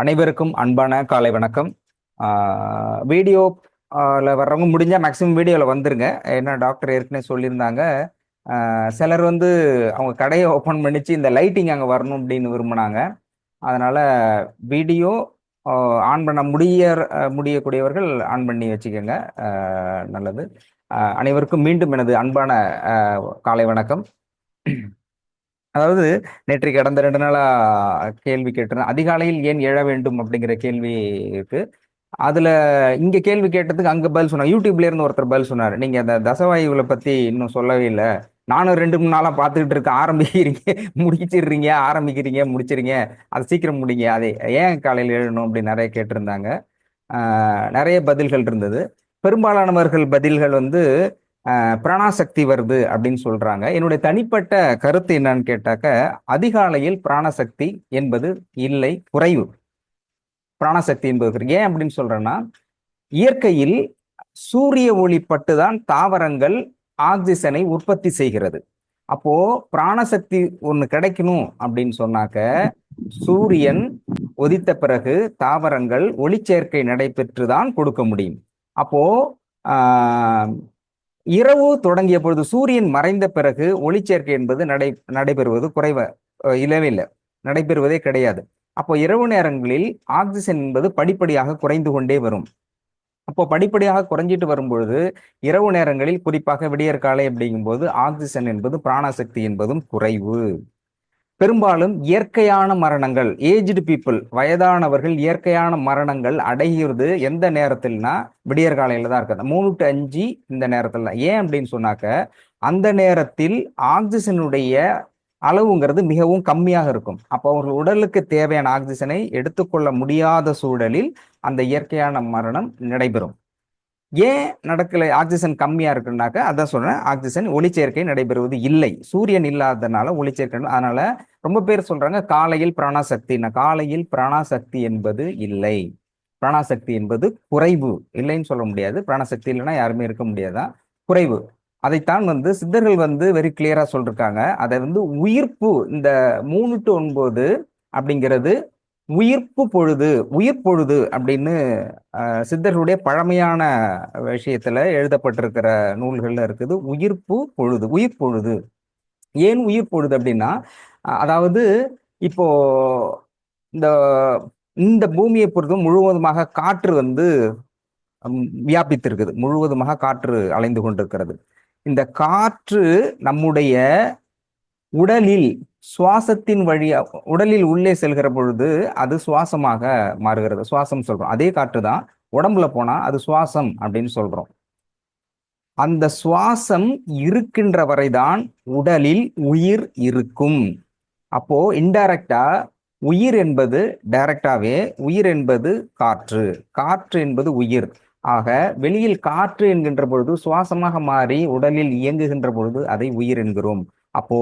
அனைவருக்கும் அன்பான காலை வணக்கம். வீடியோ வர்றவங்க முடிஞ்சால் மேக்ஸிமம் வீடியோவில் வந்துருங்க. ஏன்னா டாக்டர் ஏற்கனவே சொல்லியிருந்தாங்க, சிலர் வந்து அவங்க கடையை ஓப்பன் பண்ணிச்சு இந்த லைட்டிங் அங்கே வரணும் அப்படின்னு விரும்பினாங்க. அதனால் வீடியோ ஆன் பண்ண முடியக்கூடியவர்கள் ஆன் பண்ணி வச்சுக்கோங்க, நல்லது. அனைவருக்கும் மீண்டும் எனது அன்பான காலை வணக்கம். அதாவது நேற்றைக்கு கடந்த 2 நாளா கேள்வி கேட்டிருந்தேன். அதிகாலையில் ஏன் எழ வேண்டும் அப்படிங்கிற கேள்வி இருக்கு. அதுல இங்க கேள்வி கேட்டதுக்கு அங்க பதில் சொன்னாங்க. யூடியூப்ல இருந்து ஒருத்தர் பதில் சொன்னாரு. நீங்க அந்த தசவாயுகளை பத்தி இன்னும் சொல்லவே இல்லை. நானும் 2-3 நாளா பார்த்துக்கிட்டு இருக்கேன். ஆரம்பிக்கிறீங்க, முடிச்சிடுறீங்க, ஆரம்பிக்கிறீங்க, முடிச்சிருங்க, அது சீக்கிரம் முடிங்க, அதை ஏன் காலையில் எழணும் அப்படின்னு நிறைய கேட்டிருந்தாங்க. நிறைய பதில்கள் இருந்தது. பெரும்பாலானவர்கள் பதில்கள் வந்து பிராணாசக்தி வருது அப்படின்னு சொல்றாங்க. என்னுடைய தனிப்பட்ட கருத்து என்னன்னு கேட்டாக்க, அதிகாலையில் பிராணசக்தி என்பது இல்லை, குறைவு. பிராணசக்தி என்பது ஏன் அப்படின்னு சொல்றேன்னா, இயற்கையில் சூரிய ஒளி பட்டுதான் தாவரங்கள் ஆக்சிஜனை உற்பத்தி செய்கிறது. அப்போ பிராணசக்தி ஒண்ணு கிடைக்கணும் அப்படின்னு சொன்னாக்க, சூரியன் உதித்த பிறகு தாவரங்கள் ஒளிச்சேர்க்கை நடைபெற்றுதான் கொடுக்க முடியும். அப்போ இரவு தொடங்கிய பொழுது சூரியன் மறைந்த பிறகு ஒளிச்சேர்க்கை என்பது நடைபெறுவது இல்லவே இல்லை, நடைபெறுவதே கிடையாது. அப்போ இரவு நேரங்களில் ஆக்சிஜன் என்பது படிப்படியாக குறைந்து கொண்டே வரும். அப்போ படிப்படியாக குறைஞ்சிட்டு வரும்பொழுது இரவு நேரங்களில், குறிப்பாக விடியற்காலை அப்படிங்கும்போது ஆக்சிஜன் என்பது பிராணசக்தி என்பதும் குறைவு. பெரும்பாலும் இயற்கையான மரணங்கள், ஏஜ்டு பீப்புள், வயதானவர்கள் இயற்கையான மரணங்கள் அடைகிறது எந்த நேரத்தில்னா விடியற்காலையில தான் இருக்குது. 3 to 5 இந்த நேரத்துல. ஏன் அப்படின்னு சொன்னாக்க, அந்த நேரத்தில் ஆக்சிஜனுடைய அளவுங்கிறது மிகவும் கம்மியாக இருக்கும். அப்போ அவர்கள் உடலுக்கு தேவையான ஆக்சிஜனை எடுத்துக்கொள்ள முடியாத சூழலில் அந்த இயற்கையான மரணம் நடைபெறும். ஏன் நடக்கல, ஆக்சிஜன் கம்மியா இருக்குன்னாக்க, அதான் சொல்றேன், ஆக்சிஜன் ஒளிச்சேர்க்கை நடைபெறுவது இல்லை, சூரியன் இல்லாததுனால ஒளிச்சேர்க்கை. அதனால ரொம்ப பேர் சொல்றாங்க காலையில் பிராணசக்தி. காலையில் பிராணசக்தி என்பது இல்லை. பிராணசக்தி என்பது குறைவு, இல்லைன்னு சொல்ல முடியாது. பிராணசக்தி இல்லைன்னா யாருமே இருக்க முடியாதான், குறைவு. அதைத்தான் வந்து சித்தர்கள் வந்து வெரி கிளியரா சொல்லிருக்காங்க. அதை வந்து உயிர்ப்பு, இந்த 3 to 9 அப்படிங்கிறது உயிர்ப்பு பொழுது, உயிர் பொழுது அப்படின்னு சித்தர்களுடைய பழமையான விஷயத்துல எழுதப்பட்டிருக்கிற நூல்கள்ல இருக்குது. உயிர்ப்பு பொழுது, உயிர் பொழுது. ஏன் உயிர் பொழுது அப்படின்னா, அதாவது இப்போ இந்த இந்த பூமியை பொறுத்தும் முழுவதுமாக காற்று வந்து வியாபித்திருக்குது, முழுவதுமாக காற்று அலைந்து கொண்டிருக்கிறது. இந்த காற்று நம்முடைய உடலில் சுவாசத்தின் வழியா உடலில் உள்ளே செல்கிற பொழுது அது சுவாசமாக மாறுகிறது. சுவாசம் சொல்றோம், அதே காற்று தான் உடம்புல போனா அது சுவாசம் அப்படின்னு சொல்றோம். அந்த சுவாசம் இருக்கின்ற வரைதான் உடலில் உயிர் இருக்கும். அப்போ இன்டைரக்டா உயிர் என்பது, டைரக்டாவே உயிர் என்பது காற்று, காற்று என்பது உயிர். ஆக வெளியில் காற்று என்கின்ற பொழுது சுவாசமாக மாறி உடலில் இயங்குகின்ற பொழுது அதை உயிர் என்கிறோம். அப்போ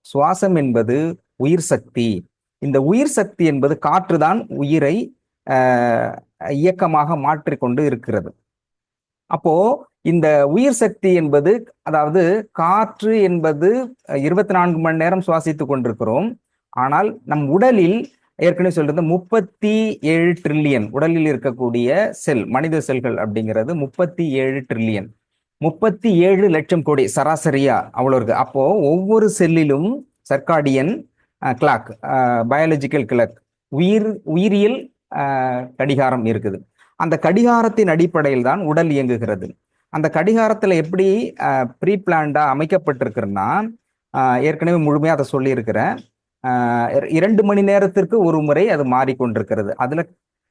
சுவாசம் என்பது உயிர் சக்தி. இந்த உயிர் சக்தி என்பது காற்று தான் உயிரை இயக்கமாக மாற்றிக்கொண்டு இருக்கிறது. அப்போ இந்த உயிர் சக்தி என்பது, அதாவது காற்று என்பது 24 மணி நேரம் சுவாசித்துக் கொண்டிருக்கிறோம். ஆனால் நம் உடலில் ஏற்கனவே சொல்றது 37 ட்ரில்லியன் உடலில் இருக்கக்கூடிய செல், மனித செல்கள் அப்படிங்கிறது 37 ட்ரில்லியன், 37 லட்சம் கோடி சராசரியா அவ்வளவு இருக்கு. அப்போ ஒவ்வொரு செல்லிலும் சர்க்காடியன் கிளாக், பயாலஜிக்கல் கிளாக், உயிரியல் கடிகாரம் இருக்குது. அந்த கடிகாரத்தின் அடிப்படையில் தான் உடல் இயங்குகிறது. அந்த கடிகாரத்துல எப்படி ப்ரீ பிளான்டா அமைக்கப்பட்டிருக்குன்னா, ஏற்கனவே முழுமையா அதை சொல்லியிருக்கிறேன். 2 மணி நேரத்திற்கு ஒரு முறை அது மாறிக்கொண்டிருக்கிறது. அதுல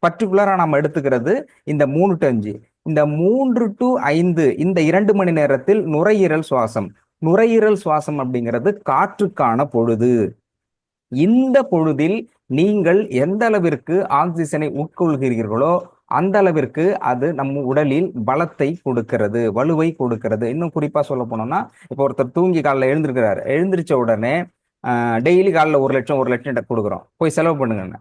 பர்டிகுலரா நாம் எடுத்துக்கிறது இந்த 3 to 5. இந்த 3 to 5 இந்த 2 மணி நேரத்தில் நுரையீரல் சுவாசம். நுரையீரல் சுவாசம் அப்படிங்கிறது காற்றுக்கான பொழுது. இந்த பொழுதில் நீங்கள் எந்த அளவிற்கு ஆக்சிஜனை உட்கொள்கிறீர்களோ அந்த அளவிற்கு அது நம்ம உடலில் பலத்தை கொடுக்கிறது, வலுவை கொடுக்கிறது. இன்னும் குறிப்பா சொல்ல போனோம்னா, இப்போ ஒருத்தர் தூங்கி காலைல எழுந்திருக்கிறாரு, எழுந்திரிச்ச உடனே டெய்லி காலைல 1 லட்சம் 1 லட்சம் கொடுக்குறோம், போய் செலவு பண்ணுங்க.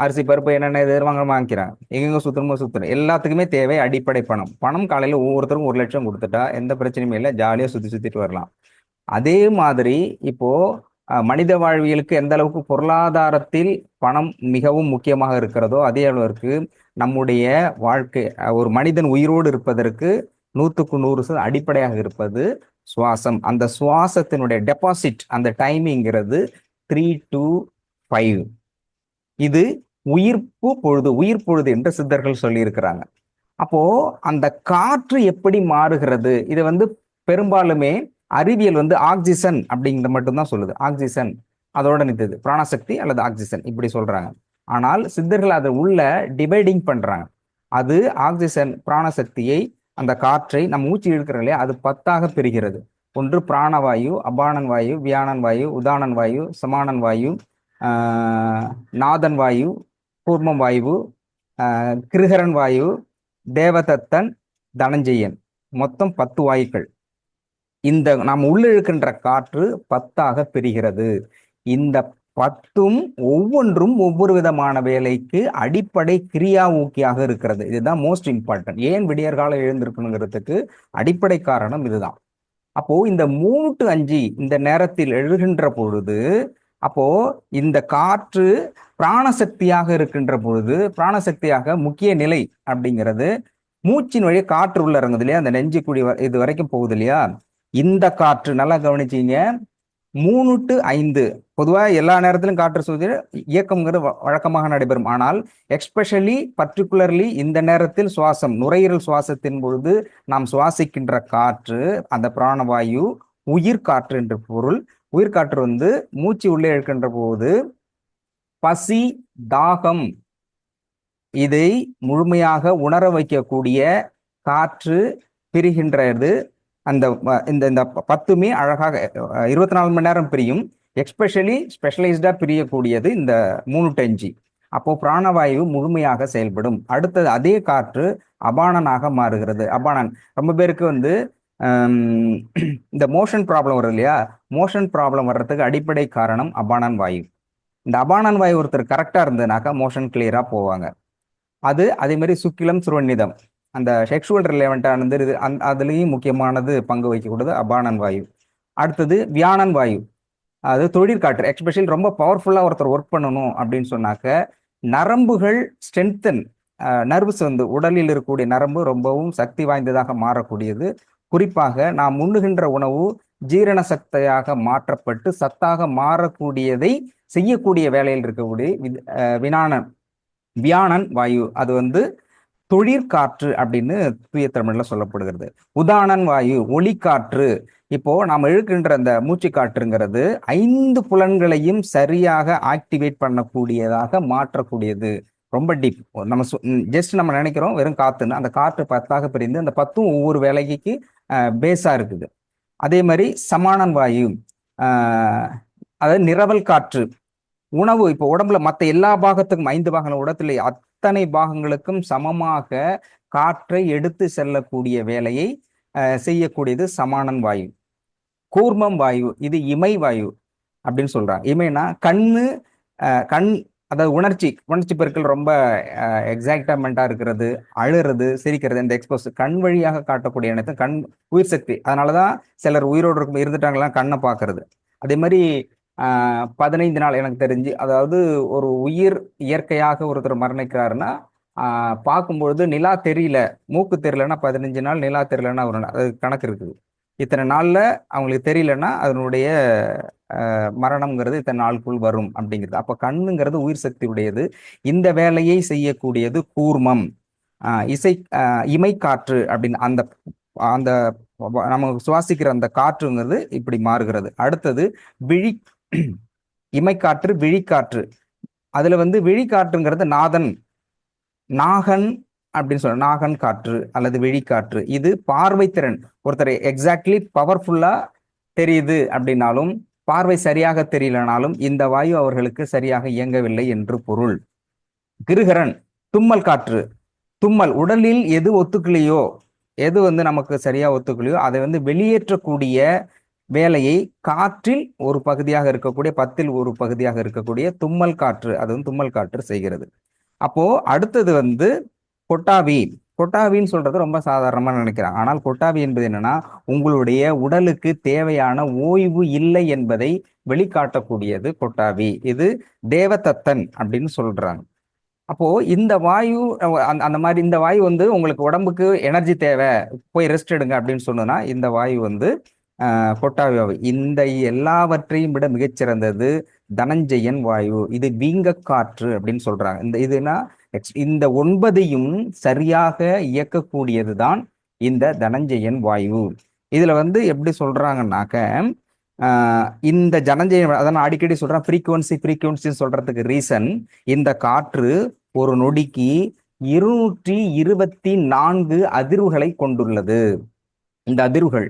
அரிசி பருப்பு என்னென்ன இது வாங்கிக்கிறாங்க, எங்கெங்க சுத்தணுமோ சுத்தணும். எல்லாத்துக்குமே தேவை அடிப்படை பணம். பணம் காலையில ஒவ்வொருத்தரும் 1 லட்சம் கொடுத்துட்டா எந்த பிரச்சனையுமே இல்லை, ஜாலியா சுத்திட்டு வரலாம். அதே மாதிரி இப்போ மனித வாழ்வியலுக்கு எந்த அளவுக்கு பொருளாதாரத்தில் பணம் மிகவும் முக்கியமாக இருக்கிறதோ அதே அளவிற்கு நம்முடைய வாழ்க்கை, ஒரு மனிதன் உயிரோடு இருப்பதற்கு 100% அடிப்படையாக இருப்பது சுவாசம். அந்த சுவாசத்தினுடைய டெபாசிட், அந்த டைமிங்கிறது 3 to 5. இது உயிர் பொழுது என்று சித்தர்கள் சொல்லியிருக்கிறாங்க. அப்போ அந்த காற்று எப்படி மாறுகிறது, இது பெரும்பாலுமே அறிவியல் ஆக்சிஜன் அப்படிங்கிறது மட்டும்தான் சொல்லுது. ஆக்சிஜன் அதோட நிறுத்துது, பிராணசக்தி அல்லது ஆக்சிஜன் இப்படி சொல்றாங்க. ஆனால் சித்தர்கள் அதை உள்ள டிவைடிங் பண்றாங்க. அது ஆக்சிஜன் பிராணசக்தியை, அந்த காற்றை நம்ம மூச்சு இழுக்கிறோம் இல்லையா, அது 10ஆக பிரிகிறது. ஒன்று பிராணவாயு, அபானன் வாயு, வியானன் வாயு, உதானன் வாயு, சமானன் வாயு, நாதன் வாயு, கூர்மம் வாயு, கிருஹரன் வாயு, தேவதத்தன், தனஞ்சயன், மொத்தம் 10 வாயுக்கள். இந்த நாம் உள்ளிழுக்கின்ற காற்று 10ஆக பிரிகிறது. இந்த 10ம் ஒவ்வொன்றும் ஒவ்வொரு விதமான வேலைக்கு அடிப்படை கிரியா ஊக்கியாக இருக்கிறது. இதுதான் மோஸ்ட் இம்பார்ட்டன்ட். ஏன் விடியற்கால எழுந்திருக்கணுங்கிறதுக்கு அடிப்படை காரணம் இதுதான். அப்போ இந்த 3 to 5 இந்த நேரத்தில் எழுகின்ற பொழுது, அப்போ இந்த காற்று பிராணசக்தியாக இருக்கின்ற பொழுது, பிராணசக்தியாக முக்கிய நிலை அப்படிங்கிறது மூச்சின் வழியே காற்று உள்ள இறங்குது இல்லையா, அந்த நெஞ்சு குழி இது வரைக்கும் போகுது இல்லையா. இந்த காற்று நல்லா கவனிச்சீங்க, 3 to 5 பொதுவாக எல்லா நேரத்திலும் காற்று சுழற்சி இயக்கம்ங்கிறது வழக்கமாக நடைபெறும். ஆனால் எக்ஸ்பெஷலி பர்டிகுலர்லி இந்த நேரத்தில் சுவாசம், நுரையீரல் சுவாசத்தின் பொழுது நாம் சுவாசிக்கின்ற காற்று, அந்த பிராணவாயு உயிர் காற்று என்று பொருள். உயிர்காற்று மூச்சு உள்ளே இழுக்கின்ற போது பசி, தாகம் இதை முழுமையாக உணர வைக்கக்கூடிய காற்று பிரிகின்றது. அந்த இந்த 10மே அழகாக 24 மணி நேரம் பிரியும். எக்ஸ்பெஷலி ஸ்பெஷலைஸ்டா பிரியக்கூடியது இந்த 3 to 5. அப்போ பிராணவாயு முழுமையாக செயல்படும். அடுத்தது அதே காற்று அபானனாக மாறுகிறது. அபானன் ரொம்ப பேருக்கு இந்த மோஷன் ப்ராப்ளம் வருது இல்லையா, மோஷன் ப்ராப்ளம் வர்றதுக்கு அடிப்படை காரணம் அபானன் வாயு. இந்த அபானன் வாயு ஒருத்தர் கரெக்டா இருந்ததுனாக்கா மோஷன் கிளியரா போவாங்க. அதே மாதிரி சுக்கிலம், சுரோநிதம், அந்த செக்ஷுவல் ரிலேவெண்டானது இது அதுலேயும் முக்கியமானது பங்கு வகிக்கக்கூடியது அபானன் வாயு. அடுத்தது வியானன் வாயு, அது தொழிற்காற்று. எக்ஸ்பெஷலி ரொம்ப பவர்ஃபுல்லாக ஒருத்தர் ஒர்க் பண்ணணும் அப்படின்னு சொன்னாக்க நரம்புகள் ஸ்ட்ரென்தன், நர்வ்ஸ் உடலில் இருக்கக்கூடிய நரம்பு ரொம்பவும் சக்தி வாய்ந்ததாக மாறக்கூடியது. குறிப்பாக நாம் உண்ணுகின்ற உணவு ஜீரண சக்தியாக மாற்றப்பட்டு சத்தாக மாறக்கூடியதை செய்யக்கூடிய வேலையில் இருக்கக்கூடிய வியானன் வாயு, அது தொழிற்காற்று அப்படின்னு தூய தமிழ்ல சொல்லப்படுகிறது. உதானன் வாயு ஒளிக்காற்று. இப்போ நாம் இழுக்கின்ற அந்த மூச்சு காற்றுங்கிறது 5 புலன்களையும் சரியாக ஆக்டிவேட் பண்ணக்கூடியதாக மாற்றக்கூடியது. ரொம்ப டீப். நம்ம நினைக்கிறோம் வெறும் காத்துன்னு, அந்த காற்று 10ஆக பிரிந்து அந்த 10ம் ஒவ்வொரு வேலைக்கு பேஸா இருக்குது. அதே மாதிரி சமானன் வாயு, அதாவது நிரவல் காற்று. உணவு இப்போ உடம்புல மற்ற எல்லா பாகத்துக்கும் 5 பாகங்கள் உடத்துல அத்தனை பாகங்களுக்கும் சமமாக காற்றை எடுத்து செல்லக்கூடிய வேலையை செய்யக்கூடியது சமானன் வாயு. கூர்மம் வாயு, இது இமை வாயு அப்படின்னு சொல்றாங்க. இமைனா கண், அதாவது உணர்ச்சி பெருக்கள் ரொம்ப எக்ஸைட்டமெண்டா இருக்கிறது, அழுறது, சிரிக்கிறது, இந்த எக்ஸ்போஸ் கண் வழியாக காட்டக்கூடிய அனைத்து கண் உயிர் சக்தி. அதனாலதான் சிலர் உயிரோடு இருந்துட்டாங்கலாம் கண்ணை பார்க்கறது. அதே மாதிரி 15 நாள் எனக்கு தெரிஞ்சு, அதாவது ஒரு உயிர் இயற்கையாக ஒருத்தர் மரணிக்கிறாருன்னா பார்க்கும்பொழுது நிலா தெரியல, மூக்கு தெரியலன்னா 15 நாள், நிலா தெரியலன்னா ஒரு நாள், அது கணக்கு இருக்குது. இத்தனை நாள்ல அவங்களுக்கு தெரியலன்னா அதனுடைய மரணம்ங்கிறது இத்தனை நாளுக்குள் வரும் அப்படிங்கிறது. அப்ப கண்ணுங்கிறது உயிர் சக்தி உடையது. இந்த வேலையை செய்யக்கூடியது கூர்மம். இமை காற்று அப்படின்னு அந்த அந்த நம்ம சுவாசிக்கிற அந்த காற்றுங்கிறது இப்படி மாறுகிறது. அடுத்தது இமைக்காற்று, விழிக்காற்று. அதுல விழிக்காற்றுங்கிறது நாகன் அப்படின்னு சொல்ற நாகன் காற்று அல்லது விழிக்காற்று. இது பார்வை திறன், ஒருத்தர் எக்ஸாக்ட்லி பவர்ஃபுல்லா தெரியுது அப்படின்னாலும் பார்வை சரியாக தெரியலனாலும் இந்த வாயு அவர்களுக்கு சரியாக இயங்கவில்லை என்று பொருள். கிருஹரன் தும்மல் காற்று. தும்மல் உடலில் எது ஒத்துக்கலையோ, எது நமக்கு சரியா ஒத்துக்கலையோ அதை வெளியேற்றக்கூடிய வேலையை காற்றில் ஒரு பகுதியாக இருக்கக்கூடிய 10ல் ஒரு பகுதியாக இருக்கக்கூடிய தும்மல் காற்று, அது தும்மல் காற்று செய்கிறது. அப்போ அடுத்தது கொட்டாவின்னு சொல்றது ரொம்ப சாதாரணமா நினைக்கிறாங்க. ஆனால் கொட்டாவி என்பது என்னன்னா, உங்களுடைய உடலுக்கு தேவையான ஓய்வு இல்லை என்பதை வெளிக்காட்டக்கூடியது கொட்டாவி. இது தேவதத்தன் அப்படின்னு சொல்றாங்க. அப்போ இந்த வாயு அந்த மாதிரி இந்த வாயு வந்து உங்களுக்கு உடம்புக்கு எனர்ஜி தேவை, போய் ரெஸ்ட் எடுங்க அப்படின்னு சொன்னா இந்த வாயு வந்து கொட்டாவி வாயு. இந்த எல்லாவற்றையும் விட மிகச்சிறந்தது தனஞ்சயன் வாயு. இது வீங்க காற்று அப்படின்னு சொல்றாங்க. இதுனா இந்த 9ஐயும் சரியாக இயக்கக்கூடியது தான் இந்த தனஞ்சயன் வாயு. இதுல வந்து எப்படி சொல்றாங்கன்னாக்க இந்த ஜனஞ்சயம், அதான் அடிக்கடி சொல்றேன் ஃப்ரீக்குவன்சின்னு சொல்றதுக்கு ரீசன், இந்த காற்று ஒரு நொடிக்கு 224 அதிர்வுகளை கொண்டுள்ளது. இந்த அதிர்வுகள்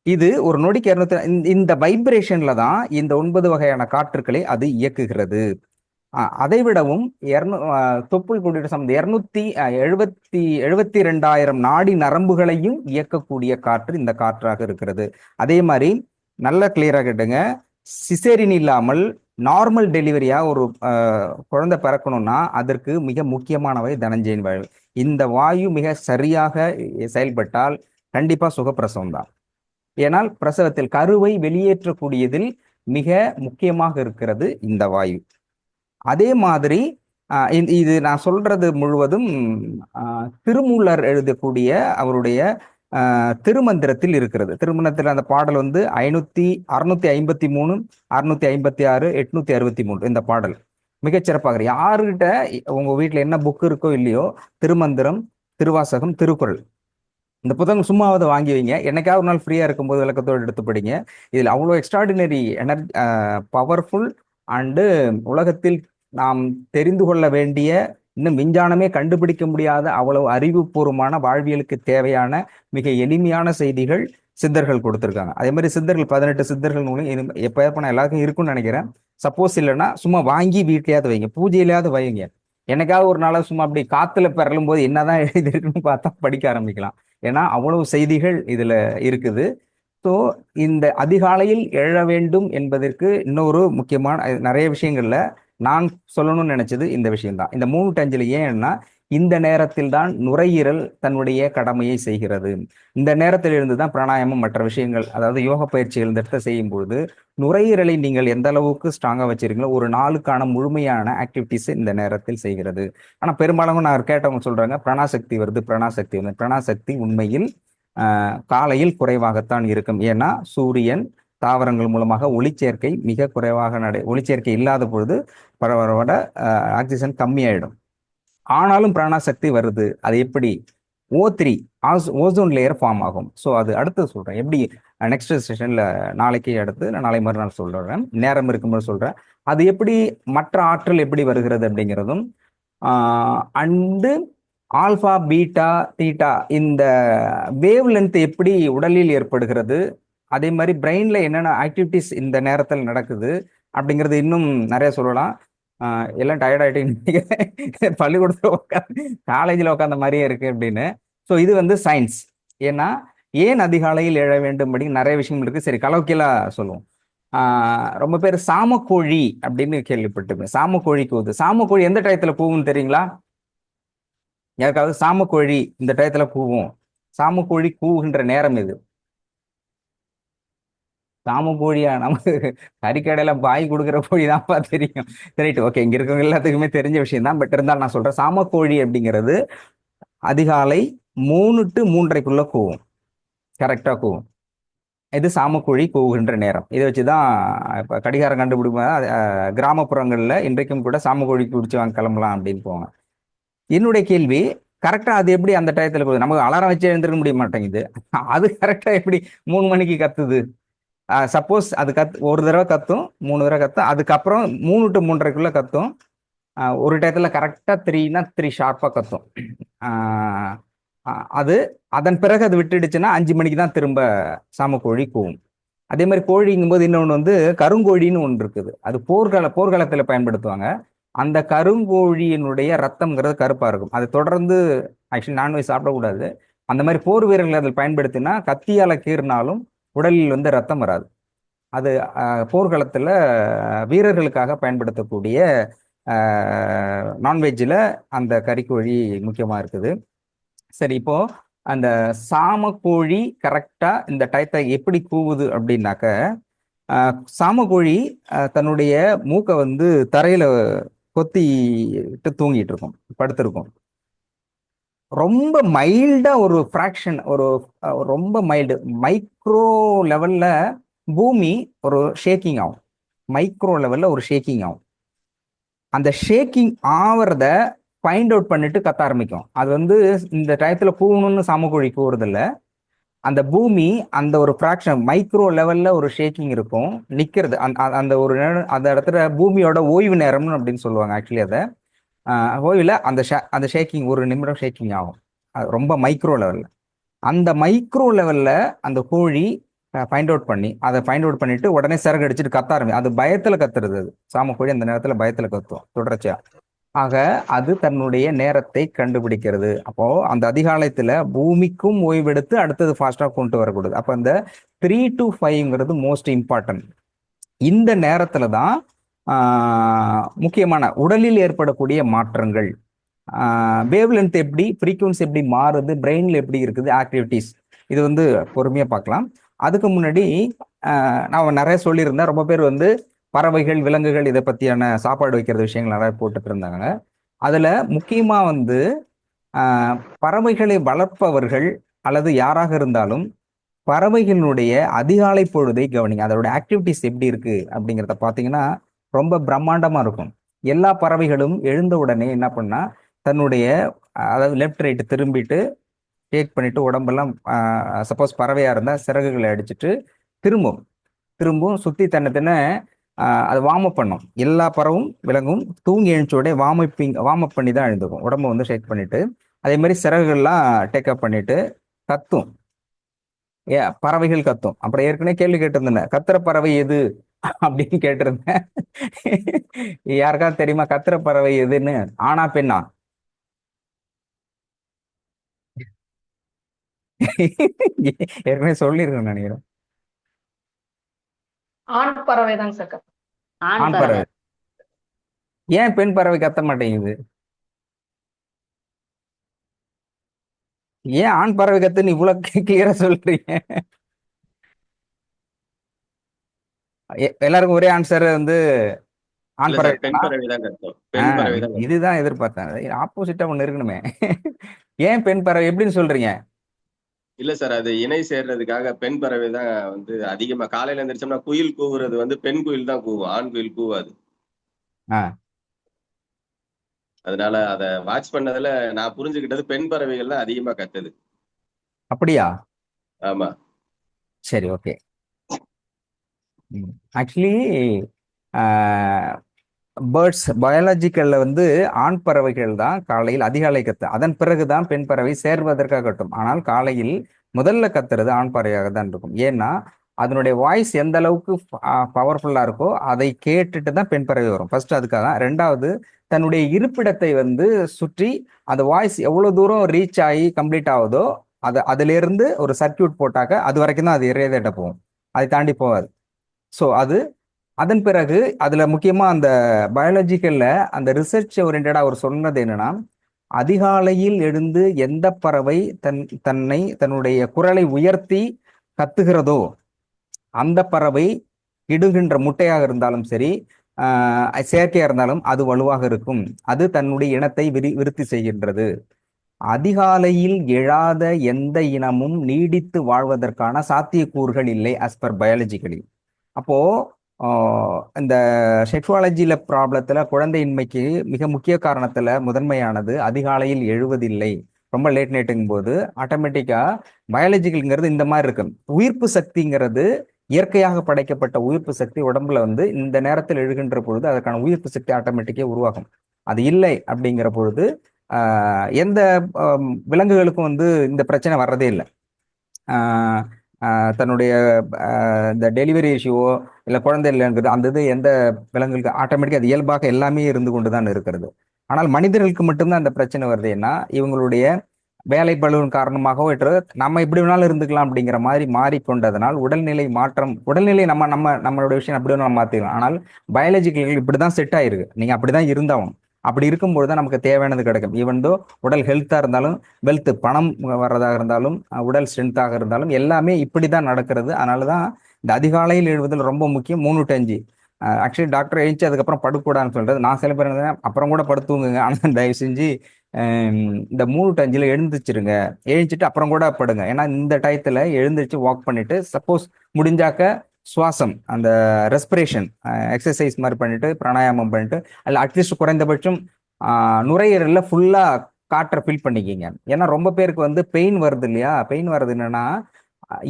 இது ஒரு நொடிக்கு 200. இந்த வைப்ரேஷன்ல தான் இந்த 9 வகையான காற்றுக்களை அது இயக்குகிறது. அதை விடவும் தொப்புள் கொடியோட சம்பந்தம் 272,000 நாடி நரம்புகளையும் இயக்கக்கூடிய காற்று இந்த காற்றாக இருக்கிறது. அதே மாதிரி நல்ல கிளியரா கேட்டுங்க, சிசேரின் இல்லாமல் நார்மல் டெலிவரியா ஒரு குழந்தை பிறக்கணும்னா அதற்கு மிக முக்கியமானவை தனஞ்சயன் வாயு. இந்த வாயு மிக சரியாக செயல்பட்டால் கண்டிப்பா சுகப்பிரசவம் தான். ஏனால் பிரசவத்தில் கருவை வெளியேற்றக்கூடியதில் மிக முக்கியமாக இருக்கிறது இந்த வாயு. அதே மாதிரி இது நான் சொல்றது முழுவதும் திருமூலர் எழுதக்கூடிய அவருடைய திருமந்திரத்தில் இருக்கிறது. திருமணத்தில் அந்த பாடல் வந்து 653, 656, 863 இந்த பாடல் மிகச்சிறப்பாக. யாருகிட்ட உங்க வீட்டுல என்ன புக் இருக்கோ இல்லையோ, திருமந்திரம், திருவாசகம், திருக்குறள் இந்த புத்தகம் சும்மாவது வாங்கி வைங்க. என்னைக்காவது ஒரு நாள் ஃப்ரீயா இருக்கும்போது விளக்கத்தோடு எடுத்து படிங்க. இதில் அவ்வளோ எக்ஸ்ட்ராடினரி பவர்ஃபுல் அண்டு உலகத்தில் நாம் தெரிந்து கொள்ள வேண்டிய, இன்னும் விஞ்ஞானமே கண்டுபிடிக்க முடியாத அவ்வளவு அறிவுபூர்வமான வாழ்வியலுக்கு தேவையான மிக எளிமையான செய்திகள் சித்தர்கள் கொடுத்துருக்காங்க. அதே மாதிரி சித்தர்கள் 18 சித்தர்கள் நூலும் எப்போ எல்லாருக்கும் இருக்கும்னு நினைக்கிறேன். சப்போஸ் இல்லைன்னா சும்மா வாங்கி வீட்லயாவது வைங்க, பூஜையிலையாவது வைங்க. என்னைக்காவது ஒரு நாளாக சும்மா அப்படி காத்துல பெறலும் போது என்னதான் எழுதிருக்குன்னு பார்த்தா படிக்க ஆரம்பிக்கலாம். ஏன்னா அவ்வளவு செய்திகள் இதுல இருக்குது. ஸோ இந்த அதிகாலையில் எழ வேண்டும் என்பதற்கு இன்னொரு முக்கியமான நிறைய விஷயங்கள்ல நான் சொல்லணும்னு நினைச்சது இந்த விஷயம்தான். இந்த 3 to 5 ஏன்னா இந்த நேரத்தில் தான் நுரையீரல் தன்னுடைய கடமையை செய்கிறது. இந்த நேரத்தில் இருந்து தான் பிராணாயாமம் மற்ற விஷயங்கள், அதாவது யோக பயிற்சிகள் இந்த இடத்த செய்யும் பொழுது நுரையீரலை நீங்கள் எந்த அளவுக்கு ஸ்ட்ராங்கா வச்சிருக்கீங்களோ ஒரு நாளுக்கான முழுமையான ஆக்டிவிட்டிஸ் இந்த நேரத்தில் செய்கிறது. ஆனா பெரும்பாலும் நான் கேட்டவங்க சொல்றாங்க பிராணாசக்தி வருது, பிராணாசக்தி வருது. பிராணாசக்தி உண்மையில் காலையில் குறைவாகத்தான் இருக்கும். ஏன்னா சூரியன், தாவரங்கள் மூலமாக ஒளிச்சேர்க்கை மிக குறைவாக ஒளிச்சேர்க்கை இல்லாத பொழுது பரவரோட ஆக்சிஜன் கம்மியாயிடும். ஆனாலும் பிராணாசக்தி வருது. அது எப்படி? O3 ஓசோன் லேயர் ஃபார்ம் ஆகும். ஸோ அது அடுத்து சொல்றேன் எப்படி, நெக்ஸ்ட் செஷன்ல நாளைக்கு அடுத்து நாளை மறுநாள் சொல்றேன், நேரம் இருக்கும்போது சொல்றேன். அது எப்படி மற்ற ஆற்றல் எப்படி வருகிறது அப்படிங்கிறதும், அண்டு ஆல்பா, பீட்டா, தீட்டா இந்த வேவ் லென்த் எப்படி உடலில் ஏற்படுகிறது, அதே மாதிரி பிரெயின்ல என்னென்ன ஆக்டிவிட்டிஸ் இந்த நேரத்தில் நடக்குது அப்படிங்கிறது இன்னும் நிறைய சொல்லலாம். எல்லாம் டயர்ட் ஆகிட்டு பள்ளிக்கூடத்தில் உட்காந்து காலேஜில் உட்காந்த மாதிரியே இருக்கு அப்படின்னு. ஸோ இது வந்து சயின்ஸ். ஏன்னா ஏன் அதிகாலையில் எழ வேண்டும் அப்படின்னு நிறைய விஷயம் இருக்கு. சரி, கலோக்கியலா சொல்லுவோம். ரொம்ப பேர் சாமக்கோழி அப்படின்னு கேள்விப்பட்டிருப்பேன். சாமக்கோழி கூவுது. சாமக்கோழி எந்த டயத்துல கூவுன்னு தெரியுங்களா? யாருக்காவது? சாமக்கோழி இந்த டயத்துல கூவும். சாமக்கோழி கூவுகின்ற நேரம் இது. சாமக்கோழியா? நமக்கு கறிக்கடையில பாய் கொடுக்குற கோழி தான்ப்பா தெரியும். ரைட், ஓகே, இங்க இருக்கவங்க எல்லாத்துக்குமே தெரிஞ்ச விஷயம் தான். பட் இருந்தாலும் நான் சொல்றேன், சாமக்கோழி அப்படிங்கிறது அதிகாலை 3 to 3:30 கூவும். கரெக்டா கூவும். இது சாமக்கோழி கூவுகின்ற நேரம். இதை வச்சுதான் இப்ப கடிகாரம் கண்டுபிடிப்பாங்க. கிராமப்புறங்கள்ல இன்றைக்கும் கூட சாமக்கோழி குடிச்சு வாங்க கிளம்பலாம் அப்படின்னு போவாங்க. என்னுடைய கேள்வி, கரெக்டா அது எப்படி அந்த டயத்துல கூவுது? நமக்கு அலாரம் வச்சு எழுந்திருக்க முடிய மாட்டேங்குது. அது கரெக்டா எப்படி 3 மணிக்கு கத்துது? சப்போஸ் அது ஒரு தடவை கத்தும், 3 தடவை கத்தும், அதுக்கப்புறம் 3 to 3:30 கத்தும். ஒரு டயத்துல கரெக்டா 3னா 3 ஷார்ப்பா கத்தும். அது அதன் பிறகு அது விட்டுடுச்சுன்னா 5 மணிக்கு தான் திரும்ப சாமக்கோழி கூவும். அதே மாதிரி கோழிங்கும் போது இன்னொன்று வந்து கருங்கோழின்னு ஒன்று இருக்குது. அது போர்க்காலத்துல பயன்படுத்துவாங்க. அந்த கருங்கோழியினுடைய ரத்தம்ங்கிறது கருப்பா இருக்கும். அது தொடர்ந்து ஆக்சுவலி நான்வெஜ் சாப்பிடக்கூடாது. அந்த மாதிரி போர் வீரர்கள் அதில் பயன்படுத்தினா கத்தியால கீறினாலும் உடலில் வந்து ரத்தம் வராது. அது போர்க்களத்துல வீரர்களுக்காக பயன்படுத்தக்கூடிய நான்வெஜ்ஜில் அந்த கறிக்கோழி முக்கியமா இருக்குது. சரி, இப்போ அந்த சாமக்கோழி கரெக்டா இந்த டயத்தை எப்படி கூவுது அப்படின்னாக்க, சாமக்கோழி தன்னுடைய மூக்கை வந்து தரையில கொத்திட்டு தூங்கிட்டு இருக்கும், படுத்திருக்கும். ரொம்ப மைல்டா ஒரு ஃப்ராக்ஷன், ஒரு ரொம்ப மைல்டு மைக்ரோ லெவல்ல பூமி ஒரு ஷேக்கிங் ஆகும். மைக்ரோ லெவல்ல ஒரு ஷேக்கிங் ஆகும். அந்த ஷேக்கிங் ஆவறத ஃபைண்ட் அவுட் பண்ணிட்டு கத்த ஆரம்பிக்கும். அது வந்து இந்த டயத்துல கூவணும்னு சாமக்கோழி கூவுறதில்ல. அந்த பூமி அந்த ஒரு ஃப்ராக்ஷன் மைக்ரோ லெவல்ல ஒரு ஷேக்கிங் இருக்கும், நிக்கிறது. அந்த ஒரு அந்த இடத்துல பூமியோட ஓய்வு நேரம்னு அப்படின்னு சொல்லுவாங்க ஆக்சுவலி அதை. ஓய்வில் அந்த ஷேக்கிங் ஒரு நிமிடம் ஷேக்கிங் ஆகும். அது ரொம்ப மைக்ரோ லெவல்ல. அந்த மைக்ரோ லெவல்ல அந்த கோழி ஃபைண்ட் அவுட் பண்ணி அதை ஃபைண்ட் அவுட் பண்ணிட்டு உடனே சிறகு அடிச்சுட்டு கத்த ஆரம்பி. அது பயத்துல கத்துறது. அது சாமக்கோழி அந்த நேரத்துல பயத்துல கத்தும் தொடர்ச்சியா. ஆக அது தன்னுடைய நேரத்தை கண்டுபிடிக்கிறது. அப்போ அந்த அதிகாலத்துல பூமிக்கும் ஓய்வெடுத்து அடுத்தது ஃபாஸ்டா கொண்டு வரக்கூடாது. அப்ப அந்த 3 to 5ங்கிறது மோஸ்ட் இம்பார்ட்டன்ட். இந்த நேரத்துல தான் முக்கியமான உடலில் ஏற்படக்கூடிய மாற்றங்கள், வேவ் லென்த் எப்படி, ஃப்ரீக்வன்சி எப்படி மாறுது, பிரெயின்ல எப்படி இருக்குது, ஆக்டிவிட்டிஸ், இது வந்து பொறுமையா பார்க்கலாம். அதுக்கு முன்னாடி நான் நிறைய சொல்லியிருந்தேன். ரொம்ப பேர் வந்து பறவைகள், விலங்குகள் இதை பத்தியான சாப்பாடு வைக்கிறது விஷயங்கள் நிறைய போட்டுட்டு இருந்தாங்க. அதுல முக்கியமா வந்து பறவைகளை வளர்ப்பவர்கள் அல்லது யாராக இருந்தாலும் பறவைகளுடைய அதிகாலை பொழுதை கவனிங்க. அதோட ஆக்டிவிட்டிஸ் எப்படி இருக்கு அப்படிங்கிறத பார்த்தீங்கன்னா ரொம்ப பிரம்மாண்டமா இருக்கும். எல்லா பறவைகளும் எழுந்த உடனே என்ன பண்ணா தன்னுடைய அதாவது லெஃப்ட் ரைட் திரும்பிட்டு டேக் பண்ணிட்டு உடம்பெல்லாம் சப்போஸ் பறவையா இருந்தா சிறகுகளை அடிச்சுட்டு திரும்பவும் சுத்தி தன்னை அது வார்ம் அப் பண்ணும். எல்லா பறவும் விலங்கும் தூங்கி எழுந்தோட வார்ம் அப் பண்ணி தான் எழுந்துக்கும். உடம்ப வந்து ஷேக் பண்ணிட்டு அதே மாதிரி சிறகுகள்லாம் டேக் அப் பண்ணிட்டு கத்தும். பறவைகள் கத்தும். அப்புறம் ஏற்கனவே கேள்வி கேட்டிருந்தேன், கத்துற பறவை எது அப்படின்னு கேட்டிருந்தேன். யாருக்காவது தெரியுமா கத்துற பறவை எதுன்னு? ஆனா பெண்ணா? ஏற்கனவே சொல்லியிருக்கேன் நினைக்கிறேன். ஆண் பறவை தாங்க சார். ஆண் பறவை. ஏன் பெண் பறவை கத்த மாட்டேங்குது? ஏன் ஆண் பறவை கத்துன்னு இவ்வளவு கிளியரா சொல்றீங்க? எல்லாருக்கும் ஒரே ஆன்சர் வந்து ஆண் பறவை. இதுதான் எதிர்பார்த்தேன். ஆப்போசிட்டா ஒண்ணு இருக்கணுமே. ஏன் பெண் பறவை எப்படின்னு சொல்றீங்க? இல்ல சார், அது இணை சேர்றதுக்காக பெண் பறவை தான் வந்து அதிகமா காலையில எந்திரிச்சோம்னா குயில் கூவுறது வந்து பெண் குயில் தான் கூவும், ஆண் குயில் கூவாது. அதனால அத வாட்ச் பண்ணதுல நான் புரிஞ்சுக்கிட்டது பெண் பறவைகள் தான் அதிகமா கத்துது. அப்படியா? ஆமா. சரி, ஓகே. ஆக்சுவலி பேர்ட்ஸ் பயாலஜிக்கல்ல வந்து ஆண் பறவைகள் தான் காலையில் அதிகாலை கத்து, அதன் பிறகுதான் பெண் பறவை சேர்வதற்காக கட்டும். ஆனால் காலையில் முதல்ல கத்துறது ஆண் பறவையாக தான் இருக்கும். ஏன்னா அதனுடைய வாய்ஸ் எந்த அளவுக்கு பவர்ஃபுல்லா இருக்கோ அதை கேட்டுட்டு தான் பெண் பறவை வரும். ஃபர்ஸ்ட் அதுக்காக தான். ரெண்டாவது தன்னுடைய இருப்பிடத்தை வந்து சுற்றி அந்த வாய்ஸ் எவ்வளவு தூரம் ரீச் ஆகி கம்ப்ளீட் ஆகுதோ அதுல இருந்து ஒரு சர்க்கியூட் போட்டாக்க அது வரைக்கும் தான் அது இறையதட்ட போகும், அதை தாண்டி போகாது. ஸோ அது அதன் பிறகு அதுல முக்கியமா அந்த பயாலஜிக்கல்ல அந்த ரிசர்ச் ஓரியன்டா அவர் சொன்னது என்னன்னா, அதிகாலையில் எழுந்து எந்த பறவை தன்னுடைய குரலை உயர்த்தி கத்துகிறதோ அந்த பறவை இடுகின்ற முட்டையாக இருந்தாலும் சரி, செயற்கையா இருந்தாலும் அது வலுவாக இருக்கும். அது தன்னுடைய இனத்தை விருத்தி செய்கின்றது. அதிகாலையில் எழாத எந்த இனமும் நீடித்து வாழ்வதற்கான சாத்தியக்கூறுகள் இல்லை ஆஸ் பர் பயாலஜிக்கலி. அப்போ இந்த செக்ஷுவாலஜியில ப்ராப்ளத்துல குழந்தையின்மைக்கு மிக முக்கிய காரணத்துல முதன்மையானது அதிகாலையில் எழுவதில்லை. ரொம்ப லேட் நைட்டுங்கும் போது ஆட்டோமேட்டிக்கா பயாலஜிக்கல்ங்கிறது இந்த மாதிரி இருக்கு. உயிர்ப்பு சக்திங்கிறது இயற்கையாக படைக்கப்பட்ட உயிர்ப்பு சக்தி உடம்புல வந்து இந்த நேரத்தில் எழுகின்ற பொழுது அதற்கான உயிர்ப்பு சக்தி ஆட்டோமேட்டிக்கே உருவாகும். அது இல்லை அப்படிங்கிற பொழுது எந்த விலங்குகளுக்கும் வந்து இந்த பிரச்சனை வர்றதே இல்லை. தன்னுடைய இந்த டெலிவரி இஷ்யூவோ இல்லை குழந்தை இல்லைங்கிறது அந்த இது எந்த விலங்குகளுக்கு ஆட்டோமேட்டிக்காக அது இயல்பாக எல்லாமே இருந்து கொண்டு தான் இருக்கிறது. ஆனால் மனிதர்களுக்கு மட்டும்தான் அந்த பிரச்சனை வருது. ஏன்னா இவங்களுடைய வேலை பளுவின் காரணமாகவோ நம்ம எப்படி வேணாலும் இருந்துக்கலாம் அப்படிங்கிற மாதிரி மாறிக்கொண்டதனால் உடல்நிலை மாற்றம், உடல்நிலை நம்மளுடைய விஷயம் அப்படி வேணாலும் மாற்றிக்கலாம். ஆனால் பயாலஜிக்கல் இப்படிதான் செட் ஆயிருக்கு. நீங்க அப்படிதான் இருந்தாலும் அப்படி இருக்கும்போது தான் நமக்கு தேவையானது கிடைக்கும். ஈவன் தோ உடல் ஹெல்த்தாக இருந்தாலும், வெல்த் பணம் வர்றதாக இருந்தாலும், உடல் ஸ்ட்ரென்த்தாக இருந்தாலும் எல்லாமே இப்படி தான் நடக்கிறது. அதனால தான் இந்த அதிகாலையில் எழுவதில் ரொம்ப முக்கியம் 3 to 5. ஆக்சுவலி டாக்டர் எழுந்துச்சு அதுக்கப்புறம் படுக்கூடாதுன்னு சொல்றது. நான் சில பேர் அப்புறம் கூட படுத்துவங்க. ஆனால் தயவு செஞ்சு இந்த 3 to 5 எழுந்துச்சிருங்க. எழுந்துச்சிட்டு அப்புறம் கூட படுங்க. ஏன்னா இந்த டயத்துல எழுந்திரிச்சு வாக் பண்ணிட்டு சப்போஸ் முடிஞ்சாக்க சுவாசம் அந்த ரெஸ்பிரேஷன் எக்ஸசைஸ் மாதிரி பண்ணிட்டு பிராணாயாமம் பண்ணிட்டு அல்ல அட்லீஸ்ட் குறைந்தபட்சம் நுரையீரல்ல ஃபுல்லா காற்றை ஃபில் பண்ணிக்கிங்க. ஏன்னா ரொம்ப பேருக்கு வந்து பெயின் வருது இல்லையா? பெயின் வருது என்னன்னா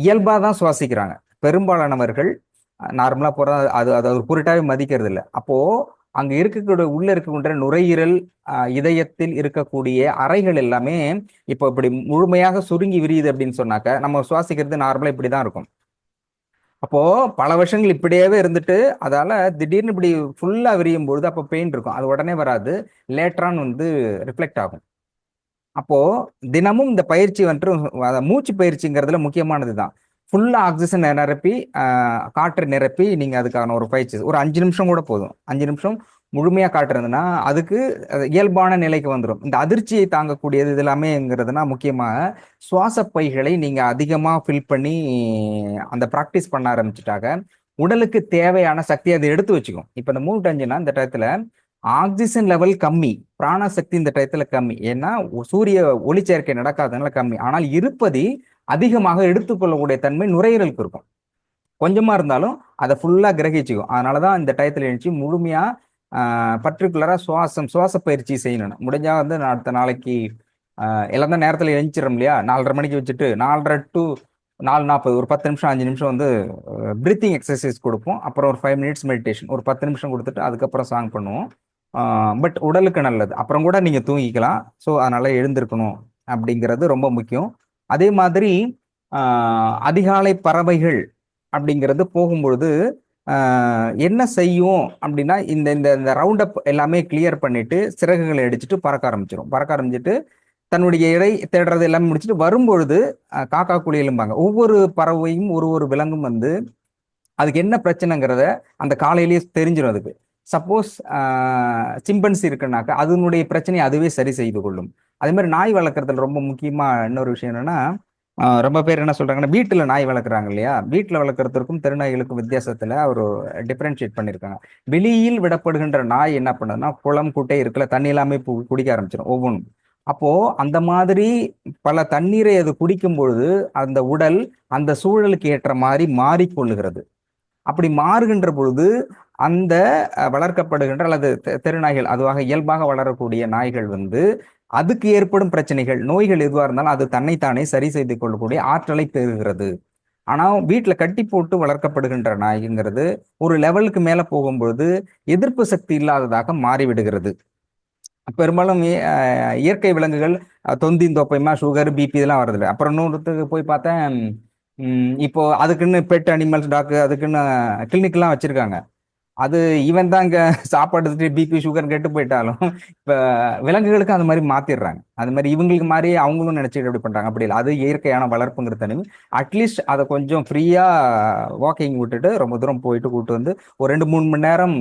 இயல்பா தான் சுவாசிக்கிறாங்க. பெரும்பாலானவர்கள் நார்மலா போற அது அது ஒரு பொருட்டாவே மதிக்கிறது இல்லை. அப்போ அங்க இருக்கக்கூடிய உள்ள இருக்கக்கூடிய நுரையீரல் இதயத்தில் இருக்கக்கூடிய அறைகள் எல்லாமே இப்போ இப்படி முழுமையாக சுருங்கி விரியுது அப்படின்னு சொன்னாக்க நம்ம சுவாசிக்கிறது நார்மலா இப்படிதான் இருக்கும். அப்போ பல வருஷங்கள் இப்படியே இருந்துட்டு அதால திடீர்னு இப்படி ஃபுல்லா விரியும் பொழுது அப்போ பெயின் இருக்கும். அது உடனே வராது, லேட்டரான் வந்து ரிஃப்ளெக்ட் ஆகும். அப்போ தினமும் இந்த பயிற்சி வந்துட்டு மூச்சு பயிற்சிங்கிறதுல முக்கியமானது தான். ஃபுல்லா ஆக்சிஜன் நிரப்பி காற்று நிரப்பி நீங்க அதுக்கான ஒரு பயிற்சி ஒரு 5 நிமிஷம் கூட போதும். 5 நிமிஷம் முழுமையா காட்டுறதுன்னா அதுக்கு இயல்பான நிலைக்கு வந்துடும். இந்த அதிர்ச்சியை தாங்கக்கூடியது இது எல்லாமேங்கிறதுனா முக்கியமாக சுவாச பைகளை நீங்க அதிகமா ஃபில் பண்ணி அந்த ப்ராக்டிஸ் பண்ண ஆரம்பிச்சுட்டாக உடலுக்கு தேவையான சக்தி அதை எடுத்து வச்சுக்கும். இப்ப இந்த 3 to 5னா இந்த டயத்துல ஆக்சிஜன் லெவல் கம்மி, பிராணசக்தி இந்த டயத்துல கம்மி. ஏன்னா சூரிய ஒளிச்சேர்க்கை நடக்காதனால கம்மி. ஆனால் இருப்பதி அதிகமாக எடுத்துக்கொள்ளக்கூடிய தன்மை நுரையீரலுக்கு இருக்கும். கொஞ்சமா இருந்தாலும் அதை ஃபுல்லா கிரகிச்சுக்கும். அதனாலதான் இந்த டயத்துல எழுந்துச்சு முழுமையா பர்டிகுலரா சுவாச பயிற்சி செய்யணும். முடிஞ்சா வந்து அடுத்த நாளைக்கு எல்லாம் தான் நேரத்துல எழுந்திரும் இல்லையா? 4:30 மணிக்கு வச்சுட்டு 4:30 to 4:40 ஒரு 10 நிமிஷம் 5 நிமிஷம் வந்து பிரீத்திங் எக்ஸசைஸ் கொடுப்போம். அப்புறம் ஒரு 5 minutes மெடிடேஷன் ஒரு 10 நிமிஷம் கொடுத்துட்டு அதுக்கப்புறம் சாங் பண்ணுவோம். பட் உடலுக்கு நல்லது. அப்புறம் கூட நீங்க தூங்கிக்கலாம். ஸோ அதனால எழுந்திருக்கணும் அப்படிங்கிறது ரொம்ப முக்கியம். அதே மாதிரி அதிகாலை பறவைகள் அப்படிங்கிறது போகும்பொழுது என்ன செய்யும் அப்படின்னா இந்த இந்த ரவுண்ட் அப் எல்லாமே கிளியர் பண்ணிட்டு சிறகுகளை அடிச்சுட்டு பறக்க ஆரம்பிச்சிட்டு தன்னுடைய இடை தேடுறது எல்லாமே முடிச்சுட்டு வரும்பொழுது காக்கா குளியலும்பாங்க. ஒவ்வொரு பறவையும் ஒரு விலங்கும் வந்து அதுக்கு என்ன பிரச்சனைங்கிறத அந்த காலையிலேயே தெரிஞ்சிடும். அதுக்கு சப்போஸ் சிம்பன்சி இருக்குன்னாக்கா அதனுடைய பிரச்சனையை அதுவே சரி செய்து கொள்ளும். அதே மாதிரி நாய் வளர்க்குறதுல ரொம்ப முக்கியமா இன்னொரு விஷயம் என்னன்னா ரொம்ப பேர் என்ன சொல்றாங்கன்னா வீட்டுல நாய் வளர்க்குறாங்க இல்லையா? வீட்டுல வளர்க்குறதுக்கும் தெருநாய்களுக்கும் வித்தியாசத்துல ஒரு டிஃபரன்ஷியேட் பண்ணியிருக்காங்க. வெளியில் விடப்படுகின்ற நாய் என்ன பண்ணுதுன்னா குளம் குட்டை இருக்குல்ல தண்ணி எல்லாமே குடிக்க ஆரம்பிச்சிடும் ஒவ்வொன்றும். அப்போ அந்த மாதிரி பல தண்ணீரை அது குடிக்கும் பொழுது அந்த உடல் அந்த சூழலுக்கு ஏற்ற மாதிரி மாறிக்கொள்ளுகிறது. அப்படி மாறுகின்ற பொழுது அந்த வளர்க்கப்படுகின்ற அல்லது தெருநாய்கள் அதுவாக இயல்பாக வளரக்கூடிய நாய்கள் வந்து அதுக்கு ஏற்படும் பிரச்சனைகள் நோய்கள் எதுவாக இருந்தாலும் அது தன்னைத்தானே சரி செய்து கொள்ளக்கூடிய ஆற்றலை பெறுகிறது. ஆனா வீட்டுல கட்டி போட்டு வளர்க்கப்படுகின்ற நாய்ங்கிறது ஒரு லெவலுக்கு மேல போகும்பொழுது எதிர்ப்பு சக்தி இல்லாததாக மாறிவிடுகிறது. பெரும்பாலும் இயற்கை விலங்குகள் தொந்தி தொப்பைமா சுகர் பிபி இதெல்லாம் வருது. அப்புறம் இன்னொருத்துக்கு போய் பார்த்தேன், இப்போ அதுக்குன்னு பெட் அனிமல்ஸ் டாக் அதுக்குன்னு கிளினிக்லாம் வச்சிருக்காங்க. அது ஈவன் தான் இங்க சாப்பாடு பிபி சுகர் கெட்டு போயிட்டாலும் இப்ப விலங்குகளுக்கு அந்த மாதிரி மாத்திடுறாங்க. அது மாதிரி இவங்களுக்கு மாதிரி அவங்களும் நினைச்சிட்டு எப்படி பண்றாங்க? அப்படி இல்லை, அது இயற்கையான வளர்ப்புங்கிற தனி. அட்லீஸ்ட் அதை கொஞ்சம் ஃப்ரீயா வாக்கிங் விட்டுட்டு ரொம்ப தூரம் போயிட்டு கூட்டு வந்து ஒரு 2-3 மணி நேரம்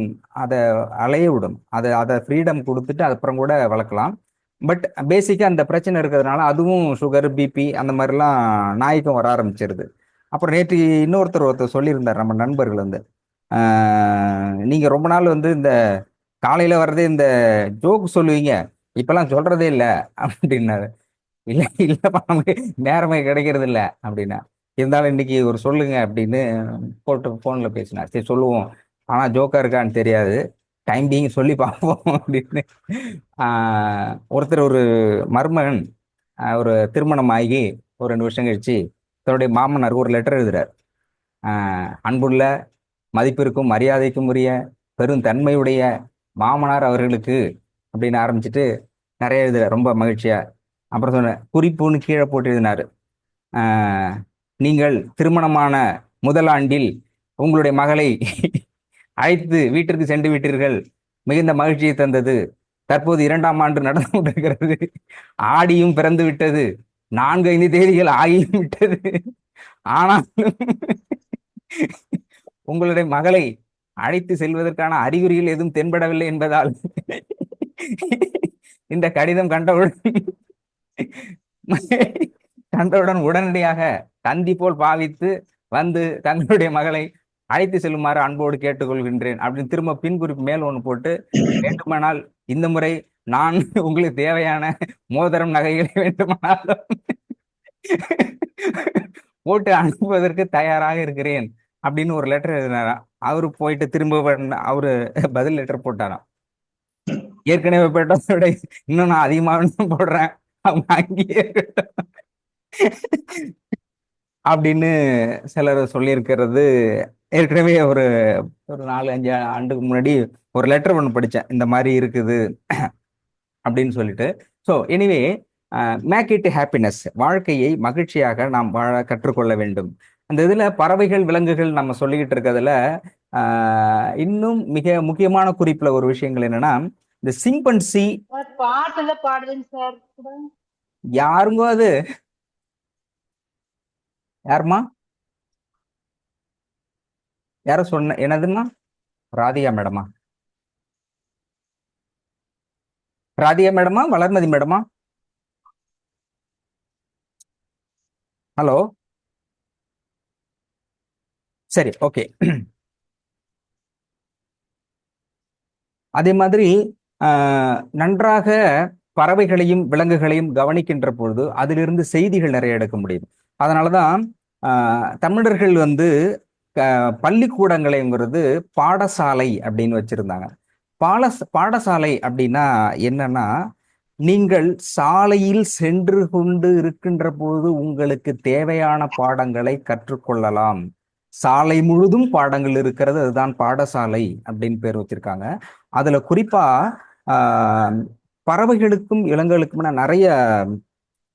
அதை அலைய விடும். அதை ஃப்ரீடம் கொடுத்துட்டு அப்புறம் கூட வளர்க்கலாம். பட் பேசிக்கா அந்த பிரச்சனை இருக்கிறதுனால அதுவும் சுகர் பிபி அந்த மாதிரிலாம் நாய்க்கும் வர ஆரம்பிச்சிருது. அப்புறம் நேற்று ஒருத்தர் சொல்லியிருந்தார் நம்ம நண்பர்கள் வந்து நீங்க ரொம்ப நாள் வந்து இந்த காலையில வர்றதே இந்த ஜோக் சொல்லுவீங்க, இப்பெல்லாம் சொல்றதே இல்லை அப்படின்னாரு. இல்ல இல்லப்பா நமக்கு நேரமே கிடைக்கிறது இல்லை அப்படின்னா. இருந்தாலும் இன்னைக்கு ஒரு சொல்லுங்க அப்படின்னு போட்டு போன்ல பேசினார். சரி சொல்லுவோம், ஆனா ஜோக்கா இருக்கான்னு தெரியாது, டைம் பீங் சொல்லி பார்ப்போம் அப்படின்னு. ஒருத்தர் ஒரு மருமகன் ஒரு திருமணம் ஆகி ஒரு 2 வருஷம் கழிச்சு தன்னுடைய மாமனாருக்கு ஒரு லெட்டர் எழுதுறார். அன்புள்ள மதிப்பிற்கும் மரியாதைக்கும் உரிய பெருந்தன்மையுடைய மாமனார் அவர்களுக்கு அப்படின்னு ஆரம்பிச்சுட்டு நிறைய எழுதுற ரொம்ப மகிழ்ச்சியா. அப்புறம் சொன்ன குறிப்புன்னு கீழே போட்டு எழுதினாரு. நீங்கள் திருமணமான முதல் ஆண்டில் உங்களுடைய மகளை அழைத்து வீட்டிற்கு சென்று விட்டீர்கள், மிகுந்த மகிழ்ச்சியை தந்தது. தற்போது 2ஆம் ஆண்டு நடந்து கொண்டிருக்கிறது, ஆடியும் பிறந்து விட்டது, 4-5 தேதிகள் ஆகியும் விட்டது. ஆனாலும் உங்களுடைய மகளை அழைத்து செல்வதற்கான அறிகுறிகள் எதுவும் தென்படவில்லை என்பதால் இந்த கடிதம் கண்டவுடன் உடனடியாக தந்தி போல் பாவித்து வந்து தங்களுடைய மகளை அழைத்து செல்லுமாறு அன்போடு கேட்டுக்கொள்கின்றேன் அப்படின்னு திரும்ப பின் குறிப்பு மேல் ஒன்று போட்டு, வேண்டுமானால் இந்த முறை நான் உங்களுக்கு தேவையான மோதிரம் நகைகளை வேண்டுமானால் போட்டு அனுப்புவதற்கு தயாராக இருக்கிறேன் அப்படின்னு ஒரு லெட்டர் எழுதினாராம். அவரு போயிட்டு திரும்ப அவரு பதில் லெட்டர் போட்டாராம். ஏற்கனவே போட்டதை விட இன்னும் நான் அதிகமாக போடுறேன், அவங்க அங்கேயே இருக்கட்டும் அப்படின்னு சிலர் சொல்லியிருக்கிறது. ஏற்கனவே ஒரு ஒரு 4-5 ஆண்டுக்கு முன்னாடி ஒரு லெட்டர் ஒன்று படித்தேன், இந்த மாதிரி இருக்குது அப்படின்னு சொல்லிட்டு. So anyway, make it happiness, வாழ்க்கையை மகிழ்ச்சியாக நாம் வாழ கற்றுக்கொள்ள வேண்டும். அந்த இதில் பறவைகள் விலங்குகள் நம்ம சொல்லிக்கிட்டு இருக்கிறதுல இன்னும் மிக முக்கியமான குறிப்பில் ஒரு விஷயங்கள் என்னன்னா, இந்த சிம்பன்சி பாட்டுல பாடுதுங்க சார். யாருங்கோ அது? யாருமா? யாரோ சொன்ன என்னதுன்னா? ராதிகா மேடமா? ராதிகா மேடமா? வளர்மதி மேடமா? ஹலோ, சரி, ஓகே. அதே மாதிரி நன்றாக பறவைகளையும் விலங்குகளையும் கவனிக்கின்ற பொழுது அதிலிருந்து செய்திகள் நிறைய எடுக்க முடியும். அதனாலதான் தமிழர்கள் வந்து பள்ளிக்கூடங்களைங்கிறது பாடசாலை அப்படின்னு வச்சிருந்தாங்க. பாடசாலை அப்படின்னா என்னன்னா, நீங்கள் சாலையில் சென்று கொண்டு இருக்கின்ற போது உங்களுக்கு தேவையான பாடங்களை கற்றுக்கொள்ளலாம். சாலை முழுதும் பாடங்கள் இருக்கிறது, அதுதான் பாடசாலை அப்படின்னு பேர் வச்சிருக்காங்க. அதுல குறிப்பா பறவைகளுக்கும் விலங்குகளுக்கும் நிறைய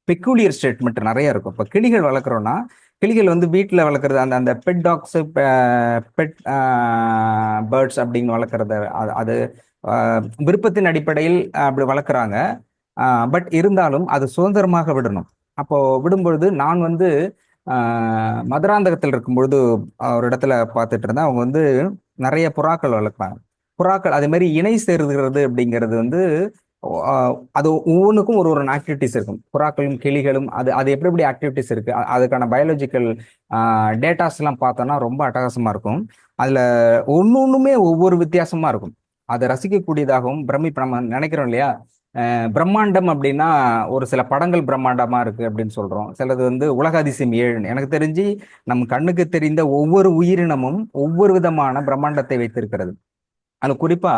பெக்குலியர் ஸ்டேட்மெண்ட் நிறைய இருக்கும். இப்போ கிளிகள் வளர்க்குறோன்னா, கிளிகள் வந்து வீட்டில் வளர்க்குறது, அந்த அந்த பெட் டாக்ஸு, பெட் பேர்ட்ஸ் அப்படின்னு வளர்க்குறது, அது விருப்பத்தின் அடிப்படையில் அப்படி வளர்க்குறாங்க. பட் இருந்தாலும் அது சுதந்திரமாக விடணும். அப்போ விடும்பொழுது நான் வந்து மதுராந்தகத்தில் இருக்கும்பொழுது ஒரு இடத்துல பார்த்துட்டு இருந்தேன். அவங்க வந்து நிறைய புறாக்கள் வளர்க்குறாங்க. புறாக்கள் அதே மாதிரி இணை சேருகிறது அப்படிங்கிறது வந்து அது ஒவ்வொன்றுக்கும் ஒரு ஒரு ஆக்டிவிட்டிஸ் இருக்கும். புறாக்களும் கிளிகளும் அது அது எப்படி எப்படி ஆக்டிவிட்டிஸ் இருக்கு, அதுக்கான பயாலஜிக்கல் டேட்டாஸ் எல்லாம் பார்த்தோம்னா ரொம்ப அட்டகாசமா இருக்கும். அதுல ஒன்னொன்னுமே ஒவ்வொரு வித்தியாசமா இருக்கும். அதை ரசிக்கக்கூடியதாகவும் பிரமிப்பு. நம்ம நினைக்கிறோம் இல்லையா, பிரம்மாண்டம் அப்படின்னா ஒரு சில படங்கள் பிரம்மாண்டமா இருக்கு அப்படின்னு சொல்றோம். சிலது வந்து உலக அதிசயம் 7. எனக்கு தெரிஞ்சு நம் கண்ணுக்கு தெரிந்த ஒவ்வொரு உயிரினமும் ஒவ்வொரு விதமான பிரம்மாண்டத்தை வைத்திருக்கிறது. அது குறிப்பா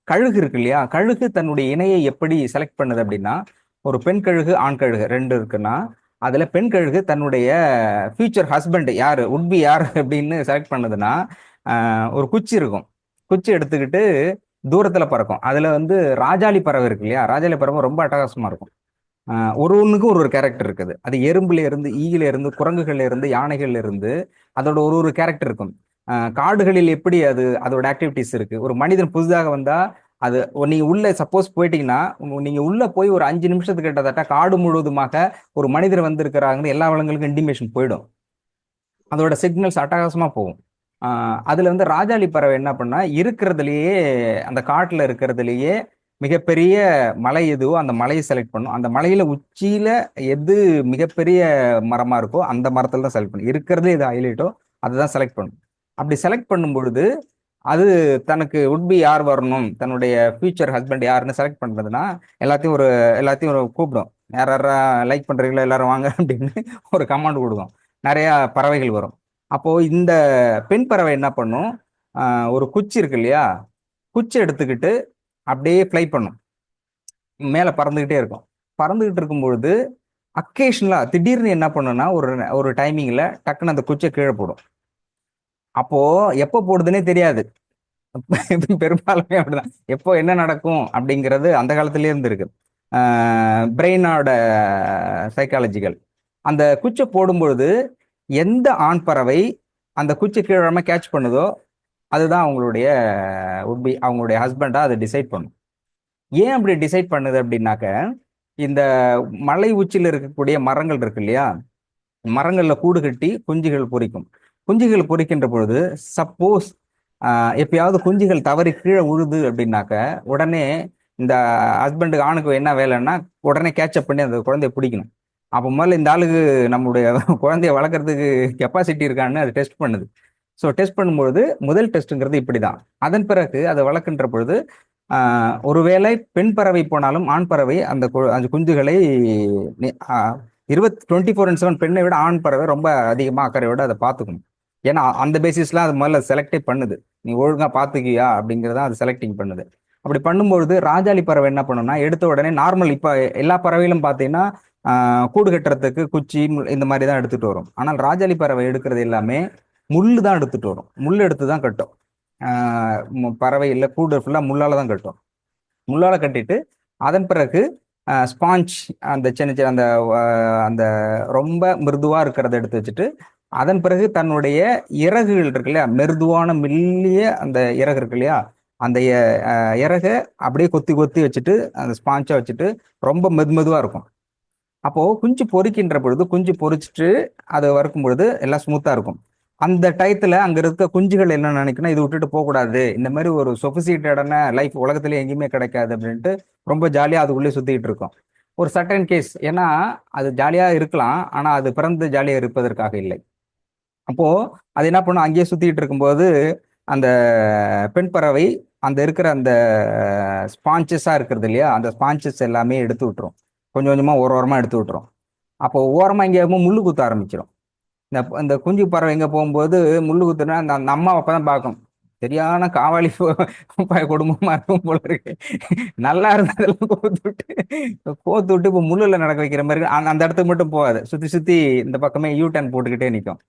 கழுகு இருக்கு இல்லையா, கழுகு தன்னுடைய இணையை எப்படி செலக்ட் பண்ணுது அப்படின்னா, ஒரு பெண் கழுகு ஆண் கழுகு 2 இருக்குன்னா, அதுல பெண் கழுகு தன்னுடைய ஃபியூச்சர் ஹஸ்பண்ட் யாரு, உட்பி யார் அப்படின்னு செலக்ட் பண்ணுதுன்னா, ஒரு குச்சி இருக்கும். குச்சி எடுத்துக்கிட்டு தூரத்துல பறக்கும். அதுல வந்து ராஜாளி பறவை இருக்கு இல்லையா, ராஜாளி பறவை ரொம்ப அட்டகாசமா இருக்கும். ஒரு ஒண்ணுக்கும் ஒரு ஒரு கேரக்டர் இருக்குது. அது எறும்புல இருந்து, ஈகில இருந்து, குரங்குகள்ல இருந்து, யானைகள்ல இருந்து அதோட ஒரு ஒரு கேரக்டர் இருக்கும். காடுகளில் எப்படி அது அதோட ஆக்டிவிட்டிஸ் இருக்கு. ஒரு மனிதன் புதிதாக வந்தா அது நீங்க உள்ள சப்போஸ் போயிட்டீங்கன்னா, நீங்க உள்ள போய் ஒரு 5 நிமிஷத்துக்கு கிட்டத்தட்ட காடு முழுவதுமாக ஒரு மனிதர் வந்திருக்கிறாங்கன்னு எல்லா வளங்களுக்கும் இன்டிமேஷன் போயிடும். அதோட சிக்னல்ஸ் அட்டகாசமா போகும். அதுல வந்து ராஜாளி பறவை என்ன பண்ணா, இருக்கிறதுலயே அந்த காட்டுல இருக்கிறதுலயே மிகப்பெரிய மலை எதுவோ அந்த மலையை செலக்ட் பண்ணும். அந்த மலையில உச்சியில எது மிகப்பெரிய மரமா இருக்கோ அந்த மரத்துல தான் செலக்ட் பண்ணும். இருக்கிறதுல எது ஹைலைட்டோ அதை தான் செலக்ட் பண்ணும். அப்படி செலக்ட் பண்ணும் பொழுது அது தனக்கு உட்பி யார் வரணும், தன்னுடைய ஃபியூச்சர் ஹஸ்பண்ட் யாருன்னு செலக்ட் பண்றதுன்னா எல்லாத்தையும் ஒரு கூப்பிடும். யாரா லைக் பண்றீங்களோ எல்லாரும் வாங்க அப்படின்னு ஒரு கமாண்ட் கொடுக்கும். நிறைய பறவைகள் வரும். அப்போ இந்த பெண் பறவை என்ன பண்ணும், ஒரு குச்சி இருக்கு இல்லையா, குச்சி எடுத்துக்கிட்டு அப்படியே ஃப்ளை பண்ணும். மேல பறந்துகிட்டே இருக்கும். பறந்துகிட்டு இருக்கும் பொழுது அக்கேஷனலா திடீர்னு என்ன பண்ணுன்னா, ஒரு டைமிங்ல டக்குன்னு அந்த குச்சியை கீழே போடும். அப்போ எப்போ போடுதுன்னே தெரியாது. பெரும்பாலுமே அப்படிதான். எப்போ என்ன நடக்கும் அப்படிங்கிறது அந்த காலத்திலே இருந்து இருக்கு. பிரெயினோட சைக்காலஜிக்கல். அந்த குச்சை போடும்பொழுது எந்த ஆண் பறவை அந்த குச்சி கீழாம கேட்ச் பண்ணுதோ அதுதான் அவங்களுடைய அவங்களுடைய ஹஸ்பண்டா அதை டிசைட் பண்ணும். ஏன் அப்படி டிசைட் பண்ணுது அப்படின்னாக்க, இந்த மலை உச்சியில் இருக்கக்கூடிய மரங்கள் இருக்கு இல்லையா, மரங்கள்ல கூடு கட்டி குஞ்சுகள் பொரிக்கும். குஞ்சுகள் பொரிக்கின்ற பொழுது சப்போஸ் எப்பயாவது குஞ்சுகள் தவறி கீழே உழுது அப்படின்னாக்க, உடனே இந்த ஹஸ்பண்டுக்கு ஆணுக்கு என்ன வேலைன்னா உடனே கேட்சப் பண்ணி அந்த குழந்தைய பிடிக்கணும். அப்போ முதல்ல இந்த ஆளுக்கு நம்மளுடைய குழந்தைய வளர்க்குறதுக்கு கெப்பாசிட்டி இருக்கான்னு அது டெஸ்ட் பண்ணுது. ஸோ டெஸ்ட் பண்ணும்பொழுது முதல் டெஸ்ட்டுங்கிறது இப்படி தான். அதன் பிறகு அதை வளர்க்கின்ற பொழுது ஒருவேளை பெண் பறவை போனாலும் ஆண் பறவை அந்த குஞ்சுகளை 24/7 பெண்ணை விட ஆண் பறவை ரொம்ப அதிகமாக அக்கறையோட அதை பார்த்துக்கணும். ஏன்னா அந்த பேசிஸ்லாம் அது முதல்ல செலக்டே பண்ணுது. நீ ஒழுங்கா பார்த்துக்கியா அப்படிங்கிறத அது செலக்டிங் பண்ணுது. அப்படி பண்ணும்பொழுது ராஜாளி பறவை என்ன பண்ணும்னா எடுத்த உடனே நார்மல் இப்போ எல்லா பறவைகளும் பார்த்தீங்கன்னா கூடு கட்டுறதுக்கு குச்சி இந்த மாதிரி தான் எடுத்துட்டு வரும். ஆனால் ராஜாளி பறவை எடுக்கிறது எல்லாமே முள்ளு தான் எடுத்துட்டு வரும். முள் எடுத்து தான் கட்டும். பறவை இல்லை கூடு ஃபுல்லாக முள்ளால தான் கட்டும். முள்ளால கட்டிட்டு அதன் பிறகு ஸ்பாஞ்ச் அந்த சின்ன சின்ன அந்த ரொம்ப மிருதுவா இருக்கிறத எடுத்து வச்சுட்டு அதன் பிறகு தன்னுடைய இறகுகள் இருக்கு இல்லையா, மிருதுவான மெல்லிய அந்த இறகு இருக்கு இல்லையா, அந்த இறகை அப்படியே கொத்தி கொத்தி வச்சுட்டு அந்த ஸ்பாஞ்சா வச்சுட்டு ரொம்ப மெதுவா இருக்கும். அப்போ குஞ்சு பொறிக்கின்ற பொழுது குஞ்சு பொறிச்சிட்டு அதை வறுக்கும் பொழுது எல்லாம் ஸ்மூத்தா இருக்கும். அந்த டயத்துல அங்க இருக்க குஞ்சுகள் என்ன நினைக்கணும், இது விட்டுட்டு போகக்கூடாது, இந்த மாதிரி ஒரு சொபிசிட்டடான லைஃப் உலகத்துல எங்கேயுமே கிடைக்காது அப்படின்ட்டு ரொம்ப ஜாலியா அதுக்குள்ளே சுத்திட்டு இருக்கும். ஒரு சர்டன் கேஸ், ஏன்னா அது ஜாலியா இருக்கலாம், ஆனா அது பிறந்து ஜாலியா இருப்பதற்காக இல்லை. அப்போ அது என்ன பண்ணும், அங்கேயே சுத்திட்டு இருக்கும்போது அந்த பெண் பறவை அந்த இருக்கிற அந்த ஸ்பான்சஸா இருக்கிறது இல்லையா, அந்த ஸ்பான்சஸ் எல்லாமே எடுத்து விட்டுரும். கொஞ்சம் கொஞ்சமா ஓரமா எடுத்து விட்டுரும். அப்போ ஓரமா இங்கே முள்ளு குத்த ஆரம்பிச்சிடும். இந்த குஞ்சு பறவை எங்க போகும்போது முள்ளு குத்துனா அந்த அம்மா அப்பதான் பார்க்கும், சரியான காவாலி குடும்பமா இருக்கும் போல இருக்கு. நல்லா இருந்ததெல்லாம் கோத்து விட்டு இப்போ முள்ளுல நடக்க வைக்கிற மாதிரி அந்த இடத்துக்கு மட்டும் போகாது, சுத்தி சுத்தி இந்த பக்கமே யூ டர்ன் போட்டுக்கிட்டே நிற்கும்.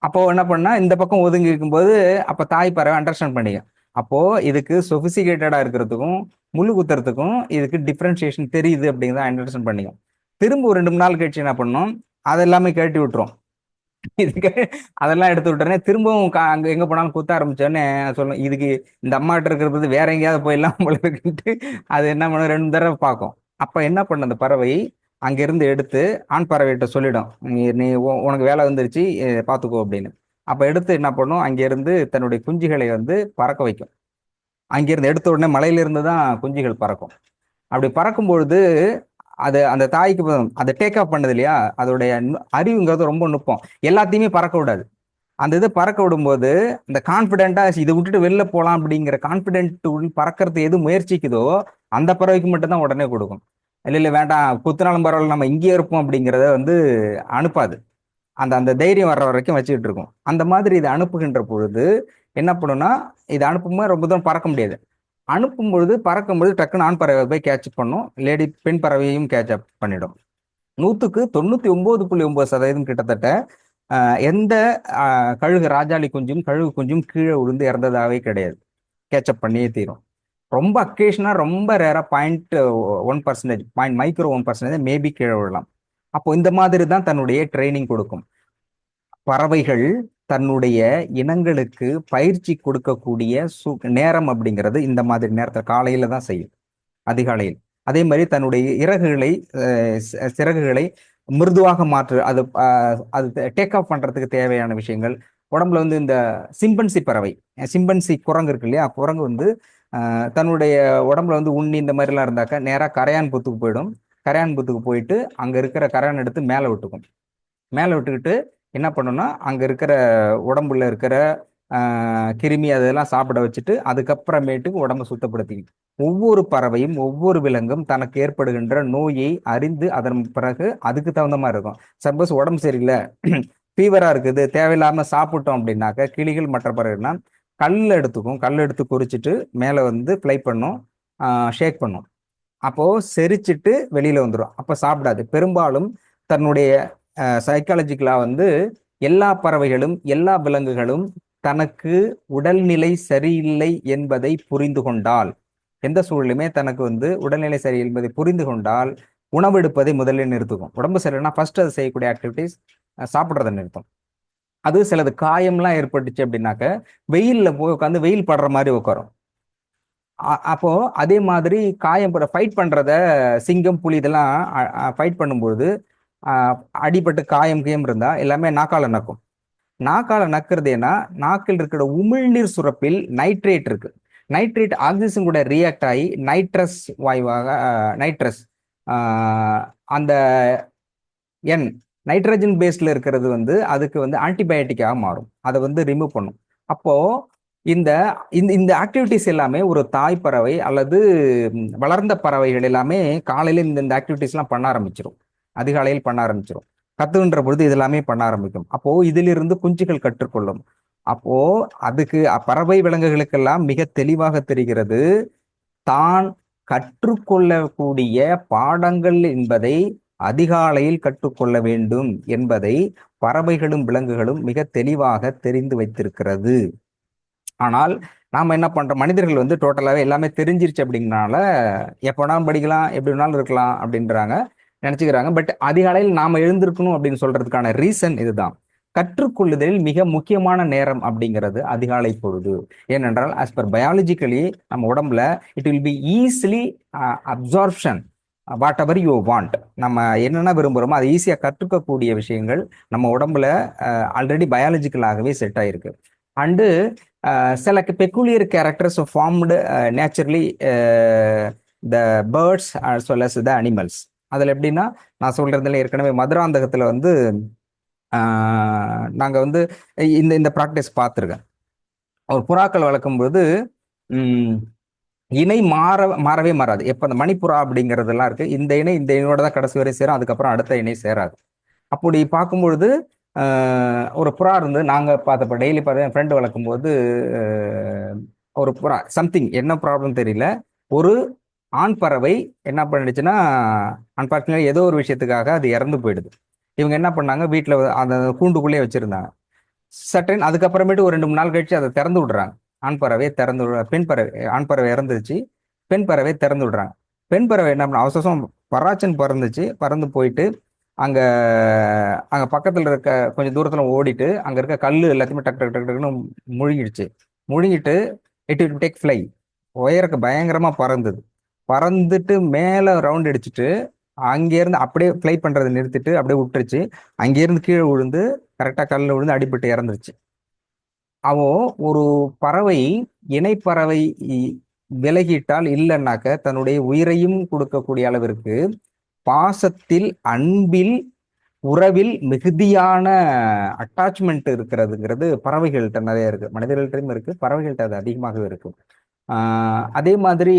அப்போ என்ன பண்ணா இந்த பக்கம் ஒதுங்கி இருக்கும்போது அப்ப தாய் பறவை அண்டர்ஸ்டாண்ட் பண்ணிக்கும். அப்போ இதுக்கு சொபிசிகேட்டடா இருக்கிறதுக்கும் முள்ளு குத்துறதுக்கும் இதுக்கு டிஃபரன்சியேஷன் தெரியுது அப்படிங்கிறத அண்டர்ஸ்டாண்ட் பண்ணிக்கும். திரும்ப ஒரு 2 நாள் கழிச்சு என்ன பண்ணும், அதெல்லாமே கழட்டி விட்டுரும். இதுக்கு அதெல்லாம் எடுத்து விட்டோன்னே திரும்பவும் அங்க எங்க போனாலும் குத்த ஆரம்பிச்சோடனே சொல்லும், இதுக்கு இந்த அம்மாட்ட இருக்கிறது வேற எங்கேயாவது போயிடலாம் போல இருக்குன்ட்டு அது என்ன பண்ணும், 2 தடவை பார்க்கும். அப்ப என்ன பண்ண அந்த பறவை அங்கிருந்து எடுத்து ஆண் பறவைகிட்ட சொல்லிடும், நீ உனக்கு வேலை வந்துருச்சு பார்த்துக்கோ அப்படின்னு. அப்ப எடுத்து என்ன பண்ணும், அங்கிருந்து தன்னுடைய குஞ்சுகளை பறக்க வைக்கும். அங்கிருந்து எடுத்த உடனே மலையிலிருந்து தான் குஞ்சுகள் பறக்கும். அப்படி பறக்கும் பொழுது அது அந்த தாய்க்கு அதை டேக் ஆஃப் பண்ணது இல்லையா, அதோடைய அறிவுங்கிறது ரொம்ப நுட்பம். எல்லாத்தையுமே பறக்க விடாது. அந்த இதை பறக்க விடும்போது இந்த கான்பிடென்ட்டா இதை விட்டுட்டு வெளில போகலாம் அப்படிங்கிற கான்பிடென்ட் பறக்கிறது எது முயற்சிக்குதோ அந்த பறவைக்கு மட்டும்தான் உடனே கொடுக்கும். இல்லை வேண்டாம் குத்துனாலும் பரவாயில்ல நம்ம இங்கேயே இருப்போம் அப்படிங்கிறத அனுப்பாது. அந்த அந்த தைரியம் வர்ற வரைக்கும் வச்சுக்கிட்டு இருக்கும். அந்த மாதிரி இதை அனுப்புகின்ற பொழுது என்ன பண்ணுன்னா, இதை அனுப்பும்போது ரொம்ப தூரம் பறக்க முடியாது. அனுப்பும் பொழுது பறக்கும்பொழுது டக்குன்னு ஆண் பறவை போய் கேட்ச் பண்ணும், பெண் பறவையும் கேட்ச் அப் பண்ணிடும். 100க்கு 99.9% கிட்டத்தட்ட எந்த கழுகு ராஜாளி குஞ்சும் கழுகு குஞ்சும் கீழே விழுந்து இறந்ததாகவே கிடையாது. கேட்சப் பண்ணியே தீரும். ரொம்ப அக்கேஷனா ரொம்ப ரேரா 0.1%, மைக்ரோ 1% மேபி கீழே விழலாம். அப்போ இந்த மாதிரி தான் தன்னுடைய ட்ரைனிங் கொடுக்கும். பறவைகள் தன்னுடைய இனங்களுக்கு பயிற்சி கொடுக்கக்கூடிய நேரம் அப்படிங்கிறது இந்த மாதிரி நேரத்தில் காலையில தான் செய்யும், அதிகாலையில். அதே மாதிரி தன்னுடைய சிறகுகளை மிருதுவாக மாற்று, அது டேக் ஆஃப் பண்றதுக்கு தேவையான விஷயங்கள். உடம்புல இந்த சிம்பன்சி பறவை, சிம்பன்சி குரங்கு இருக்கு இல்லையா, குரங்கு தன்னுடைய உடம்புல உண்ணி இந்த மாதிரிலாம் இருந்தாக்கா நேராக கரையான் புத்துக்கு போயிடும். கரையான் புத்துக்கு போயிட்டு அங்க இருக்கிற கரையான் எடுத்து மேலே விட்டுக்கும். மேலே விட்டுக்கிட்டு என்ன பண்ணுன்னா, அங்க இருக்கிற உடம்புல இருக்கிற கிருமி அதெல்லாம் சாப்பிட வச்சுட்டு அதுக்கப்புறமேட்டுக்கு உடம்பை சுத்தப்படுத்திக்கும். ஒவ்வொரு பறவையும் ஒவ்வொரு விலங்கும் தனக்கு ஏற்படுகின்ற நோயை அறிந்து அதன் பிறகு அதுக்கு தகுந்த மாதிரி இருக்கும். சப்போஸ் உடம்பு சரியில்லை, ஃபீவரா இருக்குது, தேவையில்லாம சாப்பிட்டோம் அப்படின்னாக்க கிளிகள் மற்ற பறவைகள்னா கல் எடுத்துக்கும். கல் எடுத்து குறிச்சிட்டு மேலே ஃப்ளை பண்ணும், ஷேக் பண்ணும். அப்போ செரிச்சிட்டு வெளியில வந்துடும். அப்போ சாப்பிடாது. பெரும்பாலும் தன்னுடைய சைக்காலஜிக்கலா எல்லா பறவைகளும் எல்லா விலங்குகளும் தனக்கு உடல்நிலை சரியில்லை என்பதை புரிந்து கொண்டால், எந்த சூழலுமே தனக்கு உடல்நிலை சரியில்லை என்பதை புரிந்து கொண்டால் உணவெடுப்பதை முதலில் நிறுத்துக்கும். உடம்பு சரியில்லைன்னா ஃபர்ஸ்ட் அது செய்யக்கூடிய ஆக்டிவிட்டிஸ் சாப்பிட்றதை நிறுத்தும். அது சிலது காயம்லாம் ஏற்பட்டுச்சு அப்படின்னாக்க வெயில்ல போய் உட்காந்து வெயில் படுற மாதிரி உட்காரும். அப்போ அதே மாதிரி காயம் ஃபைட் பண்றத சிங்கம் புலி இதெல்லாம் ஃபைட் பண்ணும்போது அடிபட்டு காயம் இருந்தா எல்லாமே நாக்கால நக்கும். நாக்கால நக்கிறது ஏன்னா நாக்கில் இருக்கிற உமிழ்நீர் சுரப்பில் நைட்ரேட் இருக்கு. நைட்ரேட் ஆக்சிஜன் கூட ரியாக்ட் ஆகி நைட்ரஸ் வாயுவாக நைட்ரஸ் அந்த N நைட்ரஜன் பேஸ்ல இருக்கிறது வந்து அதுக்கு வந்து ஆன்டிபயோட்டிக்காக மாறும், அதை வந்து ரிமூவ் பண்ணும். அப்போ இந்த இந்த இந்த ஆக்டிவிட்டிஸ் எல்லாமே ஒரு தாய் பறவை அல்லது வளர்ந்த பறவைகள் எல்லாமே காலையில இந்த ஆக்டிவிட்டிஸ்லாம் பண்ண ஆரம்பிச்சிடும், அதிகாலையில் பண்ண ஆரம்பிச்சிடும். கத்துகின்ற பொழுது இது எல்லாமே பண்ண ஆரம்பிக்கும். அப்போ இதிலிருந்து குஞ்சுகள் கற்றுக்கொள்ளும். அப்போ அதுக்கு பறவை விலங்குகளுக்கெல்லாம் மிக தெளிவாக தெரிகிறது, தான் கற்றுக்கொள்ளக்கூடிய பாடங்கள் என்பதை அதிகாலையில் கற்றுக்கொள்ள வேண்டும் என்பதை பறவைகளும் விலங்குகளும் மிக தெளிவாக தெரிந்து வைத்திருக்கிறது. ஆனால் நாம என்ன பண்றோம், மனிதர்கள் வந்து டோட்டலாவே எல்லாமே தெரிஞ்சிருச்சு அப்படிங்கறனால எப்ப வேணாலும் படிக்கலாம், எப்படி வேணாலும் இருக்கலாம் அப்படின்றாங்க, நினைச்சுக்கிறாங்க. பட் அதிகாலையில் நாம எழுந்திருக்கணும் அப்படின்னு சொல்றதுக்கான ரீசன் இதுதான். கற்றுக்கொள்ளுதலில் மிக முக்கியமான நேரம் அப்படிங்கிறது அதிகாலை பொழுது. ஏனென்றால் as per பயாலஜிக்கலி நம்ம உடம்புல it will be easily absorption what ever you want. நம்ம என்னென்ன விரும்புகிறோமோ அதை ஈஸியாக கற்றுக்கக்கூடிய விஷயங்கள் நம்ம உடம்புல ஆல்ரெடி பயாலஜிக்கலாகவே செட் ஆயிருக்கு. அண்டு சில peculiar characters formed naturally the birds as well as the animals. அதில் எப்படின்னா, நான் சொல்றதுல ஏற்கனவே மதுராந்தகத்தில் வந்து நாங்கள் வந்து இந்த இந்த ப்ராக்டிஸ் பார்த்துருக்கேன். ஒரு புறாக்கள் வளர்க்கும்போது இணை மாறவே மாறாது. எப்போ அந்த மணிப்புறா அப்படிங்கிறதெல்லாம் இருக்கு, இந்த இணை இந்த இணையோட தான் கடைசி வரை சேரும், அதுக்கப்புறம் அடுத்த இணை சேராது. அப்படி பார்க்கும்பொழுது ஒரு புறா இருந்து நாங்கள் பார்த்தப்ப டெய்லி பார்த்து என் ஃப்ரெண்டு வளர்க்கும்போது ஒரு புறா சம்திங் என்ன ப்ராப்ளம் தெரியல, ஒரு ஆண் பறவை என்ன பண்ணிடுச்சுன்னா அன்பார்ச்சுனேட்லி ஏதோ ஒரு விஷயத்துக்காக அது இறந்து போயிடுது. இவங்க என்ன பண்ணாங்க, வீட்டில் அந்த கூண்டுக்குள்ளேயே வச்சிருந்தாங்க. சட்டன் அதுக்கப்புறமேட்டு ஒரு 2-3 நாள் கழிச்சு அதை திறந்து விடுறாங்க. ஆண் பறவை திறந்து பெண் பறவை, ஆண் பறவை இறந்துருச்சு, பெண் பறவை திறந்து விடுறாங்க. பெண் பறவை என்ன பண்ண அவசரம் பராச்சன் பறந்துச்சு, பறந்து போயிட்டு அங்கே அங்கே பக்கத்தில் இருக்க கொஞ்சம் தூரத்தில் ஓடிட்டு அங்கே இருக்க கல் எல்லாத்தையுமே டக்கு டக்கு டக்கு டக்குன்னு முழுங்கிடுச்சு. முழுங்கிட்டு இட் வில் டேக் ஃப்ளை, உயரக்கு பயங்கரமாக பறந்துது. பறந்துட்டு மேலே ரவுண்ட் அடிச்சுட்டு அங்கேருந்து அப்படியே ஃப்ளை பண்ணுறதை நிறுத்திட்டு அப்படியே விட்டுருச்சு. அங்கேருந்து கீழே விழுந்து கரெக்டாக கல்லில் விழுந்து அடிபட்டு இறந்துருச்சு. அவோ ஒரு பறவை இணைப்பறவை விலகிட்டால் இல்லைன்னாக்க தன்னுடைய உயிரையும் கொடுக்கக்கூடிய அளவிற்கு பாசத்தில், அன்பில், உறவில் மிகுதியான அட்டாச்மெண்ட் இருக்கிறதுங்கிறது பறவைகள்கிட்ட நிறைய இருக்கு. மனிதர்கள்ட்டையும் இருக்கு, பறவைகள்கிட்ட அது அதிகமாகவே இருக்கும். அதே மாதிரி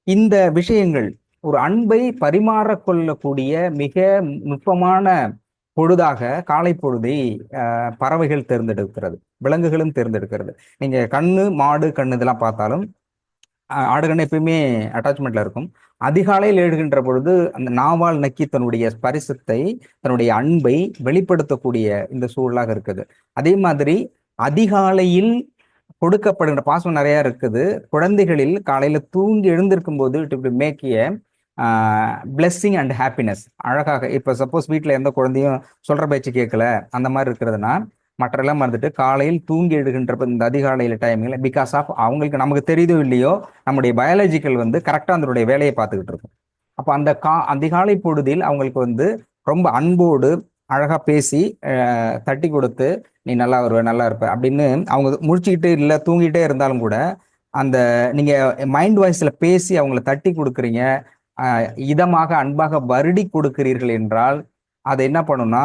இந்த விஷயங்கள் ஒரு அன்பை பரிமாறக்கொள்ளக்கூடிய மிக நுட்பமான பொழுதாக காலை பொழுதை பறவைகள் தேர்ந்தெடுக்கிறது, விலங்குகளும் தேர்ந்தெடுக்கிறது. நீங்க கண்ணு, மாடு கண்ணு இதெல்லாம் பார்த்தாலும் ஆடு கண்ணு எப்பயுமே அட்டாச்மெண்ட்ல இருக்கும். அதிகாலையில் எழுகின்ற பொழுது அந்த நாவால் நக்கி தன்னுடைய ஸ்பரிசத்தை, தன்னுடைய அன்பை வெளிப்படுத்தக்கூடிய இந்த சூழலாக இருக்குது. அதே மாதிரி அதிகாலையில் கொடுக்கப்படுகின்ற பாசம் நிறைய இருக்குது. குழந்தைகளில் காலையில தூங்கி எழுந்திருக்கும் போது to make a blessing and happiness. அழகாக இப்போ சப்போஸ் வீட்டில் எந்த குழந்தையும் சொல்ற பேச்சு கேட்கல அந்த மாதிரி இருக்கிறதுனா மற்றெல்லாம் மறந்துட்டு காலையில் தூங்கி எழுகின்ற இந்த அதிகாலையில் டைமில் பிகாஸ் ஆஃப் அவங்களுக்கு நமக்கு தெரியுதோ இல்லையோ நம்முடைய பயாலஜிக்கல் வந்து கரெக்டாக அதனுடைய வேலையை பார்த்துக்கிட்டு இருக்கும். அப்போ அந்த அதிகாலை பொழுதில் அவங்களுக்கு வந்து ரொம்ப அன்போடு அழகா பேசி தட்டி கொடுத்து நீ நல்லா வருவ, நல்லா இருப்ப அப்படின்னு அவங்க முடிச்சுக்கிட்டு இல்லை தூங்கிட்டே இருந்தாலும் கூட அந்த நீங்க மைண்ட் வாய்ஸ்ல பேசி அவங்கள தட்டி கொடுக்குறீங்க, இதமாக அன்பாக வருடி கொடுக்கிறீர்கள் என்றால் அது என்ன பண்ணும்னா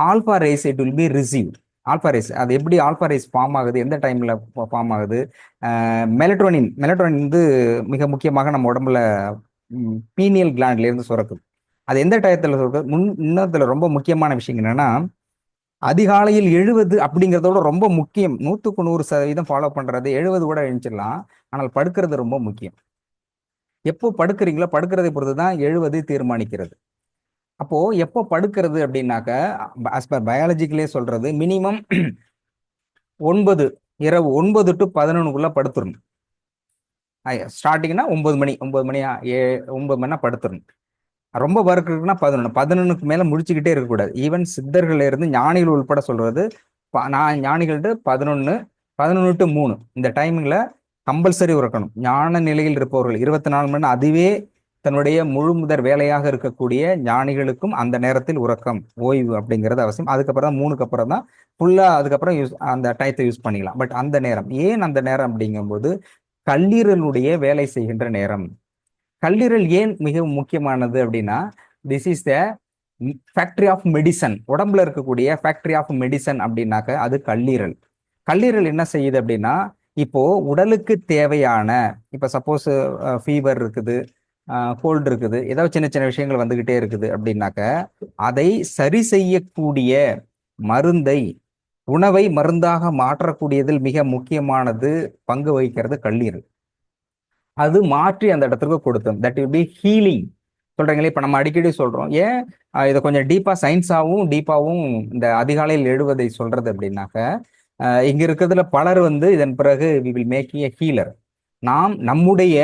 alpha race it will B receive. Alpha race அது எப்படி ஆல்பா ரேஸ் ஃபார்ம் ஆகுது, எந்த டைம்ல ஃபார்ம் ஆகுது? மெலட்டோனின் வந்து மிக முக்கியமாக நம்ம உடம்புல பீனியல் கிளாண்ட்ல இருந்து சுரக்குது. அது எந்த டயத்துல சுரக்குது? இன்னத்துல ரொம்ப முக்கியமான விஷயம் என்னன்னா, அதிகாலையில் 70 அப்படிங்கிறதோட ரொம்ப முக்கியம். 100க்கு 100% ஃபாலோ பண்றது 70 கூட எழுந்திடலாம், ஆனால் படுக்கிறது ரொம்ப முக்கியம். எப்போ படுக்கிறீங்களோ படுக்கிறதை பொறுத்து தான் 70 தீர்மானிக்கிறது. அப்போ எப்போ படுக்கிறது அப்படின்னாக்க as per பயாலஜிக்கலே சொல்றது மினிமம் 9 இரவு 9 to 11 படுத்துடணும். ஸ்டார்டிங்னா 9 மணி 9 மணினா படுத்துடணும். ரொம்ப ஒர்க் இருக்குன்னா 11க்கு மேல முடிச்சுக்கிட்டே இருக்கக்கூடாது. ஈவன் சித்தர்கள் இருந்து ஞானிகள் உள்பட சொல்றது, நான் ஞானிகள்ட்டு 11 to 3 இந்த டைமிங்ல கம்பல்சரி உறக்கணும். ஞான நிலையில் இருப்பவர்கள் 24 மணி அதுவே தன்னுடைய முழு முதற் வேலையாக இருக்கக்கூடிய ஞானிகளுக்கும் அந்த நேரத்தில் உறக்கம், ஓய்வு அப்படிங்கிறது அவசியம். அதுக்கப்புறம் தான் 3க்கு அப்புறம் தான் ஃபுல்லா அதுக்கப்புறம் அந்த டயத்தை யூஸ் பண்ணிக்கலாம். பட் அந்த நேரம் ஏன் அந்த நேரம் அப்படிங்கும்போது கல்லீரலுடைய வேலை செய்கின்ற நேரம். கல்லீரல் ஏன் மிகவும் முக்கியமானது அப்படின்னா, this is the factory of medicine, உடம்புல இருக்கக்கூடிய ஃபேக்டரி ஆஃப் மெடிசன் அப்படின்னாக்க அது கல்லீரல். கல்லீரல் என்ன செய்யுது அப்படின்னா, இப்போ உடலுக்கு தேவையான, இப்போ சப்போஸ் ஃபீவர் இருக்குது, கோல்டு இருக்குது, ஏதாவது சின்ன சின்ன விஷயங்கள் வந்துகிட்டே இருக்குது அப்படின்னாக்க அதை சரி செய்யக்கூடிய மருந்தை, உணவை மருந்தாக மாற்றக்கூடியதில் மிக முக்கியமானது பங்கு வகிக்கிறது கல்லீரல். அது மாற்றி அந்த இடத்துக்கு கொடுத்தோம். தட் வில் பி ஹீலிங் சொல்றீங்களே. இப்ப நம்ம அடிக்கடி சொல்றோம், ஏன் இதை கொஞ்சம் டீப்பா சயின்ஸாவும் டீப்பாவும் இந்த அதிகாலையில் எழுவதை சொல்றது அப்படின்னாக்க, இங்க இருக்கிறதுல பலர் வந்து இதன் பிறகு we will make a healer. நாம் நம்முடைய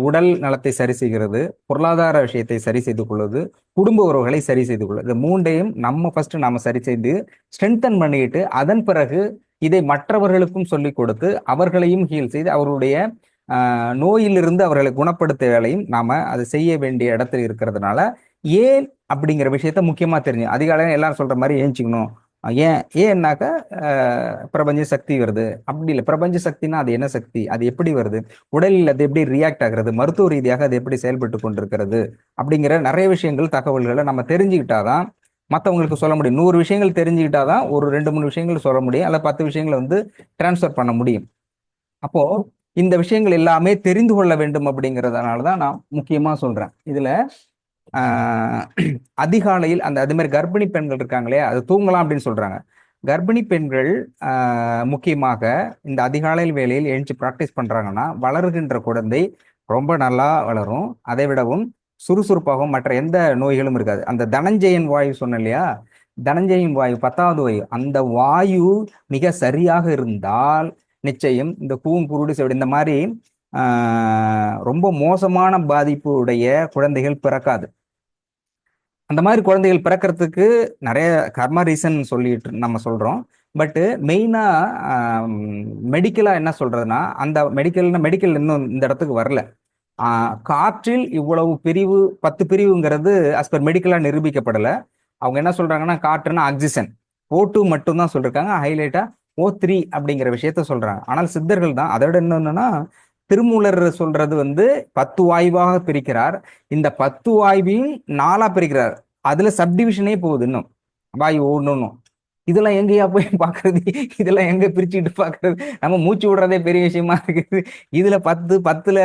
உடல் நலத்தை சரி செய்கிறது, பொருளாதார விஷயத்தை சரி செய்து கொள்வது, குடும்ப உறவுகளை சரி செய்து கொள்வது, இந்த மூன்றையும் நம்ம ஃபர்ஸ்ட் நாம சரி செய்து ஸ்ட்ரென்தன் பண்ணிட்டு அதன் பிறகு இதை மற்றவர்களுக்கும் சொல்லிக் கொடுத்து அவர்களையும் ஹீல் செய்து அவருடைய நோயிலிருந்து அவர்களை குணப்படுத்த வேலையும் நாம அதை செய்ய வேண்டிய இடத்துல இருக்கிறதுனால, ஏன் அப்படிங்கிற விஷயத்த முக்கியமா தெரிஞ்சு அதிகாலையில் எல்லாரும் சொல்ற மாதிரி ஏஞ்சிக்கணும். ஏன்னாக்க பிரபஞ்ச சக்தி வருது. அப்படி இல்லை, பிரபஞ்ச சக்தினா அது என்ன சக்தி, அது எப்படி வருது, உடலில் அது எப்படி ரியாக்ட் ஆகுறது, மருத்துவ ரீதியாக அது எப்படி செயல்பட்டு கொண்டிருக்கிறது அப்படிங்கிற நிறைய விஷயங்கள், தகவல்களை நம்ம தெரிஞ்சுக்கிட்டாதான் மற்றவங்களுக்கு சொல்ல முடியும். 100 விஷயங்கள் தெரிஞ்சுக்கிட்டாதான் ஒரு 2-3 விஷயங்கள் சொல்ல முடியும், அல்ல 10 விஷயங்களை வந்து டிரான்ஸ்ஃபர் பண்ண முடியும். அப்போ இந்த விஷயங்கள் எல்லாமே தெரிந்து கொள்ள வேண்டும் அப்படிங்கிறதுனால தான் நான் முக்கியமா சொல்றேன். இதுல அதிகாலையில் அதே மாதிரி கர்ப்பிணி பெண்கள் இருக்காங்களே, அது தூங்கலாம் அப்படின்னு சொல்றாங்க. கர்ப்பிணி பெண்கள் முக்கியமாக இந்த அதிகாலையில் வேளையில் எழுந்து ப்ராக்டிஸ் பண்றாங்கன்னா வளர்கின்ற குழந்தை ரொம்ப நல்லா வளரும். அதை விடவும் சுறுசுறுப்பாகவும் மற்ற எந்த நோய்களும் இருக்காது. அந்த தனஞ்சயன் வாயு சொன்ன இல்லையா, தனஞ்சயன் வாயு 10வது வாயு, அந்த வாயு மிக சரியாக இருந்தால் நிச்சயம் இந்த கூன் குருடு செவிடு இந்த மாதிரி ரொம்ப மோசமான பாதிப்பு உடைய குழந்தைகள் பிறக்காது. அந்த மாதிரி குழந்தைகள் பிறக்கிறதுக்கு நிறைய கர்ம ரீசன் சொல்லிட்டு நம்ம சொல்றோம். பட் மெயினா மெடிக்கலா என்ன சொல்றதுன்னா, அந்த மெடிக்கல் இன்னும் இந்த இடத்துக்கு வரல. காற்றில் இவ்வளவு பிரிவு 10 பிரிவுங்கிறது அஸ் பர் மெடிக்கலா நிரூபிக்கப்படலை. அவங்க என்ன சொல்றாங்கன்னா, காற்றுன்னா ஆக்சிஜன் O2 மட்டும் தான் சொல்லிருக்காங்க, ஹைலைட்டா O3 அப்படிங்கிற விஷயத்த சொல்றாங்க. ஆனால் சித்தர்கள் தான் அதோட என்னன்னா, திருமூலர் சொல்றது வந்து 10 வாயுவாக பிரிக்கிறார். இந்த 10 வாயுவையும் 4ஆ பிரிக்கிறார். அதுல சப்டிவிஷனே போகுது. இன்னும் வாயு ஒண்ணும் இதெல்லாம் எங்கேயா போய் பாக்குறது, இதெல்லாம் எங்க பிரிச்சுட்டு பாக்குறது, நம்ம மூச்சு விடுறதே பெரிய விஷயமா இருக்குது. இதுல 10ல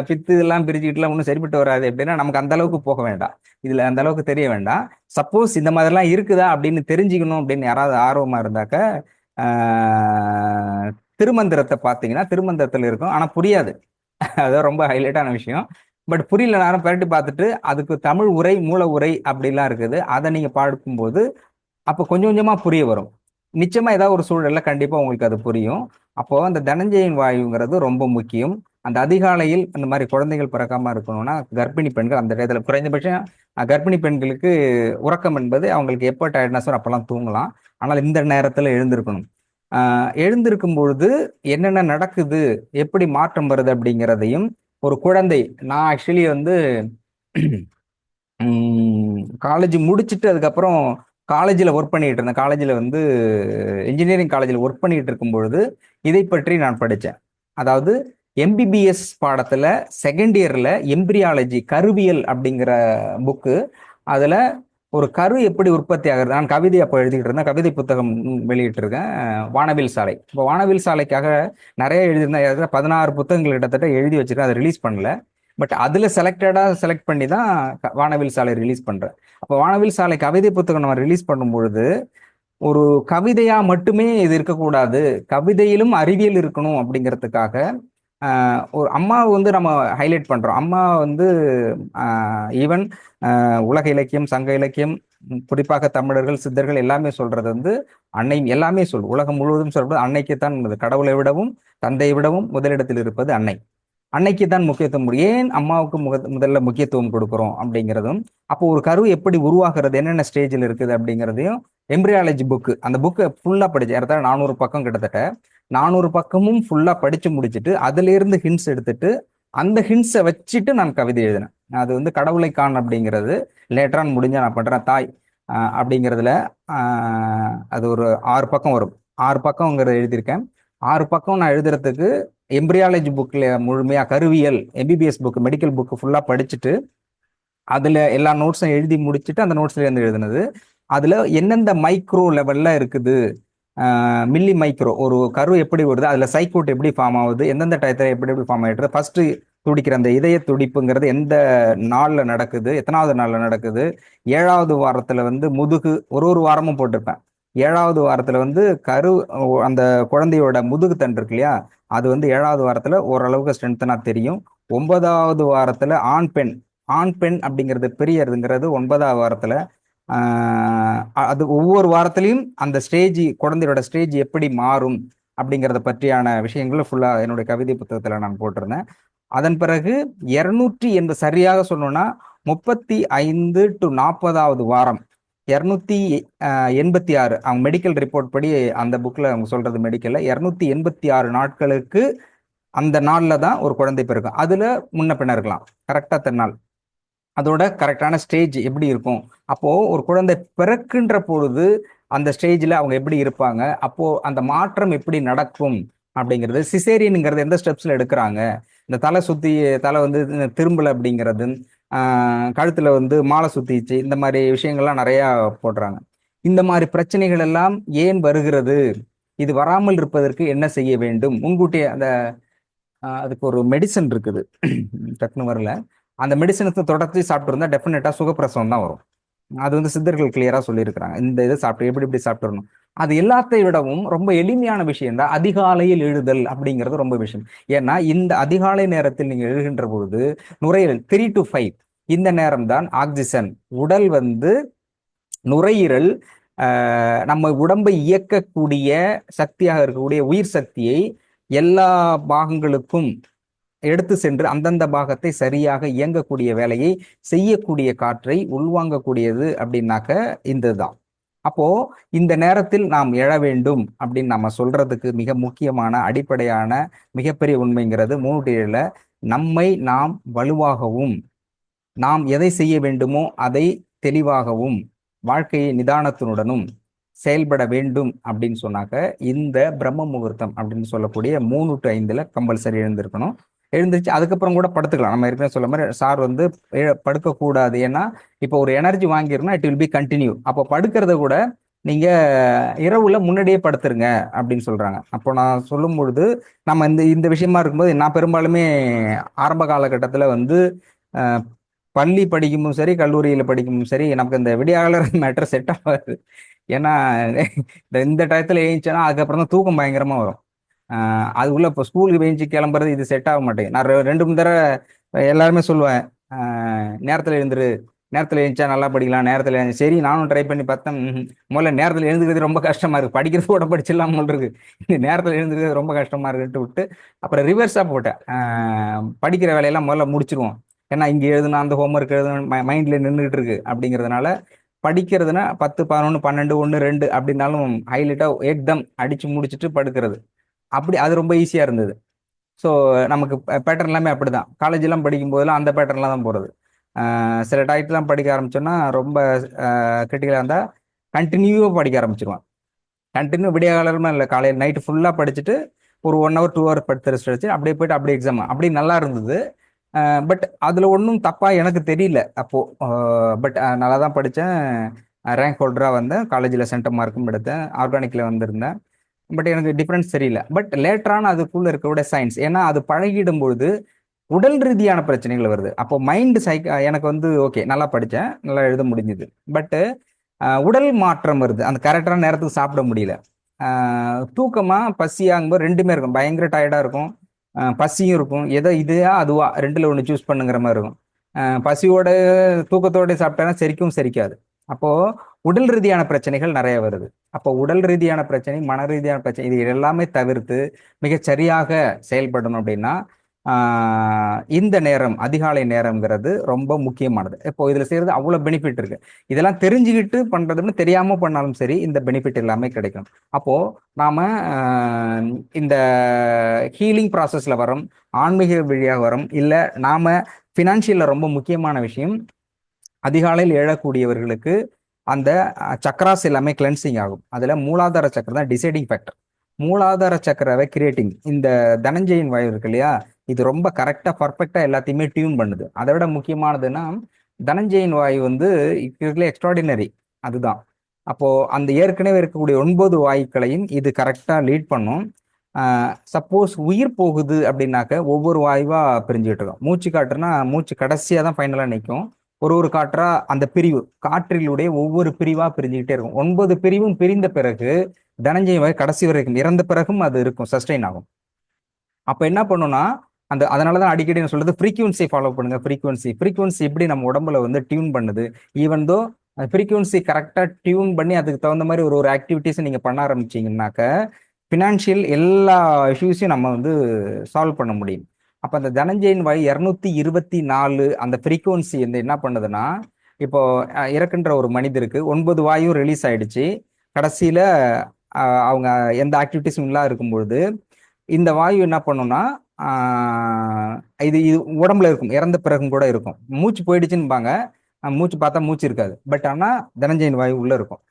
பித்து இதெல்லாம் பிரிச்சுக்கிட்டுலாம் ஒன்றும் சரிப்பட்டு வராது. எப்படின்னா நமக்கு அந்த அளவுக்கு போக வேண்டாம், இதுல அந்த அளவுக்கு தெரிய வேண்டாம். சப்போஸ் இந்த மாதிரிலாம் இருக்குதா அப்படின்னு தெரிஞ்சுக்கணும் அப்படின்னு யாராவது ஆர்வமா இருந்தாக்க திருமந்திரத்தை பார்த்தீங்கன்னா திருமந்திரத்தில் இருக்கும், ஆனா புரியாது. அதான் ரொம்ப ஹைலைட்டான விஷயம். பட் புரியல, நேரம் பரட்டி பார்த்துட்டு அதுக்கு தமிழ் உரை, மூல உரை அப்படிலாம் இருக்குது. அதை நீங்க பார்க்கும்போது அப்போ கொஞ்சம் கொஞ்சமா புரிய வரும். நிச்சயமா ஏதாவது ஒரு சூழல்ல கண்டிப்பா உங்களுக்கு அது புரியும். அப்போ அந்த தனஞ்சயன் வாயுங்கிறது ரொம்ப முக்கியம். அந்த அதிகாலையில் அந்த மாதிரி குழந்தைகள் பிறக்காம இருக்கணும்னா கர்ப்பிணி பெண்கள் அந்த இடத்துல குறைந்தபட்சம் கர்ப்பிணி பெண்களுக்கு உறக்கம் என்பது அவங்களுக்கு எப்போ டயர்ட்னஸ் அப்பெல்லாம் தூங்கலாம். ஆனால் இந்த நேரத்துல எழுந்திருக்கணும். எழுந்திருக்கும் பொழுது என்னென்ன நடக்குது, எப்படி மாற்றம் வருது அப்படிங்கிறதையும் ஒரு குழந்தை, நான் ஆக்சுவலி வந்து காலேஜ் முடிச்சுட்டு அதுக்கப்புறம் காலேஜில் ஒர்க் பண்ணிட்டு இருந்தேன். காலேஜில் வந்து இன்ஜினியரிங் காலேஜில் ஒர்க் பண்ணிட்டு இருக்கும் பொழுது இதை பற்றி நான் படித்தேன். அதாவது எம்பிபிஎஸ் பாடத்தில் செகண்ட் இயரில் எம்பிரியாலஜி கருவியல் அப்படிங்கிற புக்கு, அதில் ஒரு கரு எப்படி உற்பத்தி ஆகுறது, நான் கவிதை அப்போ எழுதிக்கிட்டு இருந்தேன், கவிதை புத்தகம் வெளியிட்டிருக்கேன், வானவில் சாலை. இப்போ வானவில் சாலைக்காக நிறைய எழுதியிருந்தேன், 16 புத்தகங்கள் கிட்டத்தட்ட எழுதி வச்சிருக்கேன், அதை ரிலீஸ் பண்ணல. பட் அதில் செலக்ட் பண்ணி தான் வானவில் சாலை ரிலீஸ் பண்ணுறேன். அப்போ வானவில் சாலை கவிதை புத்தகம் நம்ம ரிலீஸ் பண்ணும் பொழுது ஒரு கவிதையா மட்டுமே இது இருக்கக்கூடாது, கவிதையிலும் அறிவியல் இருக்கணும் அப்படிங்கிறதுக்காக ஒரு அம்மாவை வந்து நம்ம ஹைலைட் பண்றோம். அம்மா வந்து ஈவன் உலக இலக்கியம், சங்க இலக்கியம், குறிப்பாக தமிழர்கள், சித்தர்கள் எல்லாமே சொல்றது வந்து அன்னை, எல்லாமே உலகம் முழுவதும் சொல்றது அன்னைக்குத்தான், கடவுளை விடவும் தந்தையை விடவும் முதலிடத்தில் இருப்பது அன்னை. அன்னைக்கு தான் முக்கியத்துவம். ஏன் அம்மாவுக்கு முதல்ல முக்கியத்துவம் கொடுக்குறோம் அப்படிங்கிறதும், அப்போ ஒரு கரு எப்படி உருவாகிறது, என்னென்ன ஸ்டேஜில் இருக்குது அப்படிங்கிறதையும் எம்பிரியாலஜி புக்கு, அந்த புக்கை ஃபுல்லாக படிச்சு 400 பக்கம், கிட்டத்தட்ட 400 பக்கமும் ஃபுல்லாக படிச்சு முடிச்சுட்டு அதுல இருந்து ஹிண்ட்ஸ் எடுத்துட்டு அந்த ஹிண்ட்ஸை வச்சுட்டு நான் கவிதை எழுதினேன். அது வந்து கடவுளை காண் அப்படிங்கிறது லேட்டரான் முடிஞ்சா நான் பண்றேன். தாய் அப்படிங்கிறதுல அது ஒரு 6 பக்கம் வரும். 6 பக்கம்ங்கிறத எழுதியிருக்கேன். 6 பக்கம் நான் எழுதுறதுக்கு எம்பிரியாலஜி புக்கில் முழுமையாக கருவியல் எம்பிபிஎஸ் புக், மெடிக்கல் புக்கு ஃபுல்லாக படிச்சுட்டு அதுல எல்லா நோட்ஸும் எழுதி முடிச்சுட்டு அந்த நோட்ஸ்ல இருந்து எழுதுனது. அதுல எந்தெந்த மைக்ரோ லெவல்ல இருக்குது, மில்லி மைக்ரோ ஒரு கரு எப்படி வருது, அதுல சைக்கோட் எப்படி ஃபார்ம் ஆகுது, எந்தெந்த டயத்துல எப்படி எப்படி ஃபார்ம் ஆயிடுது, ஃபர்ஸ்ட் துடிக்கிற அந்த இதய துடிப்புங்கிறது எந்த நாள்ல நடக்குது, எத்தனாவது நாள்ல நடக்குது, 7வது வாரத்துல வந்து முதுகு ஒரு ஒரு வாரமும் போட்டிருப்பேன். 7வது வாரத்துல வந்து கரு அந்த குழந்தையோட முதுகு தண்டு இருக்கு இல்லையா, அது வந்து 7வது வாரத்துல ஓரளவுக்கு ஸ்ட்ரென்த்தனா தெரியும். 9வது வாரத்துல ஆண் பெண், ஆண் பெண் அப்படிங்கிறது பெரியதுங்கிறது 9வது வாரத்துல. அது ஒவ்வொரு வாரத்திலையும் அந்த ஸ்டேஜ், குழந்தையோட ஸ்டேஜ் எப்படி மாறும் அப்படிங்கிறத பற்றியான விஷயங்கள் ஃபுல்லா என்னுடைய கவிதை புத்தகத்துல நான் போட்டிருந்தேன். அதன் பிறகு 280 சரியாக சொல்லணும்னா 35 டு 40வது வாரம் 286 அவங்க மெடிக்கல் ரிப்போர்ட் படி, அந்த புக்ல அவங்க சொல்றது மெடிக்கல்ல 286 நாட்களுக்கு அந்த நாள்ல தான் ஒரு குழந்தை பிறக்கும். அதுல முன்ன பின்ன இருக்கலாம், கரெக்டா தன்னால் அதோட கரெக்டான ஸ்டேஜ் எப்படி இருக்கும். அப்போ ஒரு குழந்தை பிறக்கின்ற பொழுது அந்த ஸ்டேஜ்ல அவங்க எப்படி இருப்பாங்க, அப்போ அந்த மாற்றம் எப்படி நடக்கும் அப்படிங்கிறது. சிசேரியனுங்கிறது எந்த ஸ்டெப்ஸ்ல எடுக்கிறாங்க, இந்த தலை சுத்தி தலை வந்து திரும்பல அப்படிங்கிறது, கழுத்துல வந்து மாலை சுத்திச்சு, இந்த மாதிரி விஷயங்கள்லாம் நிறைய போடுறாங்க. இந்த மாதிரி பிரச்சனைகள் எல்லாம் ஏன் வருகிறது, இது வராமல் இருப்பதற்கு என்ன செய்ய வேண்டும், முன்கூட்டியே அந்த அதுக்கு ஒரு மெடிசன் இருக்குது டக்குன்னு வரல. அந்த மெடிசனுக்கு தொடர்ச்சி சாப்பிட்டு இருந்தா டெஃபினட்டா சுகப்பிரசவம் தான் வரும். அது வந்து சித்தர்கள் கிளியரா சொல்லியிருக்கிறாங்க, இந்த இதை சாப்பிட்டு எப்படி எப்படி சாப்பிட்டுறணும். அது எல்லாத்தை விடவும் ரொம்ப எளிமையான விஷயம் தான் அதிகாலையில் எழுதல் அப்படிங்கிறது ரொம்ப விஷயம். ஏன்னா இந்த அதிகாலை நேரத்தில் நீங்க எழுகின்ற பொழுது நுரையீரல் 3 to 5 இந்த நேரம் தான் ஆக்சிஜன் உடல் வந்து நுரையீரல் நம்ம உடம்பை இயக்கக்கூடிய சக்தியாக இருக்கக்கூடிய உயிர் சக்தியை எல்லா பாகங்களுக்கும் எடுத்து சென்று அந்தந்த பாகத்தை சரியாக இயங்கக்கூடிய வேலையை செய்யக்கூடிய காற்றை உள்வாங்கக்கூடியது அப்படின்னாக்க இந்த தான். அப்போ இந்த நேரத்தில் நாம் எழ வேண்டும் அப்படின்னு நம்ம சொல்றதுக்கு மிக முக்கியமான அடிப்படையான மிகப்பெரிய உண்மைங்கிறது 3 நம்மை நாம் வலுவாகவும், நாம் எதை செய்ய வேண்டுமோ அதை தெளிவாகவும், வாழ்க்கையை நிதானத்தினுடனும் செயல்பட வேண்டும் அப்படின்னு சொன்னாக்க இந்த பிரம்ம முகூர்த்தம் அப்படின்னு சொல்லக்கூடிய 3 to 5 கம்பல்சரி எழுந்திருக்கணும். எழுந்திருச்சு அதுக்கப்புறம் கூட படுத்துக்கலாம். நம்ம ஏற்கனவே சொல்ல மாதிரி சார் வந்து படுக்கக்கூடாது, ஏன்னா இப்போ ஒரு எனர்ஜி வாங்கிருந்தா இட் வில் பி கண்டினியூ. அப்போ படுக்கிறத கூட நீங்க இரவுல முன்னாடியே படுத்துருங்க அப்படின்னு சொல்றாங்க. அப்போ நான் சொல்லும் பொழுது நம்ம இந்த இந்த விஷயமா இருக்கும்போது நான் பெரும்பாலுமே ஆரம்ப காலகட்டத்தில் வந்து பள்ளி படிக்கும்போது சரி, கல்லூரியில் படிக்கும்போது சரி, நமக்கு இந்த விடியாளர் மேட்டர் செட் ஆகாது. ஏன்னா இந்த டயத்துல ஏஞ்சிச்சேன்னா அதுக்கப்புறம் தான் தூக்கம் பயங்கரமா வரும். அதுக்குள்ள இப்போ ஸ்கூலுக்கு ஏஞ்சி கிளம்புறது இது செட் ஆக மாட்டேங்குது. நான் 2 3 தடவை எல்லாருமே சொல்லுவேன், நேரத்தில் எழுந்துரு, நேரத்தில் எழுந்தா நல்லா படிக்கலாம், நேரத்தில் எழுந்து. சரி நானும் ட்ரை பண்ணி பார்த்தேன். முதல்ல நேரத்தில் எழுந்துக்கிறது ரொம்ப கஷ்டமா இருக்கு, படிக்கிறது கூட படிச்சிடலாம் போல் இருக்கு, இந்த நேரத்தில் எழுந்துக்கிறது ரொம்ப கஷ்டமா இருக்குன்ட்டு விட்டு அப்புறம் ரிவர்ஸாக போட்டேன். படிக்கிற வேலையெல்லாம் முதல்ல முடிச்சிருவோம், ஏன்னா இங்கே எழுதுனா அந்த ஹோம்ஒர்க் எழுதணும் மைண்ட்ல நின்றுட்டு இருக்கு அப்படிங்கிறதுனால படிக்கிறதுனா 10 11 12 1 2 அப்படின்னாலும் ஹைலைட்டா ஏக்தம் அடிச்சு முடிச்சுட்டு படுக்கிறது, அப்படி அது ரொம்ப ஈஸியா இருந்தது. ஸோ நமக்கு பேட்டர்ன் எல்லாமே அப்படிதான். காலேஜ் எல்லாம் படிக்கும் போதெல்லாம் அந்த பேட்டர்ன்ல தான் போறது. சில டைப்லாம் படிக்க ஆரம்பிச்சோன்னா ரொம்ப கிரிட்டிக்கலாக இருந்தால் கண்டினியூவாக படிக்க ஆரம்பிச்சிருவான். கண்டினியூ விடிய காலமா இல்லை, காலையில் நைட்டு ஃபுல்லாக படிச்சுட்டு ஒரு 1 hour 2 hour படுத்து ரெஸ்ட் வச்சு அப்படியே போயிட்டு அப்படியே எக்ஸாம் அப்படி நல்லா இருந்தது. பட் அதில் ஒன்றும் தப்பாக எனக்கு தெரியல அப்போது. பட் நல்லா தான் படித்தேன், ரேங்க் ஹோல்டராக வந்தேன், காலேஜில் சென்டம் மார்க்கும் எடுத்தேன், ஆர்கானிக்கில் வந்திருந்தேன். பட் எனக்கு டிஃப்ரென்ஸ் தெரியல. பட் லேட்டரான அதுக்குள்ளே இருக்கக்கூடிய சயின்ஸ், ஏன்னா அது பழகிடும் பொழுது உடல் ரீதியான பிரச்சனைகள் வருது. அப்போ மைண்டு எனக்கு வந்து ஓகே நல்லா படித்தேன், நல்லா எழுத முடிஞ்சுது. பட்டு உடல் மாற்றம் வருது, அந்த கரெக்டான நேரத்துக்கு சாப்பிட முடியல, தூக்கமா பசியாகும்போது ரெண்டுமே இருக்கும், பயங்கர டயர்டாக இருக்கும், பசியும் இருக்கும். எதை இதுயா அதுவா 2ல் 1 சூஸ் பண்ணுங்கிற மாதிரி இருக்கும். பசியோட தூக்கத்தோட சாப்பிட்டா செரிக்கும் செரிக்காது. அப்போ உடல் ரீதியான பிரச்சனைகள் நிறைய வருது. அப்போ உடல் ரீதியான பிரச்சனை, மன ரீதியான பிரச்சனை, இது எல்லாமே தவிர்த்து மிகச் சரியாக செயல்படணும் அப்படின்னா இந்த நேரம் அதிகாலை நேரம்ங்கிறது ரொம்ப முக்கியமானது. இப்போ இதுல செய்யறது அவ்வளவு பெனிஃபிட் இருக்கு. இதெல்லாம் தெரிஞ்சுக்கிட்டு பண்றதுன்னு தெரியாம பண்ணாலும் சரி இந்த பெனிஃபிட் எல்லாமே கிடைக்கும். அப்போ நாம இந்த ஹீலிங் ப்ராசஸ்ல வரோம், ஆன்மீக வழியாக வரோம், இல்ல நாம ஃபினான்ஷியல்ல ரொம்ப முக்கியமான விஷயம், அதிகாலையில் எழக்கூடியவர்களுக்கு அந்த சக்கராஸ் எல்லாமே கிளென்சிங் ஆகும். அதுல மூலாதார சக்கரம் தான் டிசைடிங் ஃபேக்டர். மூலாதார சக்கராவை கிரியேட்டிங், இந்த தனஞ்சயின் வாயு இருக்கு இல்லையா, இது ரொம்ப கரெக்டா பர்ஃபெக்டா எல்லாத்தையுமே டியூன் பண்ணுது. அதை விட முக்கியமானதுன்னா தனஞ்சயின் வாயு வந்து இருக்கிறதுல எக்ஸ்ட்ராடினரி, அதுதான். அப்போ அந்த ஏற்கனவே இருக்கக்கூடிய 9 வாயுக்களையும் இது கரெக்டா லீட் பண்ணும். சப்போஸ் உயிர் போகுது அப்படின்னாக்க ஒவ்வொரு வாயுவா பிரிஞ்சுக்கிட்டு இருக்கும். மூச்சு காற்றுனா மூச்சு கடைசியா தான் ஃபைனலா நிற்கும். ஒரு காற்றா அந்த பிரிவு காற்றிலுடைய ஒவ்வொரு பிரிவா பிரிஞ்சுக்கிட்டே இருக்கும். 9 பிரிவும் பிரிந்த பிறகு தனஞ்சய வாயு கடைசி வரைக்கும் இறந்த பிறகும் அது இருக்கும், சஸ்டெயின் ஆகும். அப்ப என்ன பண்ணும்னா அதனாலதான் அடிக்கடி நான் சொல்றது ஃப்ரீக்வன்சி ஃபாலோ பண்ணுங்க. ஃப்ரீக்வன்சி எப்படி நம்ம உடம்புல வந்து டியூன் பண்ணுது. ஈவன் தோ ஃப்ரீக்வன்சி கரெக்டா டியூன் பண்ணி அதுக்கு தகுந்த மாதிரி ஒரு ஆக்டிவிட்டிஸ் நீங்க பண்ண ஆரம்பிச்சீங்கன்னாக்க ஃபினான்ஷியல் எல்லா இஷ்யூஸையும் நம்ம வந்து சால்வ் பண்ண முடியும். அப்ப அந்த தனஞ்சயின் வாயு 224 அந்த ஃப்ரீக்வன்சி வந்து என்ன பண்ணுதுன்னா, இப்போ இறக்குன்ற ஒரு மனிதருக்கு 9 வாயும் ரிலீஸ் ஆயிடுச்சு. கடைசியில அவங்க எந்த ஆக்டிவிட்டிஸும் இல்லாம இருக்கும்பொழுது இந்த வாயு என்ன பண்ணும்னா, இது இது உடம்புல இருக்கும், இறந்த பிறகும் கூட இருக்கும். மூச்சு போயிடுச்சுன்னுபாங்க, மூச்சு பார்த்தா மூச்சு இருக்காது. பட் ஆனா தனஞ்சயின் வாயு உள்ள இருக்கும்.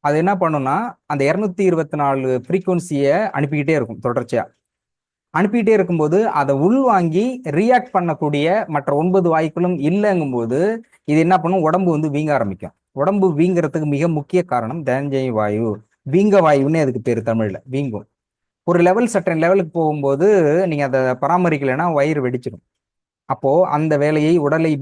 அது என்ன பண்ணும்னா அந்த 224 ஃப்ரீக்வன்சியை அனுப்பிக்கிட்டே இருக்கும் தொடர்ச்சியா. அனுப்பிக்கிட்டே இருக்கும்போது அதை உள்வாங்கி ரியாக்ட் பண்ணக்கூடிய மற்ற 9 வாயுக்களும் இல்லைங்கும்போது இது என்ன பண்ணும், உடம்பு வந்து வீங்க ஆரம்பிக்கும். உடம்பு வீங்கிறதுக்கு மிக முக்கிய காரணம் தனஞ்சய வாயு. வீங்க வாயுன்னு அதுக்கு பேரு, தமிழ்ல வீங்கும். ஒரு லெவல் சட்டன் லெவலுக்கு போகும்போது நீங்க அதை பராமரிக்கலைன்னா வயிறு வெடிச்சிடும். அப்போ அந்த வேலையை, உடலை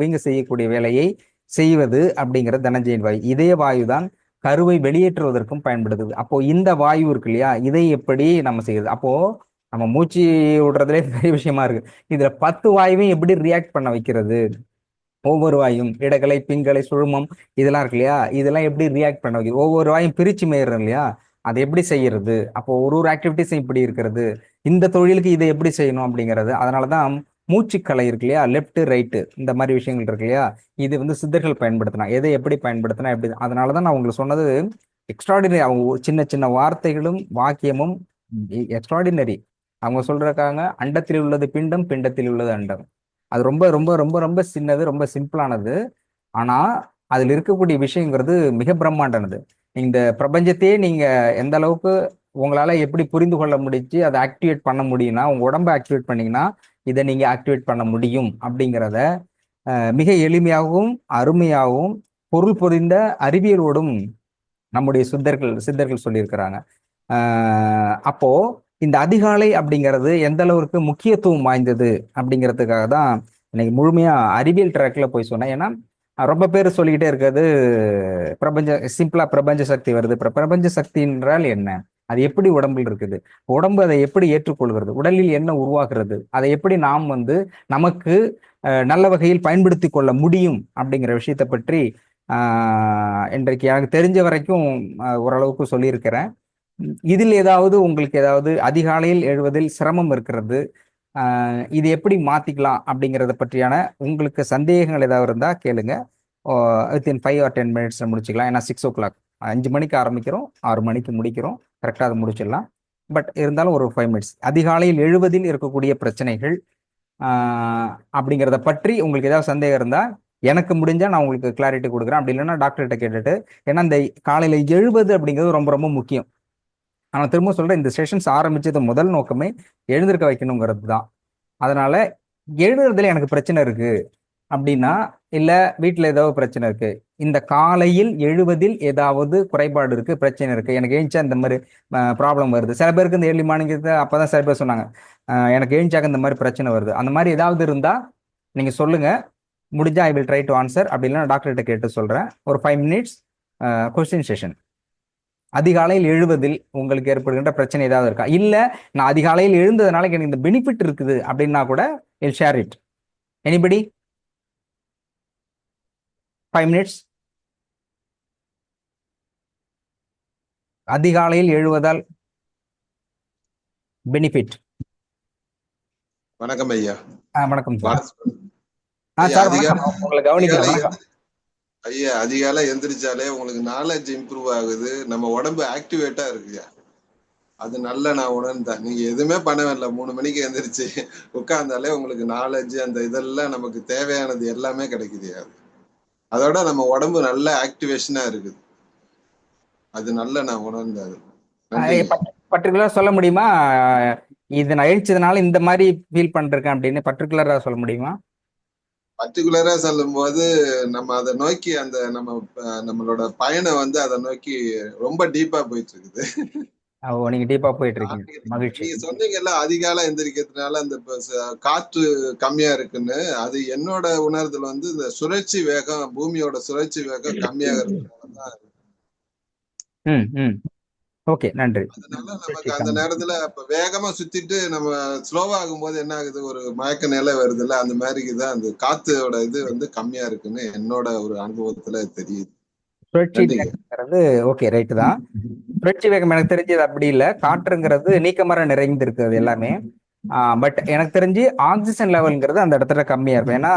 வீங்க செய்யக்கூடிய வேலையை செய்வது அப்படிங்கிற தனஞ்சயின் வாயு. இதே வாயு தான் கருவை வெளியேற்றுவதற்கும் பயன்படுது. அப்போ இந்த வாயு இருக்கு இல்லையா, இதை எப்படி நம்ம செய்யுது? அப்போ நம்ம மூச்சு விடுறதுலே பெரிய விஷயமா இருக்கு. இதுல 10 வாயுவையும் எப்படி ரியாக்ட் பண்ண வைக்கிறது? ஒவ்வொரு வாயும் இடகலை, பிங்கலை, சுழுமம் இதெல்லாம் இருக்கு இல்லையா, இதெல்லாம் எப்படி ரியாக்ட் பண்ண வைக்கிறது? ஒவ்வொரு வாயும் பிரிச்சு மேயிறோம் இல்லையா, அதை எப்படி செய்யறது? அப்போ ஒரு ஆக்டிவிட்டிஸும் இப்படி இருக்கிறது. இந்த தொழிலுக்கு இதை எப்படி செய்யணும் அப்படிங்கிறது. அதனாலதான் மூச்சுக்கலை இருக்கு இல்லையா, லெஃப்ட் ரைட்டு இந்த மாதிரி விஷயங்கள் இருக்கு இல்லையா, இது வந்து சித்தர்கள் பயன்படுத்தினா எதை எப்படி பயன்படுத்தினா எப்படி. அதனாலதான் நான் உங்களுக்கு சொன்னது எக்ஸ்ட்ராடினரி. அவங்க சின்ன சின்ன வார்த்தைகளும் வாக்கியமும் எக்ஸ்ட்ராடினரி. அவங்க சொல்றாங்க, அண்டத்தில் உள்ளது பிண்டம், பிண்டத்தில் உள்ளது அண்டம். அது ரொம்ப ரொம்ப ரொம்ப ரொம்ப சின்னது, ரொம்ப சிம்பிளானது. ஆனா அதுல இருக்கக்கூடிய விஷயங்கிறது மிக பிரம்மாண்டனது. இந்த பிரபஞ்சத்தையே நீங்க எந்த அளவுக்கு உங்களால எப்படி புரிந்து கொள்ள முடிச்சு அதை ஆக்டிவேட் பண்ண முடியும்னா, உங்க உடம்ப ஆக்டிவேட் பண்ணீங்கன்னா இதை நீங்க ஆக்டிவேட் பண்ண முடியும் அப்படிங்கிறத மிக எளிமையாகவும் அருமையாகவும் பொருள் பொதிந்த அறிவியலோடும் நம்முடைய சித்தர்கள் சொல்லியிருக்கிறாங்க. அப்போ இந்த அதிகாலை அப்படிங்கிறது எந்த அளவுக்கு முக்கியத்துவம் வாய்ந்தது அப்படிங்கிறதுக்காக தான் இன்னைக்கு முழுமையா அறிவியல் ட்ராக்ல போய் சொன்னேன். ஏன்னா ரொம்ப பேர் சொல்லிக்கிட்டே இருக்கிறது சிம்பிளா பிரபஞ்ச சக்தி வருது. பிரபஞ்ச சக்தி என்றால் என்ன, அது எப்படி உடம்பில் இருக்குது, உடம்பு அதை எப்படி ஏற்றுக்கொள்கிறது, உடலில் என்ன உருவாகிறது, அதை எப்படி நாம் வந்து நமக்கு நல்ல வகையில் பயன்படுத்தி கொள்ள முடியும் அப்படிங்கிற விஷயத்தை பற்றி இன்றைக்கு எனக்கு தெரிஞ்ச வரைக்கும் ஓரளவுக்கு சொல்லியிருக்கிறேன். இதில் ஏதாவது உங்களுக்கு ஏதாவது அதிகாலையில் எழுவதில் சிரமம் இருக்கிறது, இது எப்படி மாத்திக்கலாம் அப்படிங்கிறத பற்றியான உங்களுக்கு சந்தேகங்கள் ஏதாவது இருந்தா கேளுங்க. வித்தின் 5 or 10 minutes முடிச்சுக்கலாம். ஏன்னா 6 o'clock 5 மணிக்கு ஆரம்பிக்கிறோம், 6 மணிக்கு முடிக்கிறோம். கரெக்டாக அதை முடிச்சிடலாம். பட் இருந்தாலும் ஒரு 5 minutes அதிகாலையில் எழுவதில் இருக்கக்கூடிய பிரச்சனைகள் அப்படிங்கிறத பற்றி உங்களுக்கு ஏதாவது சந்தேகம் இருந்தா எனக்கு முடிஞ்சா நான் உங்களுக்கு கிளாரிட்டி கொடுக்குறேன். அப்படி இல்லைன்னா டாக்டர்கிட்ட கேட்டுட்டு. ஏன்னா இந்த காலையில எழுவது அப்படிங்கிறது ரொம்ப ரொம்ப முக்கியம். ஆனால் திரும்ப சொல்றேன், இந்த செஷன்ஸ் ஆரம்பிச்சது முதல் நோக்கமே எழுந்திருக்க வைக்கணுங்கிறது தான். அதனால எழுதுறதுல எனக்கு பிரச்சனை இருக்கு அப்படின்னா, இல்ல வீட்டுல ஏதாவது பிரச்சனை இருக்கு, இந்த காலையில் எழுவதில் ஏதாவது குறைபாடு இருக்கு, பிரச்சனை இருக்கு, எனக்கு எழுந்தா இந்த மாதிரி ப்ராப்ளம் வருது. சில பேருக்கு இந்த ஏர்லி மார்னிங் அப்பதான் சில பேர் சொன்னாங்க, எனக்கு எழுந்தாக்க இந்த மாதிரி பிரச்சனை வருது. அந்த மாதிரி ஏதாவது இருந்தா நீங்க சொல்லுங்க. முடிஞ்சா I will try to answer. அப்படி இல்லைன்னா டாக்டர்கிட்ட கேட்டு சொல்றேன். ஒரு 5 minutes கொஸ்டின் செஷன். அதிகாலையில் எழுவதில் உங்களுக்கு ஏற்படுகின்ற பிரச்சனை ஏதாவது இருக்கா? இல்ல நான் அதிகாலையில் எழுந்ததுனால எனக்கு இந்த பெனிஃபிட் இருக்குது அப்படின்னா கூட will share it. Anybody? 5 minutes. அதிகாலையில் எழுவதால் பெனிஃபிட். வணக்கம் ஐயா. வணக்கம் சார். ஐயா, சார் வணக்கம். உங்களை கவனிக்கிறேன். வணக்கம் ஐயா. அதிகாலை எந்திரிச்சாலே உங்களுக்கு நாலேஜ் இம்ப்ரூவ் ஆகுது, நம்ம உடம்பு ஆக்டிவேட்டா இருக்குயா. அது நல்ல நான் உணர்ந்தேன். நீங்க எதுவுமே பண்ண வேண்டாம், 3 மணிக்கு எந்திரிச்சு உட்கார்ந்தாலே உங்களுக்கு நாலேஜ் அந்த இதெல்லாம் நமக்கு தேவையானது எல்லாமே கிடைக்குதுயா. அதோட நம்ம உடம்பு நல்ல ஆக்டிவேஷனா இருக்குது. அது நல்ல நான் உணர்ந்தேன். பர்டிகுலரா சொல்ல முடியுமா, இது நான் எழுச்சதுனால இந்த மாதிரி ஃபீல் பண்றேன் அப்படின்னு பர்டிகுலரா சொல்ல முடியுமா? பர்டிகுலரா சொல்லும்போது நம்ம அதை நோக்கி அந்த நம்மளோட பயணம் வந்து அதை நோக்கி ரொம்ப டீப்பா போயிட்டு இருக்குது. ஓ, நீங்க டீப்பா போயிட்டு இருக்கீங்க. மகிழ்ச்சி. நீங்க சொன்னீங்கல்ல அதிகாலை எந்திரிக்கிறதுனால அந்த காற்று கம்மியா இருக்குன்னு, அது என்னோட உணர்தல் வந்து இந்த சுழற்சி வேகம், பூமியோட சுழற்சி வேகம் கம்மியாகிறதுனாலதான். ம் ம் ஓகே, நன்றி. அதனால நமக்கு அந்த நேரத்துல இப்ப வேகமா சுத்திட்டு நம்ம ஸ்லோவா ஆகும்போது என்ன ஆகுது, ஒரு மயக்க நிலை வருதுல்ல, அந்த மாதிரிதான் அந்த காத்தோட இது வந்து கம்மியா இருக்குன்னு என்னோட ஒரு அனுபவத்துல தெரியுது. சுழற்சி நன்றிங்க. வேகம்ங்கிறது ஓகே, ரைட்டு தான். சுழற்சி வேகம் எனக்கு தெரிஞ்சது அப்படி இல்லை. காற்றுங்கிறது நீக்கமர நிறைந்து இருக்குது எல்லாமே. பட் எனக்கு தெரிஞ்சு ஆக்சிஜன் லெவல்ங்கிறது அந்த இடத்துல கம்மியா இருக்கும். ஏன்னா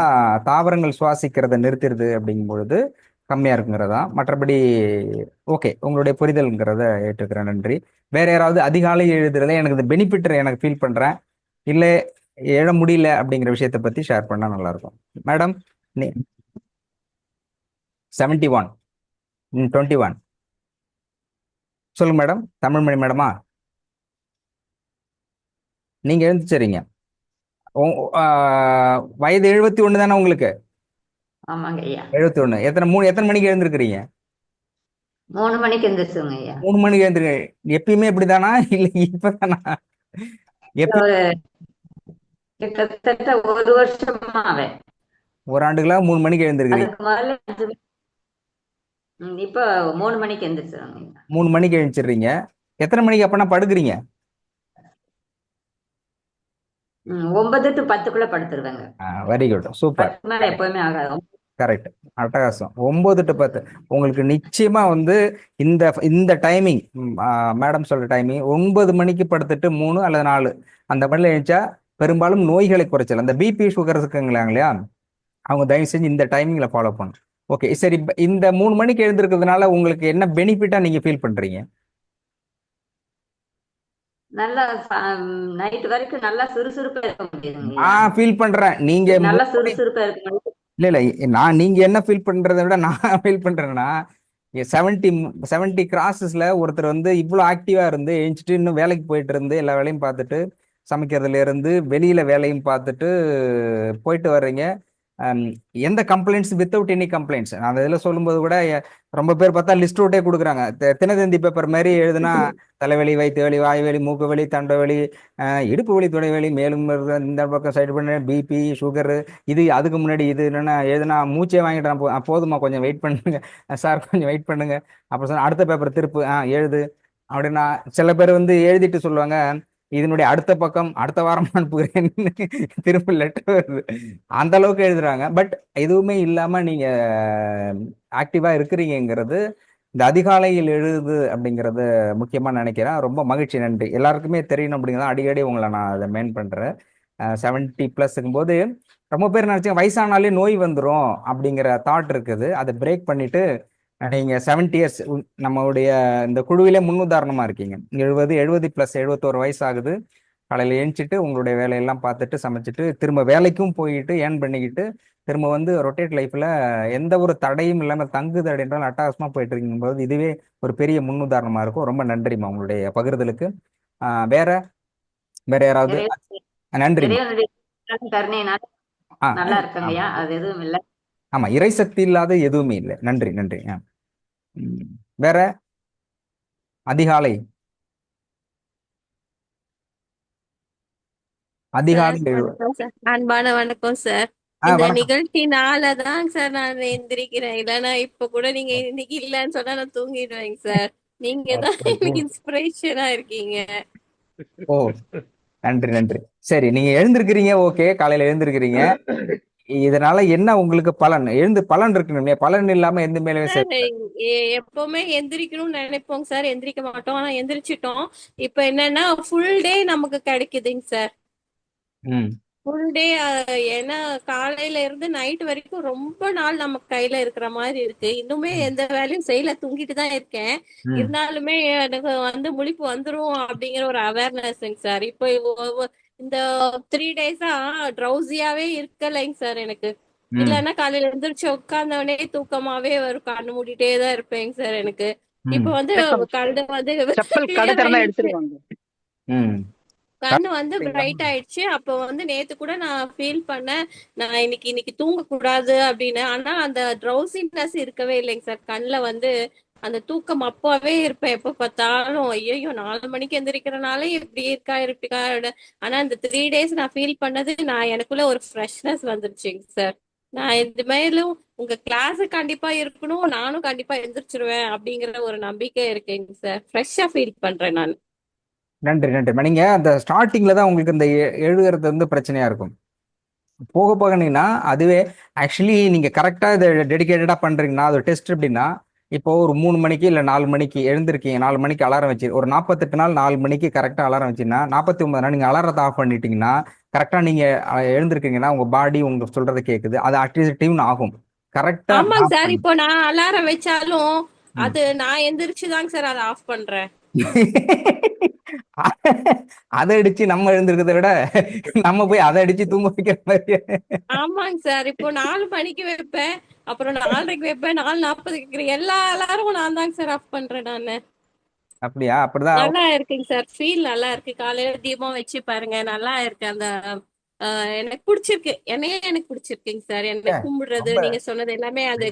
தாவரங்கள் சுவாசிக்கிறத நிறுத்திடுது அப்படிங்கும் பொழுது கம்மியா இருக்குங்கிறதா. மற்றபடி ஓகே, உங்களுடைய புரிதல்ங்கிறத ஏற்றுக்கிறேன். நன்றி. வேற யாராவது அதிகாலை எழுதுறத எனக்கு இந்த பெனிஃபிட் எனக்கு ஃபீல் பண்றேன், இல்லை எழ முடியல அப்படிங்கிற விஷயத்தை பத்தி ஷேர் பண்ணா நல்லா இருக்கும். மேடம் 71 21 சொல்லுங்க மேடம். தமிழ்மணி மேடமா, நீங்க எழுந்துச்சறீங்க. வயது 71 தானே உங்களுக்கு? ஆமாங்க ஐயா. 71. எத்தனை மணிக்கு எழுந்திருக்கிறீங்க? 3 மணிக்கு எந்திரிச்சுங்க ஐயா. 3 மணிக்கு எழுந்திருக்க. எப்பயுமே இப்படிதானா இல்ல இப்பதானா? ஒரு கிட்டத்தட்ட 1 வருஷமாவே. ஒரு ஆண்டுகளா 3 மணிக்கு எழுந்திருக்கிறீங்க? அதுக்கு முதல்ல இப்ப 3 மணிக்கு எந்திரிச்சிருங்க ஐயா. 3 மணிக்கு எழுந்திருறீங்க. எத்தனை மணிக்கு அப்பனா படுக்கிறீங்க? 9 to 10க்குள்ள படுத்துருவேங்க. Very good, super. 10 மேல எப்பவுமே ஆகாது. கரெக்ட், அட்டகாசம். 9 to 10 உங்களுக்கு நிச்சயமா வந்து இந்த இந்த டைமிங், மேடம் சொல்ற டைமிங் 9 மணிக்கு படுத்துட்டு 3 அல்லது 4 அந்த மாதிரில எழுந்தா பெரும்பாலும் நோய்களை குறைச்சல். அந்த பிபி சுகர் இருக்குங்களா இல்லையா, அவங்க தயவு செஞ்சு இந்த டைமிங்ல ஃபாலோ பண்ணும். ஓகே, சரி. இந்த 3 மணிக்கு எழுந்திருக்கிறதுனால உங்களுக்கு என்ன பெனிஃபிட்டா நீங்க ஃபீல் பண்றீங்க? நல்லா நைட் வரைக்கும் நல்லா சுறுசுறுப்பா இருக்க முடியுதுங்க. ஃபீல் பண்றேன். நீங்க நல்லா சுறுசுறுப்பா இருக்க முடியுது. இல்ல நீங்க என்ன ஃபீல் பண்றதை விட நான் ஃபீல் பண்றேன்னா, 70 கிராஸஸ்ல ஒருத்தர் வந்து இவ்வளவு ஆக்டிவா இருந்து எழுந்துட்டு இன்னும் வேலைக்கு போயிட்டு இருந்து எல்லா வேலையும் பார்த்துட்டு, சமைக்கிறதுல இருந்து வெளியில வேலையும் பார்த்துட்டு போயிட்டு வர்றீங்க. எந்த கம்ப்ளைண்ட்ஸ், வித்தவுட் எனி கம்ப்ளைண்ட்ஸ். நான் இதில் சொல்லும்போது கூட ரொம்ப பேர் பார்த்தா லிஸ்ட் அவுட்டே கொடுக்குறாங்க. தினதந்தி பேப்பர் மாதிரி எழுதுனா தலைவலி, வயிற்று வலி, வாய் வலி, மூக்கு வலி, தொண்டை வலி, இடுப்பு வலி, துணை வலி, மேலும் இந்த பக்கம் சைடு பண்ண பிபி சுகரு, இது அதுக்கு முன்னாடி இது என்னன்னா எழுதுனா மூச்சே வாங்கிட்டு போதுமா கொஞ்சம் வெயிட் பண்ணுங்க சார், கொஞ்சம் வெயிட் பண்ணுங்க. அப்புறம் சொன்ன அடுத்த பேப்பர் திருப்பு எழுது அப்படின்னா, சில பேர் வந்து எழுதிட்டு சொல்லுவாங்க இதனுடைய அடுத்த பக்கம் அடுத்த வாரம் அனுப்புகிறேன் திரும்ப லெட்டர் வருது. அந்த அளவுக்கு எழுதுறாங்க. பட் எதுவுமே இல்லாம நீங்க ஆக்டிவா இருக்கிறீங்கிறது இந்த அதிகாலையில் எழுது அப்படிங்கறது முக்கியமா நினைக்கிறேன். ரொம்ப மகிழ்ச்சி, நன்றி. எல்லாருக்குமே தெரியணும் அப்படிங்கிறத அடிக்கடி உங்களை நான் அதை மெயின் பண்றேன். 70+ போது ரொம்ப பேர் நினைச்சேன் வயசானாலே நோய் வந்துடும் அப்படிங்கிற தாட் இருக்குது. அதை பிரேக் பண்ணிட்டு நீங்க 70 இயர்ஸ் நம்மளுடைய இந்த குழுவிலே முன்னுதாரணமா இருக்கீங்க. 70+71 வயசு ஆகுது. காலையில எழுந்திட்டு உங்களுடைய வேலையெல்லாம் பார்த்துட்டு சமைச்சிட்டு திரும்ப வேலைக்கும் போயிட்டு ஏர்ன் பண்ணிக்கிட்டு திரும்ப வந்து ரொட்டேட் லைஃப்ல எந்த ஒரு தடையும் இல்லாம தங்கு தடை என்றால் அட்டகாசமா போயிட்டு இருக்கும்போது இதுவே ஒரு பெரிய முன்னுதாரணமா இருக்கும். ரொம்ப நன்றிம்மா உங்களுடைய பகிர்தலுக்கு. வேற வேற யாராவது? நன்றி. நல்லா இருக்குங்கய்யா, அது எதுவும் இல்லை. ஆமா, இறைசக்தி இல்லாத எதுவுமே இல்லை. நன்றி நன்றி. வேற அதிகாலை அன்பான வணக்கம் சார். இந்த நிகழ்ச்சினாலதான் சார் நான் எந்திரிக்கிறேன். இல்லைன்னா இப்ப கூட நீங்க இன்னைக்கு இல்லன்னு சொன்னா நான் தூங்கிடுவேங்க சார். நீங்க தான் எனக்கு இன்ஸ்பிரேஷனா இருக்கீங்க. ஓ, நன்றி நன்றி. சரி, நீங்க எழுந்திருக்கிறீங்க, ஓகே, காலையில எழுந்திருக்கிறீங்க. இதனால என்ன உங்களுக்கு பலன்? பலன் இருக்கு. பலன் இல்லாம எந்த மேலே எப்பவுமே எந்திரிக்கணும்னு நினைப்போங்க சார், எந்திரிக்க மாட்டோம். ஆனா எந்திரிச்சிட்டோம். இப்ப என்னன்னா ஃபுல் டே நமக்கு கிடைக்குதுங்க சார். Full day. ஏன்னா காலையில இருந்து நைட் வரைக்கும் ரொம்ப நாள் நமக்கு கையில இருக்கிற மாதிரி இருக்கு. இன்னுமே எந்த வேலையும் செய்யல, தூங்கிட்டு தான் இருக்கேன். இருந்தாலுமே எனக்கு வந்து முழிப்பு வந்துரும் அப்படிங்கிற ஒரு அவேர்னஸ்ங்க சார். இப்போ இந்த 3 days-ஆ ட்ரௌசியாவே இருக்கலைங்க சார் எனக்கு. இல்லன்னா காலையில எந்திரிச்சு உட்கார்ந்தவனே தூக்கமாவே வரும், கண்ணு மூடிட்டே தான் இருப்பேங்க சார் எனக்கு. இப்ப வந்து கழுத வந்து கண்ணு வந்து பிரைட் ஆயிடுச்சு. அப்போ வந்து நேத்து கூட நான் ஃபீல் பண்ணேன், நான் இன்னைக்கு தூங்க கூடாது அப்படின்னு. ஆனா அந்த ட்ரௌசினஸ் இருக்கவே இல்லைங்க சார். கண்ணுல வந்து அந்த தூக்கம் அப்பவே இருப்பேன் எப்ப பார்த்தாலும். ஐயோ 4 மணிக்கு எந்திரிக்கிறனால இப்படி இருக்கா. ஆனா இந்த 3 days நான் ஃபீல் பண்ணது, நான் எனக்குள்ள ஒரு ஃப்ரெஷ்னஸ் வந்துருச்சுங்க சார். நான் இந்த மேலும் உங்க கிளாஸ் கண்டிப்பா இருக்கணும், நானும் கண்டிப்பா எந்திரிச்சிருவேன் அப்படிங்கிற ஒரு நம்பிக்கை இருக்குங்க சார். ஃப்ரெஷ்ஷா ஃபீல் பண்றேன் நான். நன்றி நன்றிம்மா. நீங்க அந்த ஸ்டார்டிங்ல தான் உங்களுக்கு இந்த எழுதுறது வந்து பிரச்சனையா இருக்கும். போக போகனீங்கன்னா அதுவே ஆக்சுவலி நீங்க கரெக்டா இதை டெடிகேட்டடா பண்றீங்கன்னா அது டெஸ்ட் எப்படின்னா, இப்போ ஒரு 3 மணிக்கு இல்லை 4 மணிக்கு எழுந்திருக்கீங்க, 4 மணிக்கு அலாரம் வச்சு ஒரு 48 நாள் 4 மணிக்கு கரெக்டாக அலாரம் வச்சுன்னா 49 நாள் நீங்கள் அலாரத்தை ஆஃப் பண்ணிட்டீங்கன்னா கரெக்டாக நீங்கள் எழுந்திருக்கீங்கன்னா உங்க பாடி உங்க சொல்றதை கேட்குது, அது அட்லீஸ்ட் டியூன் ஆகும் கரெக்டா ஆமாங்க ஆஃப் சார். பண்ணு. இப்போ நான் அலாரம் வச்சாலும் அது நான் எந்திரிச்சுதாங்க சார் அதை ஆஃப் பண்றேன். அதை அடிச்சு நம்ம எழுந்திருக்கிறத விட நம்ம போய் அதை அடிச்சு தூங்க வைக்கிற மாதிரி. ஆமாங்க சார். இப்போ 4 மணிக்கு வைப்பேன், அப்புறம் 4:30க்கு வைப்பேன், 4:40க்கு வைக்கிறேன். எல்லா அலாரமும் நான் தாங்க சார் ஆஃப் பண்றேன் நானு. அப்படியா? அப்படிதான் நல்லா இருக்குங்க சார். ஃபீல் நல்லா இருக்கு. காலையில தீபம் வச்சு பாருங்க, நல்லா இருக்கு. அந்த எனக்கு பிடிச்சிருக்கு. என்னையே எனக்கு பிடிச்சிருக்குங்க சார். என்னை கும்பிடுறது, ரொம்ப நீங்க சொன்னது எல்லாமே அது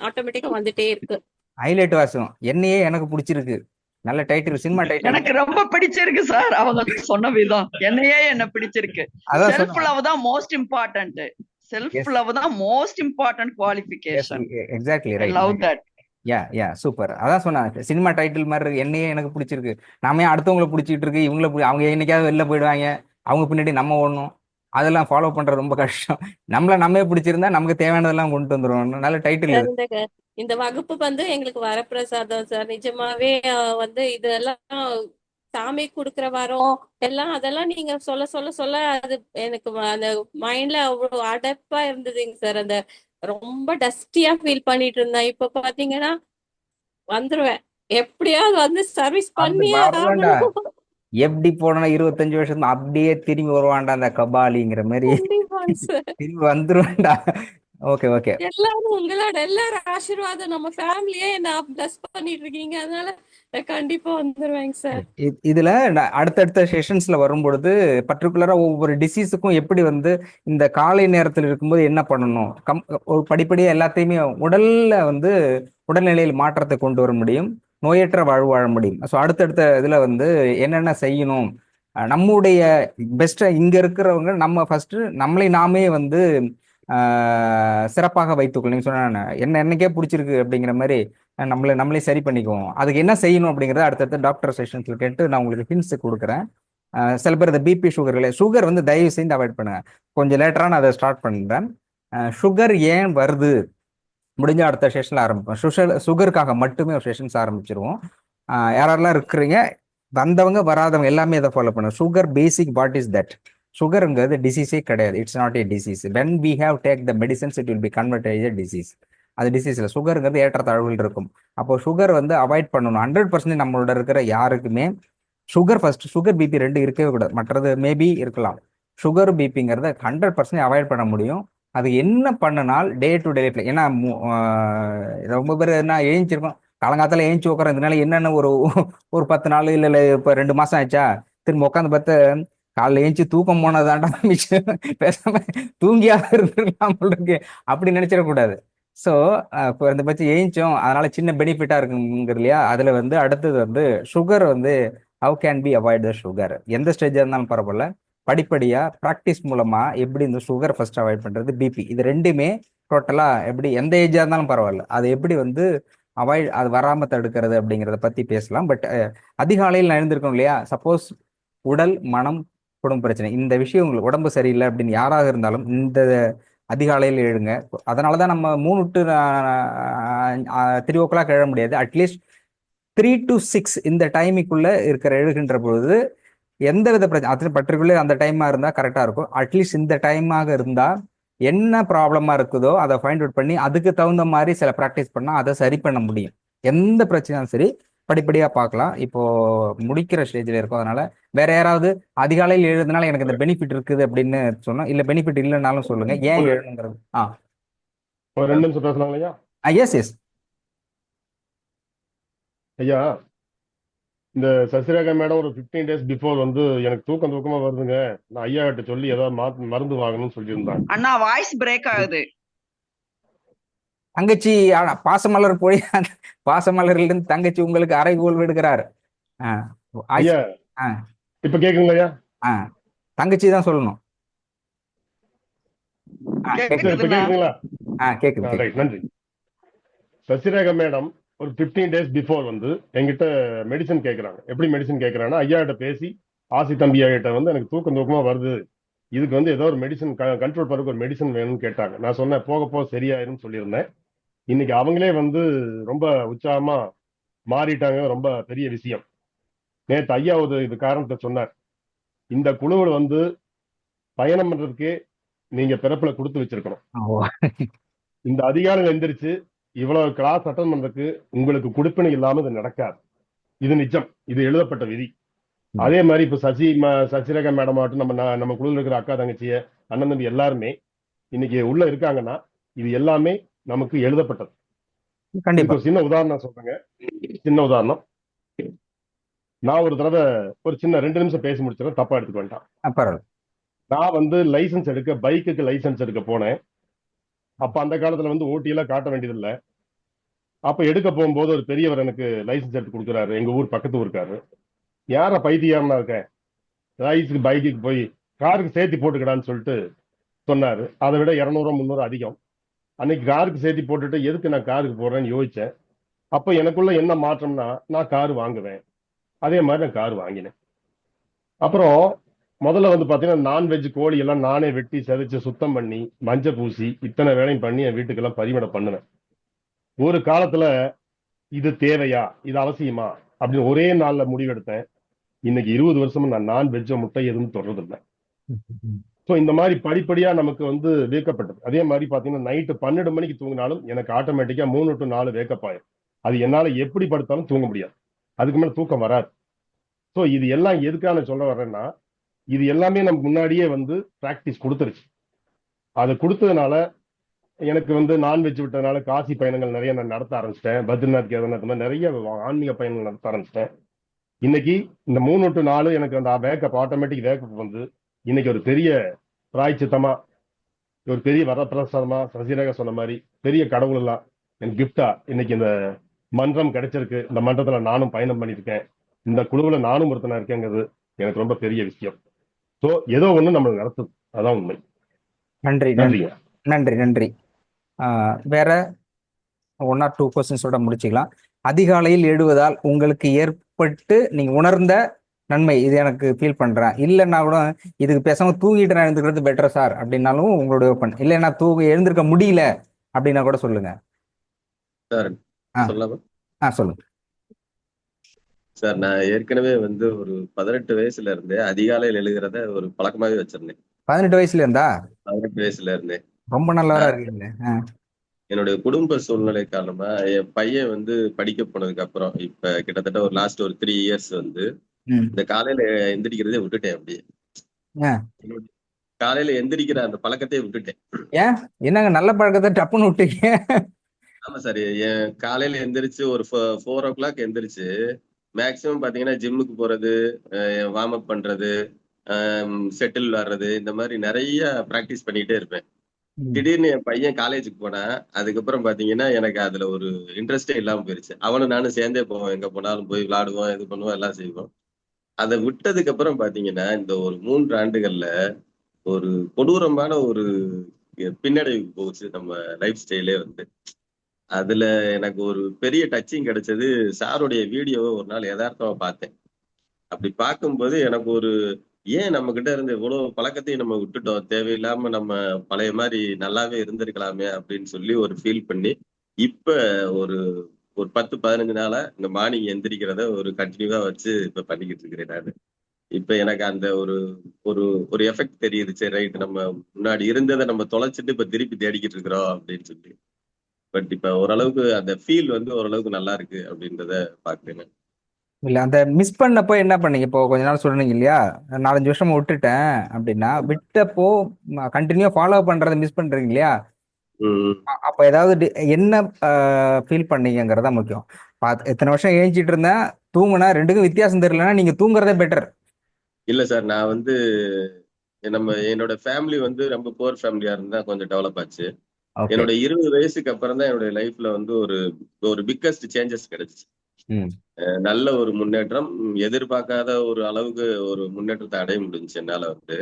ஆட்டோமேட்டிக்கா வந்துட்டே இருக்கு. ஹைலைட் வாசம் என்னையே எனக்கு பிடிச்சிருக்கு. நல்ல டைட்டில், சினிமா டைட்டில். எனக்கு ரொம்ப பிடிச்சிருக்கு சார் அவங்க சொன்ன விதம். என்னையே என்ன பிடிச்சிருக்கு. அதான் செல்ஃப் சொன்னேன். லவ் தான் மோஸ்ட் இம்பார்ட்டன்ட். செல்ஃப் லவ் தான் most important qualification. Exactly I right. Love that. Yeah super. அதான் சொன்னேன், சினிமா டைட்டில் மாதிரி இருக்கு. என்னையே எனக்கு பிடிச்சிருக்கு. நாம ஏன் அடுத்தவங்களை பிடிச்சிட்டு இருக்கு, அவங்க என்னைக்காவது வெளில போயிடுவாங்க, அவங்க பின்னாடி நம்ம ஓடணும். அதெல்லாம் ஃபாலோ பண்றது ரொம்ப கஷ்டம். நம்மள பிடிச்சிருந்தா நமக்கு தேவையானதெல்லாம் கொண்டு வந்துருவோம். நல்ல டைட்டில் இது. இந்த வகுப்பு வந்து எங்களுக்கு வரப்பிரசாதம் சார். நிஜமாவே வந்து இதெல்லாம் சாமி கொடுக்குற வரோம் எல்லாம், அதெல்லாம் நீங்க சொல்ல சொல்ல சொல்ல அது எனக்கு அந்த மைண்ட்ல அவ்வளவு அடப்பா இருந்ததுங்க சார். அந்த ரொம்ப டஸ்டியா ஃபீல் பண்ணிட்டு இருந்தேன். இப்ப பாத்தீங்கன்னா வந்துருவேன், எப்படியாவது வந்து சர்வீஸ் பண்ணியே வருவான்டா. ஆகணும். எப்படி போனா 25 வருஷம் அப்படியே திரும்பி வருவான்டா அந்த கபாலிங்கிற மாதிரி. கண்டிப்பாங்க சார். திரும்பி வந்துருவான்டா. Okay okay. எல்லாரும் உங்களோட எல்லாரும் ஆசீர்வாதம், நம்ம ஃபேமிலியே என்ன பிளஸ் பண்ணிட்டு இருக்கீங்க. அதனால நான் கண்டிப்பா வந்துருவேங்க சார். இதுல அடுத்தடுத்த செஷன்ஸ்ல வரும்பொழுது பர்டிகுலரா ஒவ்வொரு டிசீஸுக்கும் எப்படி வந்து இந்த காலை நேரத்தில் இருக்கும்போது என்ன பண்ணணும், ஒரு படிப்படியா எல்லாத்தையுமே உடல்ல வந்து உடல்நிலையில் மாற்றத்தை கொண்டு வர முடியும், நோயற்ற வாழ்வு வாழ முடியும். ஸோ அடுத்தடுத்த இதுல வந்து என்னென்ன செய்யணும், நம்முடைய பெஸ்ட்டை இங்க இருக்கிறவங்க நம்ம ஃபர்ஸ்ட் நம்மளை நாமே வந்து சிறப்பாக வைத்துக்கொள்ள. நீங்க சொன்ன என்ன என்னைக்கே பிடிச்சிருக்கு அப்படிங்கிற மாதிரி நம்மளே சரி பண்ணிக்குவோம். அதுக்கு என்ன செய்யணும் அப்படிங்கிறத அடுத்தடுத்த டாக்டர் செஷன்ஸ்ல கேட்டு நான் உங்களுக்கு ஹிண்ட்ஸ் கொடுக்குறேன். சில பேர் இந்த பிபி சுகர் வந்து தயவு செய்து அவாய்ட் பண்ணுங்க. கொஞ்சம் லேட்டரா நான் அதை ஸ்டார்ட் பண்றேன். சுகர் ஏன் வருது முடிஞ்ச அடுத்த செஷன்ல ஆரம்பிப்போம். சுகருக்காக மட்டுமே ஒரு செஷன்ஸ் ஆரம்பிச்சிருவோம். யாரெல்லாம் இருக்கிறீங்க, வந்தவங்க வராதவங்க எல்லாமே இதை ஃபாலோ பண்ணுங்க. Sugar basic what is that? சுகருங்கிறது டிசீஸே கிடையாது. It's not a disease. When we have take the medicines it will be converted a disease. அது டிசீஸ் இல்லை. சுகருங்கிறது ஏற்றத்தாழ்வுகள் இருக்கும். அப்போ சுகர் வந்து அவாய்ட் பண்ணணும். 100% நம்மளோட இருக்கிற யாருக்குமே சுகர் ஃபர்ஸ்ட், சுகர் பிபி ரெண்டு இருக்கவே கூடாது. மற்றது மேபி இருக்கலாம். சுகர் பிபிங்கிறத 100% அவாய்ட் பண்ண முடியும். அது என்ன பண்ணினால் டே டு டே லைஃப்ல, ஏன்னா ரொம்ப பேர் என்ன ஏஞ்சிருக்கோம் காலங்காலத்தில் ஏஞ்சி உட்கார, இதனால என்னென்ன ஒரு 10 நாள் இல்லை இப்போ 2 மாசம் ஆயிடுச்சா திரும்ப உட்காந்து பார்த்து காலைல ஏஞ்சி தூக்கம் போனதாண்டா மிச்சம், பேசாம தூங்கியா இருந்துருக்கலாம் இருக்கு அப்படி நினைச்சிடக்கூடாது. ஸோ இப்போ இந்த பட்சம் ஏஞ்சோம் அதனால சின்ன பெனிஃபிட்டா இருக்குங்கிறது இல்லையா. அதுல வந்து அடுத்தது வந்து சுகர் வந்து how can be avoid the sugar. எந்த ஸ்டேஜாக இருந்தாலும் பரவாயில்ல, படிப்படியா ப்ராக்டிஸ் மூலமா எப்படி இந்த சுகர் ஃபர்ஸ்ட் அவாய்ட் பண்றது, பிபி இது ரெண்டுமே டோட்டலா எப்படி எந்த ஏஜா இருந்தாலும் பரவாயில்ல அது எப்படி வந்து அவாய்ட், அது வராம தடுக்கிறது அப்படிங்கிறத பத்தி பேசலாம். பட் அதிகாலையில் எழுந்திருக்கோம் இல்லையா, சப்போஸ் உடல் மனம் குடும்ப பிரச்சனை இந்த விஷயம் உங்களுக்கு உடம்பு சரியில்லை அப்படின்னு யாராக இருந்தாலும் இந்த அதிகாலையில் எழுங்க. அதனாலதான் நம்ம 3 to 3 o'clock எழ முடியாது. அட்லீஸ்ட் 3 to 6 இந்த டைமுக்குள்ள இருக்கிற எழுகின்ற பொழுது எந்த வித பிரச்சனை, அது பர்டிகுலர் அந்த டைமா இருந்தா கரெக்டா இருக்கும். அட்லீஸ்ட் இந்த டைமாக இருந்தா என்ன ப்ராப்ளமா இருக்குதோ அதை ஃபைண்ட் அவுட் பண்ணி அதுக்கு தகுந்த மாதிரி சில ப்ராக்டிஸ் பண்ணா அதை சரி பண்ண முடியும். எந்த பிரச்சனையும் சரி படிப்படியா பார்க்கலாம். இப்போ முடிக்கிற ஸ்டேஜ்ல இருக்கும். அதனால வேற யாராவது அதிகாலையில் எழுதுனால எனக்கு இந்த பெனிஃபிட் இருக்குது அப்படின்னு சொன்னா, இல்ல பெனிஃபிட் இல்லைன்னாலும் சொல்லுங்க ஏன் எழுதுங்கிறது. ஒரு 2 நிமிஷம் பேசலாங்களா? எஸ் ஐயா இந்த சசிரேகா மேடம் ஒரு 15 days பிஃபோர் வந்து எனக்கு தூக்கமா வருதுங்க, நான் ஐயா கிட்ட சொல்லி ஏதாவது மருந்து வாங்கணும்னு சொல்லியிருந்தாங்க. அண்ணா வாய்ஸ் பிரேக் ஆகுது. தங்கச்சி பாசமலர் போய் பாசமலர்ல இருந்து தங்கச்சி உங்களுக்கு அறைகோல் விடுகிறார். ஐயா இப்ப கேக்குங்களா ஐயா? தங்கச்சி தான் சொல்லணும். இப்ப கேக்குங்களா? கேக்குது. ரைட், நன்றி. சசிரேகா மேடம் ஒரு 15 days பிஃபோர் வந்து என்கிட்ட மெடிசன் கேட்கறாங்க. எப்படி மெடிசன் கேட்கறாங்கன்னா, ஐயா கிட்ட பேசி ஆசி தம்பி கிட்ட வந்து எனக்கு தூக்கமா வருது, இதுக்கு வந்து ஏதோ ஒரு மெடிசன் கண்ட்ரோல் பண்றதுக்கு ஒரு மெடிசன் வேணும்னு கேட்டாங்க. நான் சொன்னேன் போக போக சரியாயிரும்னு சொல்லியிருந்தேன். இன்னைக்கு அவங்களே வந்து ரொம்ப உற்சாகமா மாறிட்டாங்க. ரொம்ப பெரிய விஷயம். நேற்று ஐயா ஒரு இது காரணத்தை சொன்னார். இந்த குழுவில் வந்து பயணம் பண்றதுக்கே நீங்க பிறப்புல கொடுத்து வச்சிருக்கணும். இந்த அதிகாரிகள் எந்திரிச்சு இவ்வளவு கிளாஸ் அட்டன் பண்றதுக்கு உங்களுக்கு கொடுப்பினை இல்லாம இது நடக்காது. இது நிஜம், இது எழுதப்பட்ட விதி. அதே மாதிரி இப்ப சசிரேகா மேடம் ஆகட்டும், நம்ம குழுவில் இருக்கிற அக்கா தங்கச்சிய அண்ணன் தம்பி எல்லாருமே இன்னைக்கு உள்ள இருக்காங்கன்னா இது எல்லாமே நமக்கு எழுதப்பட்டது. கண்டிப்பா. ஒரு சின்ன உதாரணம் சொல்றேங்க. சின்ன உதாரணம். நான் ஒரு தடவை ஒரு சின்ன 2 நிமிஷம் பேசி முடிச்சிடறேன், தப்பா எடுத்துக்க வேண்டாம். நான் வந்து லைசன்ஸ் எடுக்க, பைக்குக்கு லைசன்ஸ் எடுக்க போனேன். அப்ப அந்த காலத்துல வந்து ஓட்டி எல்லாம் காட்ட வேண்டியதில்லை. அப்ப எடுக்க போகும்போது ஒரு பெரியவர் எனக்கு லைசன்ஸ் எடுத்து கொடுக்குறாரு. எங்க ஊர் பக்கத்து ஊருக்காரு. யார பைத்தியாரனா இருக்கேன், பைக்குக்கு போய் காருக்கு சேர்த்தி போட்டுக்கடான்னு சொல்லிட்டு சொன்னாரு. அதை விட 200 300 அதிகம். அன்னைக்கு காருக்கு சேர்த்தி போட்டுட்டு எதுக்கு நான் காருக்கு போறேன்னு யோசிச்சேன். அப்ப எனக்குள்ள என்ன மாற்றம்னா, நான் கார் வாங்குவேன். அதே மாதிரி நான் கார் வாங்கினேன். அப்புறம் முதல்ல வந்து பாத்தீங்கன்னா நான்வெஜ் கோழி எல்லாம் நானே வெட்டி செதைச்சு சுத்தம் பண்ணி மஞ்சள் பூசி இத்தனை வேலையும் பண்ணி என் வீட்டுக்கெல்லாம் பரிமாணம் பண்ணுவேன். ஒரு காலத்துல இது தேவையா, இது அவசியமா அப்படின்னு ஒரே நாள்ல முடிவெடுத்தேன். இன்னைக்கு 20 வருஷமா நான் நான்வெஜ்ஜோ முட்டை எதுவும் தொடர்றதில்லை. ஸோ இந்த மாதிரி படிப்படியா நமக்கு வந்து வேக்கப்பட்டது. அதே மாதிரி பாத்தீங்கன்னா நைட்டு 12 மணிக்கு தூங்கினாலும் எனக்கு ஆட்டோமேட்டிக்கா 3 to 4 வேக்கப் ஆயிரும். அது என்னால எப்படி படுத்தாலும் தூங்க முடியாது, அதுக்கு மேல தூக்கம் வராது. ஸோ இது எல்லாம் எதுக்கான சொல்ல வர்றேன்னா, இது எல்லாமே நமக்கு முன்னாடியே வந்து பிராக்டிஸ் கொடுத்துருச்சு. அது கொடுத்ததுனால எனக்கு வந்து நான்வெஜ் விட்டதுனால காசி பயணங்கள் நிறைய நான் நடத்த ஆரம்பிச்சிட்டேன். பத்ரிநாத், கேதார்நாத் மாதிரி நிறைய ஆன்மீக பயணங்கள் நடத்த ஆரம்பிச்சிட்டேன். இன்னைக்கு இந்த 3 to 4 எனக்கு அந்த வேக்கப், ஆட்டோமேட்டிக் வேக்கப் வந்து இன்னைக்கு ஒரு பெரிய பிராய்ச்சித்தமா, ஒரு பெரிய வரப்பிரசாதமா, சசிரேகா சொன்ன மாதிரி பெரிய கடவுள் எல்லாம் எனக்கு கிஃப்டா இன்னைக்கு இந்த மன்றம் கிடைச்சிருக்கு. இந்த மன்றத்துல நானும் பயணம் பண்ணியிருக்கேன். இந்த குழுவுல நானும் ஒருத்தனா இருக்கேங்கிறது எனக்கு ரொம்ப பெரிய விஷயம். ஸோ ஏதோ ஒண்ணு நம்ம நடத்துது, அதான் உண்மை. நன்றி நன்றிங்க. நன்றி நன்றி. வேற 1 or 2 கொஸ்டின்ஸோட முடிச்சுக்கலாம். அதிகாலையில் எழுவதால் உங்களுக்கு ஏற்பட்டு நீங்க உணர்ந்த நன்மை, இது எனக்கு ஃபீல் பண்றேன், இல்லைன்னா கூட இதுக்கு பேசாம தூங்கிட்டு நான் எழுந்துக்கிறது பெட்டர் சார் அப்படின்னாலும் உங்களுடைய ஓப்பன். இல்லை நான் எழுந்திருக்க முடியல அப்படின்னா கூட சொல்லுங்க சார். சொல்லுங்க சார். நான் ஏற்கனவே வந்து ஒரு 18 வயசுல இருந்தே அதிகாலையில் எழுகிறத ஒரு பழக்கமாவே வச்சிருந்தேன். 18 வயசுல இருந்தா? 18 வயசுல இருந்தே. ரொம்ப நல்லவரா இருக்கீங்க. என்னுடைய குடும்ப சூழ்நிலை காரணமா என் பையன் வந்து படிக்க போனதுக்கு அப்புறம் இப்ப கிட்டத்தட்ட ஒரு லாஸ்ட் ஒரு 3 years வந்து இந்த காலையில எந்திரிக்கிறதே விட்டுட்டேன். அப்படியே காலையில எந்திரிக்கிற அந்த பழக்கத்தையே விட்டுட்டேன். ஏன், என்னங்க நல்ல பழக்கத்தை டப்புன்னு விட்டீங்க? ஆமா சார். என் காலையில எந்திரிச்சு ஒரு 4 o'clock எந்திரிச்சு மேக்சிமம் பாத்தீங்கன்னா ஜிம்முக்கு போறது, வார்ம் அப் பண்றது, செட்டில் விளாடுறது, இந்த மாதிரி நிறைய பிராக்டிஸ் பண்ணிட்டே இருப்பேன். திடீர்னு என் பையன் காலேஜுக்கு போனா அதுக்கப்புறம் பாத்தீங்கன்னா எனக்கு அதுல ஒரு இன்ட்ரெஸ்டே இல்லாம போயிருச்சு. அவனும் நானும் சேர்ந்தே போவோம், எங்க போனாலும் போய் விளையாடுவோம், இது பண்ணுவோம், எல்லாம் செய்வோம். அதை விட்டதுக்கு அப்புறம் பாத்தீங்கன்னா இந்த ஒரு 3 ஆண்டுகள்ல ஒரு கொடூரமான ஒரு பின்னடைவுக்கு போச்சு நம்ம லைஃப் ஸ்டைலே வந்து. அதுல எனக்கு ஒரு பெரிய டச்சிங் கிடைச்சது. சாருடைய வீடியோவை ஒரு நாள் யதார்த்தமா பார்த்தேன். அப்படி பார்க்கும்போது எனக்கு ஒரு ஏன் நம்ம கிட்ட இருந்து இவ்வளவு பழக்கத்தையும் நம்ம விட்டுட்டோம், தேவையில்லாம நம்ம பழைய மாதிரி நல்லாவே இருந்திருக்கலாமே அப்படின்னு சொல்லி ஒரு ஃபீல் பண்ணி இப்ப ஒரு 10-15 நாளா இந்த மார்னிங் எந்திரிக்கிறத ஒரு கண்டினியூவா வச்சு இப்ப பண்ணிக்கிட்டு இருக்கிறேன் நான். இப்ப எனக்கு அந்த ஒரு ஒரு ஒரு எஃபெக்ட் தெரியுது. சரி ரைட், நம்ம முன்னாடி இருந்ததை நம்ம தொலைச்சிட்டு இப்ப திருப்பி தேடிக்கிட்டு இருக்கிறோம் அப்படின்னு சொல்லி. பட் இப்ப ஓரளவுக்கு அந்த ஃபீல் வந்து ஓரளவுக்கு நல்லா இருக்கு அப்படின்றத பாக்குறேன். இல்ல, அந்த மிஸ் பண்ணப்போ என்ன பண்ணீங்க? இப்போ கொஞ்ச நாள் சொன்னீங்க இல்லையா, 4-5 வருஷமா விட்டுட்டேன் அப்படின்னா, விட்டப்போ கண்டினியூ ஃபாலோ பண்றதை மிஸ் பண்றீங்க இல்லையா? அப்ப ஏதாவது என்ன ஃபீல் பண்ணீங்கிறதா முக்கியம். எத்தனை வருஷம் ஏஞ்சிட்டு இருந்தேன், தூங்குனா ரெண்டுக்கும் வித்தியாசம் தெரியலன்னா நீங்க தூங்குறதே பெட்டர். இல்ல சார், நான் வந்து என்னோட ஃபேமிலி வந்து ரொம்ப புவர் ஃபேமிலியா இருந்தா கொஞ்சம் டெவலப் ஆச்சு. ஓகே. என்னோட 20 வயசுக்கு அப்புறம் தான் என்னோட லைஃப்ல வந்து ஒரு ஒரு பிக்கஸ்ட் சேஞ்சஸ் கிடைச்சிச்சு. நல்ல ஒரு முன்னேற்றம், எதிர்பார்க்காத ஒரு அளவுக்கு ஒரு முன்னேற்றத்தை அடைய முடிஞ்சுச்சு என்னால வந்து.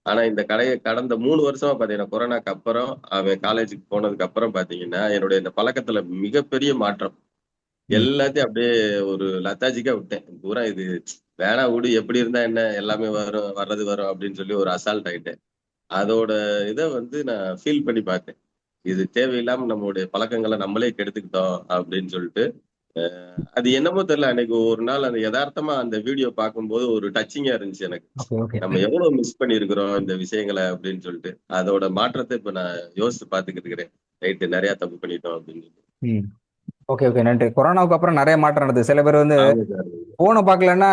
ஆனா இந்த கடந்த 3 வருஷமா பாத்தீங்கன்னா, கொரோனாக்கு அப்புறம் அவன் காலேஜுக்கு போனதுக்கு அப்புறம் பாத்தீங்கன்னா, என்னுடைய இந்த பழக்கத்துல மிகப்பெரிய மாற்றம். எல்லாத்தையும் அப்படியே ஒரு லத்தாஜிக்கா விட்டேன். பூரா இது வேணா விடு, எப்படி இருந்தா என்ன, எல்லாமே வரும், வர்றது வரும் அப்படின்னு சொல்லி ஒரு அசால்ட் ஆயிட்டேன். அதோட இதை வந்து நான் ஃபீல் பண்ணி பார்த்தேன். இது தேவையில்லாம நம்மளுடைய பழக்கங்களை நம்மளே கெடுத்துக்கிட்டோம் அப்படின்னு சொல்லிட்டு. அது என்னமோ தெரியல, அன்னைக்கு ஒரு நாள் அந்த யதார்த்தமா அந்த வீடியோ பார்க்கும்போது ஒரு டச்சிங்கா இருந்துச்சு எனக்கு. நம்ம எவ்வளவு மிஸ் பண்ணிருக்கிறோம் இந்த விஷயங்களை அப்படின்னு சொல்லிட்டு. அதோட மாற்றத்தை இப்ப நான் யோசிச்சு பாத்துக்கிட்டு இருக்கிறேன். ரைட்டு, நிறைய தப்பு பண்ணிட்டோம் அப்படின்னு. ஓகே ஓகே, நன்றி. கொரோனாவுக்கு அப்புறம் நிறைய மாற்றம் நடந்தது. சில பேர் வந்து ஆமா சார். போனை பார்க்கலன்னா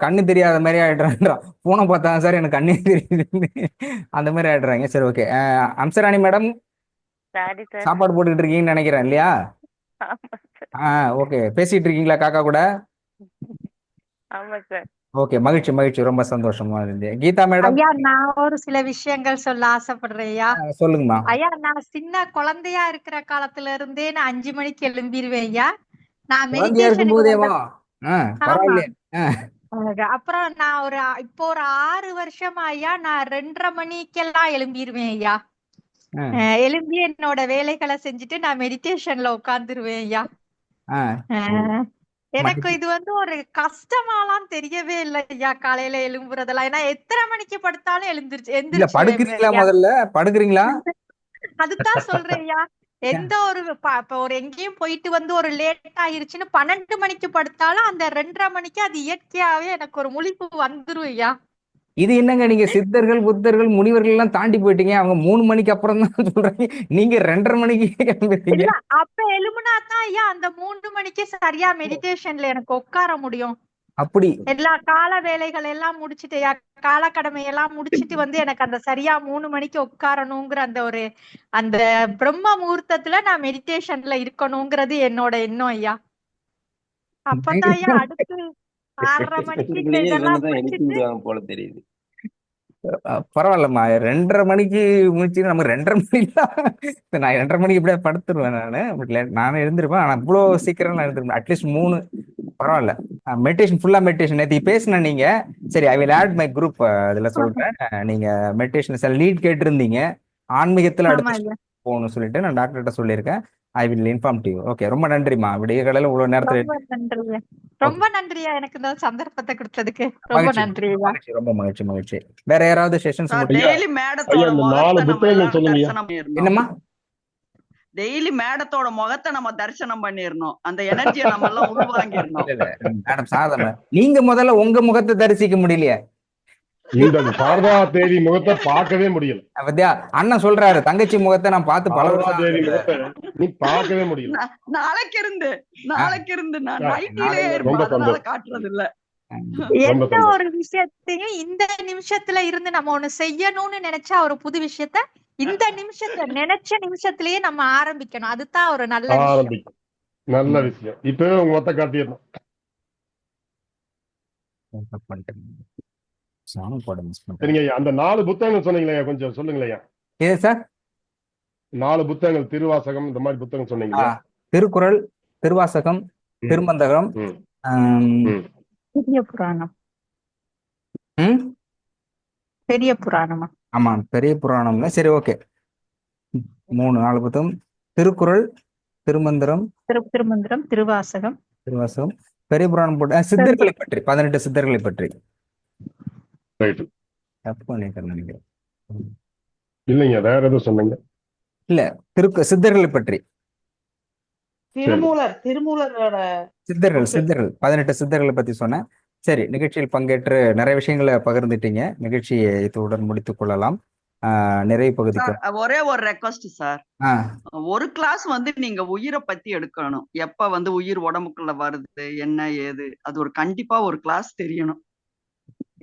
கண்ணு தெரியாத மாதிரி ஆயிடுறான். போனை பார்த்தா சார் எனக்கு கண்ணே தெரியுது, அந்த மாதிரி ஆயிடுறாங்க. சரி, okay. Amsarani madam, sorry sir. சாப்பாடு போட்டுக்கிட்டு இருக்கீங்கன்னு நினைக்கிறேன் இல்லையா? ஆமா சார். ஓகே. பேசிட்டு இருக்கீங்களா காக்கா கூட? ஆமா சார். ஓகே, மகிழ்ச்சி மகிழ்ச்சி, ரொம்ப சந்தோஷமா இருந்தது. கீதா மேடம், ஐயா நான் ஒரு சில விஷயங்கள் சொல்ல ஆசைப்படுறேன் ஐயா. சொல்லுங்கம்மா. ஐயா நான் சின்ன குழந்தையா இருக்கிற காலத்துல இருந்தே நான் 5 மணிக்கு எழும்பிடுவேன் ஐயா. நான் குழந்தையா இருக்கும் மெடிடேஷனுக்கு போதேவா? ஆமா. பரவாயில்லையே. அப்புறம் நான் இப்போ ஒரு 6 வருஷமா ஐயா நான் 2:30 மணிக்கெல்லாம் எழும்பிடுவேன் ஐயா. எழும்பி என்னோட வேலைகளை செஞ்சுட்டு நான் மெடிடேஷன்ல உட்கார்ந்துருவேன் ஐயா. எனக்கு இது வந்து ஒரு கஷ்டமாலாம் தெரியவே இல்லை ஐயா காலையில எழும்புறதெல்லாம். ஏன்னா எத்தனை மணிக்கு படுத்தாலும் இல்ல, படுக்கிறீங்களா? முதல்ல படுக்கிறீங்களா? அதுதான் சொல்றேன் ஐயா. எந்த ஒரு இப்ப ஒரு எங்கேயும் போயிட்டு வந்து ஒரு லேட் ஆயிருச்சுன்னு 12 மணிக்கு படுத்தாலும் அந்த 2:30 மணிக்கு அது இயற்கையாவே எனக்கு ஒரு முழிப்பு வந்துரும் ஐயா. இது என்னங்க, நீங்க சித்தர்கள், புத்தர்கள், முனிவர்கள் எல்லாம் தாண்டி போயிட்டீங்க. அவங்க 3 மணிக்கு அப்புறம் தான் சொல்றாங்க, நீங்க 2:30 மணிக்கு கிளம்பிட்டீங்க. அப்ப எழுமுனாதான் ஐயா அந்த 3 மணிக்கு சரியா மெடிடேஷன்ல எனக்கு உட்கார முடியும். அப்படி எல்லா கால வேலைகள் எல்லாம் முடிச்சிட்டு ஐயா, கால கடமை எல்லாம் முடிச்சிட்டு வந்து எனக்கு அந்த சரியா 3 மணிக்கு உட்காரணுங்கிற அந்த பிரம்ம முகூர்த்தத்துல நான் மெடிடேஷன்ல இருக்கணுங்கிறது என்னோட எண்ணம் ஐயா. அப்பதான் ஐயா அடுத்து 6:30 மணிக்கு இதெல்லாம் முடிச்சிட்டு போல தெரியுது. பரவாயில்லம்மா. 2:30 மணிக்கு முடிச்சு நம்ம 2:30 மணிலாம் நான் 2:30 மணிக்கு இப்படியே படுத்துருவேன். நானே எழுந்திருப்பேன். ஆனா இவ்வளவு சீக்கிரம் நான் எழுந்திருப்பேன். அட்லீஸ்ட் 3. பரவாயில்ல. மெடிடேஷன், ஃபுல்லா மெடிடேஷன். நேற்று பேசின நீங்க. சரி, I will add my group. அதுல சொல்றேன். நீங்க மெடிடேஷன் சில லீட் கேட்டிருந்தீங்க. ஆன்மீகத்துல அடுத்து போகணும்னு சொல்லிட்டு நான் டாக்டர்கிட்ட சொல்லியிருக்கேன். I will inform to you. Okay, ரொம்ப நன்றிமா. விடிய காலையில இவ்வளவு நேரத்துல ரொம்ப நன்றியா எனக்கு இந்த சந்தர்ப்பத்தை கொடுத்ததுக்கு. ரொம்ப நன்றி. ரொம்ப மகிழ்ச்சி மகிழ்ச்சி. வேற யாராவது செஷன்ஸ்? டெய்லி மேடத்தோட முகத்தை நம்ம தரிசனம் பண்ணிடணும். என்னம்மா? டெய்லி மேடத்தோட முகத்தை நம்ம தரிசனம் பண்ணிடணும். அந்த எனர்ஜியை நம்ம எல்லாம் உள்வாங்கிடணும். மேடம் சாதாரண, நீங்க முதல்ல உங்க முகத்தை தரிசிக்க முடியலையே. இந்த சாரதா தேவி முகத்தை பார்க்கவே முடியல. பத்தியா, அண்ணன் சொல்றாரு தங்கச்சி முகத்தை நான் பார்த்து பல தேவி முகத்தை நீ பார்க்கவே முடியல. நாளைக்கு இருந்து நான் நைட்டிலே இருப்பேன், காட்டுறது இல்ல. எந்த ஒரு விஷயத்தையும் இந்த நிமிஷத்துல இருந்து நம்ம ஒண்ணு செய்யணும்னு நினைச்சா ஒரு புது விஷயத்த இந்த நினைச்ச நிமிஷத்திலேயே நம்ம ஆரம்பிக்கணும். அதுதான் ஒரு நல்ல விஷயம். நல்ல விஷயம். இப்பவே உங்க மொத்த காட்டிடணும். சரிங்க, அந்த 4 புத்தகங்கள் சொன்னீங்களே, கொஞ்சம் சொல்லுங்களேன். ஏ சார், 4 புத்தகங்கள், திருவாசகம் இந்த மாதிரி புத்தகம் சொன்னீங்களா? திருக்குறள், திருவாசகம், திருமந்தகம், பெரிய புராணம். பெரிய புராணமா? ஆமா, பெரிய புராணம்ல. சரி, ஓகே. 3-4 புத்தகம். திருக்குறள், திருமந்திரம், திருவாசகம், பெரிய புராணம் போட்டு சித்தர்களை பற்றி 18 சித்தர்களை பற்றி. நினைக்கிறேன். இல்லைங்க, வேற எதுவும் சொன்னீங்க? இல்ல, சித்தர்களை பற்றி. சித்தர்கள் 18 சித்தர்களை பத்தி சொன்னேன். சரி, நிகழ்ச்சியில் பங்கேற்று நிறைய விஷயங்களை பகிர்ந்துட்டீங்க. நிகழ்ச்சியை இத்துடன் முடித்துக் கொள்ளலாம். நிறைய பகுதிக்கு ஒரே ஒரு ரெக்வஸ்ட் சார். ஒரு கிளாஸ் வந்து நீங்க உயிரை பத்தி எடுக்கணும். எப்ப வந்து உயிர் உடம்புக்குள்ள வருது, என்ன ஏது, அது ஒரு கண்டிப்பா ஒரு கிளாஸ் தெரியணும்.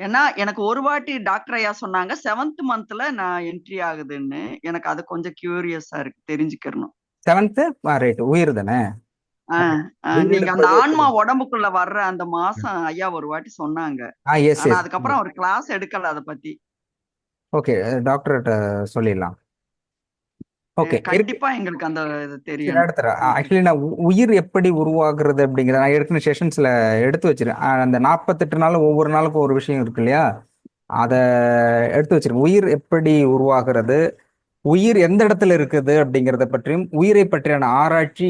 ஏன்னா எனக்கு ஒரு வாட்டி டாக்டர் ஐயா சொன்னாங்க 7th மந்த்ல நான் என்ட்ரி ஆகுதுன்னு. எனக்கு அது கொஞ்சம் கியூரியஸா இருக்கு, தெரிஞ்சுக்கணும். 7th ரைட், உயிர் தானே? நீங்க அந்த ஆன்மா உடம்புக்குள்ள வர்ற அந்த மாசம் ஐயா ஒரு வாட்டி சொன்னாங்க. எஸ் ஆனா எஸ் அதுக்கப்புறம் ஒரு கிளாஸ் எடுக்கல அத பத்தி. ஓகே, டாக்டர்கிட்ட சொல்லிடலாம். ஓகே, கண்டிப்பா எங்களுக்கு அந்த இது தெரியும். ஆக்சுவலி நான் உயிர் எப்படி உருவாகுறது அப்படிங்கிறத நான் ஏற்கனவே செஷன்ஸ்ல எடுத்து வச்சிருக்கேன். அந்த 48 நாள் ஒவ்வொரு நாளுக்கும் ஒரு விஷயம் இருக்கு இல்லையா, அதை எடுத்து வச்சிருக்கேன். உயிர் எப்படி உருவாகிறது, உயிர் எந்த இடத்துல இருக்குது அப்படிங்கிறத பற்றியும், உயிரை பற்றியான ஆராய்ச்சி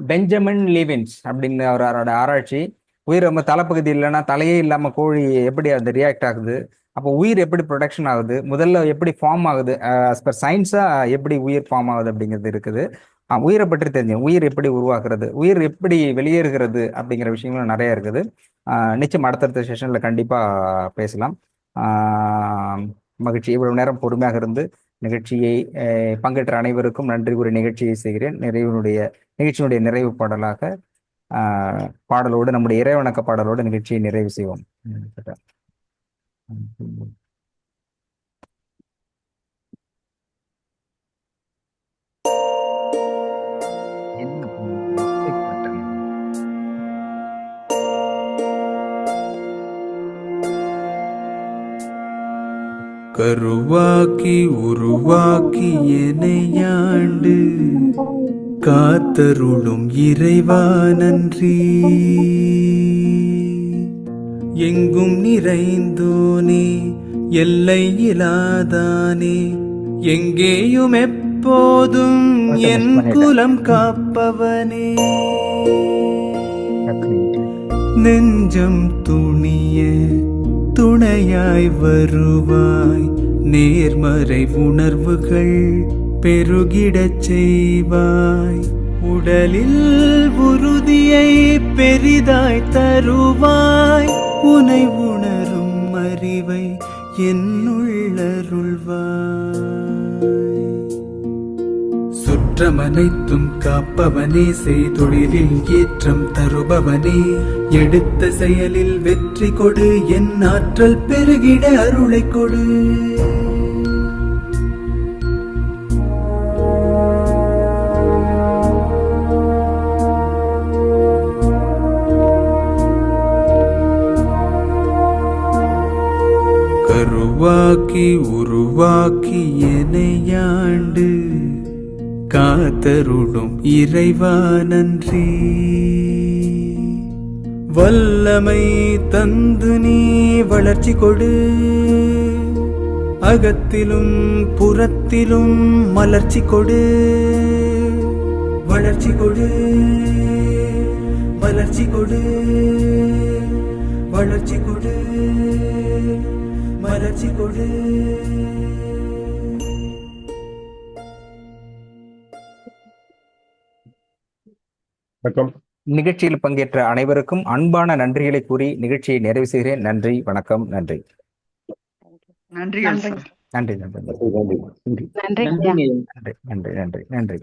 பெஞ்சமின் லீவின்ஸ் அப்படின்னு அவரோட ஆராய்ச்சி. உயிர் நம்ம தலைப்பகுதி இல்லைன்னா தலையே இல்லாம கோழி எப்படி அது ரியாக்ட் ஆகுது, அப்போ உயிர் எப்படி ப்ரொடக்ஷன் ஆகுது, முதல்ல எப்படி ஃபார்ம் ஆகுது, as per சயின்ஸா எப்படி உயிர் ஃபார்ம் ஆகுது அப்படிங்கிறது இருக்குது. உயிரை பற்றி தெரிஞ்சு உயிர் எப்படி உருவாக்குறது, உயிர் எப்படி வெளியேறுகிறது அப்படிங்கிற விஷயங்களும் நிறைய இருக்குது. நிச்சயம் அடுத்தடுத்த செஷன்ல கண்டிப்பா பேசலாம். மகிழ்ச்சி. இவ்வளவு நேரம் பொறுமையாக இருந்து நிகழ்ச்சியை பங்கேற்ற அனைவருக்கும் நன்றி கூறி நிகழ்ச்சியை செய்கிறேன். நிகழ்ச்சியினுடைய நிறைவு பாடலாக பாடலோடு, நம்முடைய இறைவணக்க பாடலோடு நிகழ்ச்சியை நிறைவு செய்வோம். கருவாக்கி உருவாக்கி எனையாண்டு காத்தருளும் இறைவா நன்றி. எங்கும் நிறைந்தோனே எல்லை இலாதானே, எங்கேயும் எப்போதும் என் குலம் காப்பவனே. நெஞ்சம் துணிய துணையாய் வருவாய், நேர்மறை உணர்வுகள் பெருகிடச் செய்வாய். உடலில் உறுதியை பெரிதாய் தருவாய், உனை உணரும் அறிவை என்னுள்ளருள்வாய். சுற்றமனைத்தும் காப்பவனே, செய்தொழிலில் ஏற்றம் தருபவனே, எடுத்த செயலில் வெற்றி கொடு, என் ஆற்றல் பெருகிட அருளை கொடு. கருவாக்கி உருவாக்கி எனையாண்டு காத்தருளும் இறைவா நன்றி. வல்லமை தந்து நீ வளர்ச்சி கொடு, அகத்திலும் புறத்திலும் மலர்ச்சி கொடு. வளர்ச்சி கொடு, மலர்ச்சி கொடு, வளர்ச்சி கொடு, மலர்ச்சி கொடு. நிகழ்ச்சியில் பங்கேற்ற அனைவருக்கும் அன்பான நன்றிகளை கூறி நிகழ்ச்சியை நிறைவு செய்கிறேன். நன்றி, வணக்கம். நன்றி. நன்றி. நன்றி. நன்றி. நன்றி. நன்றி. நன்றி.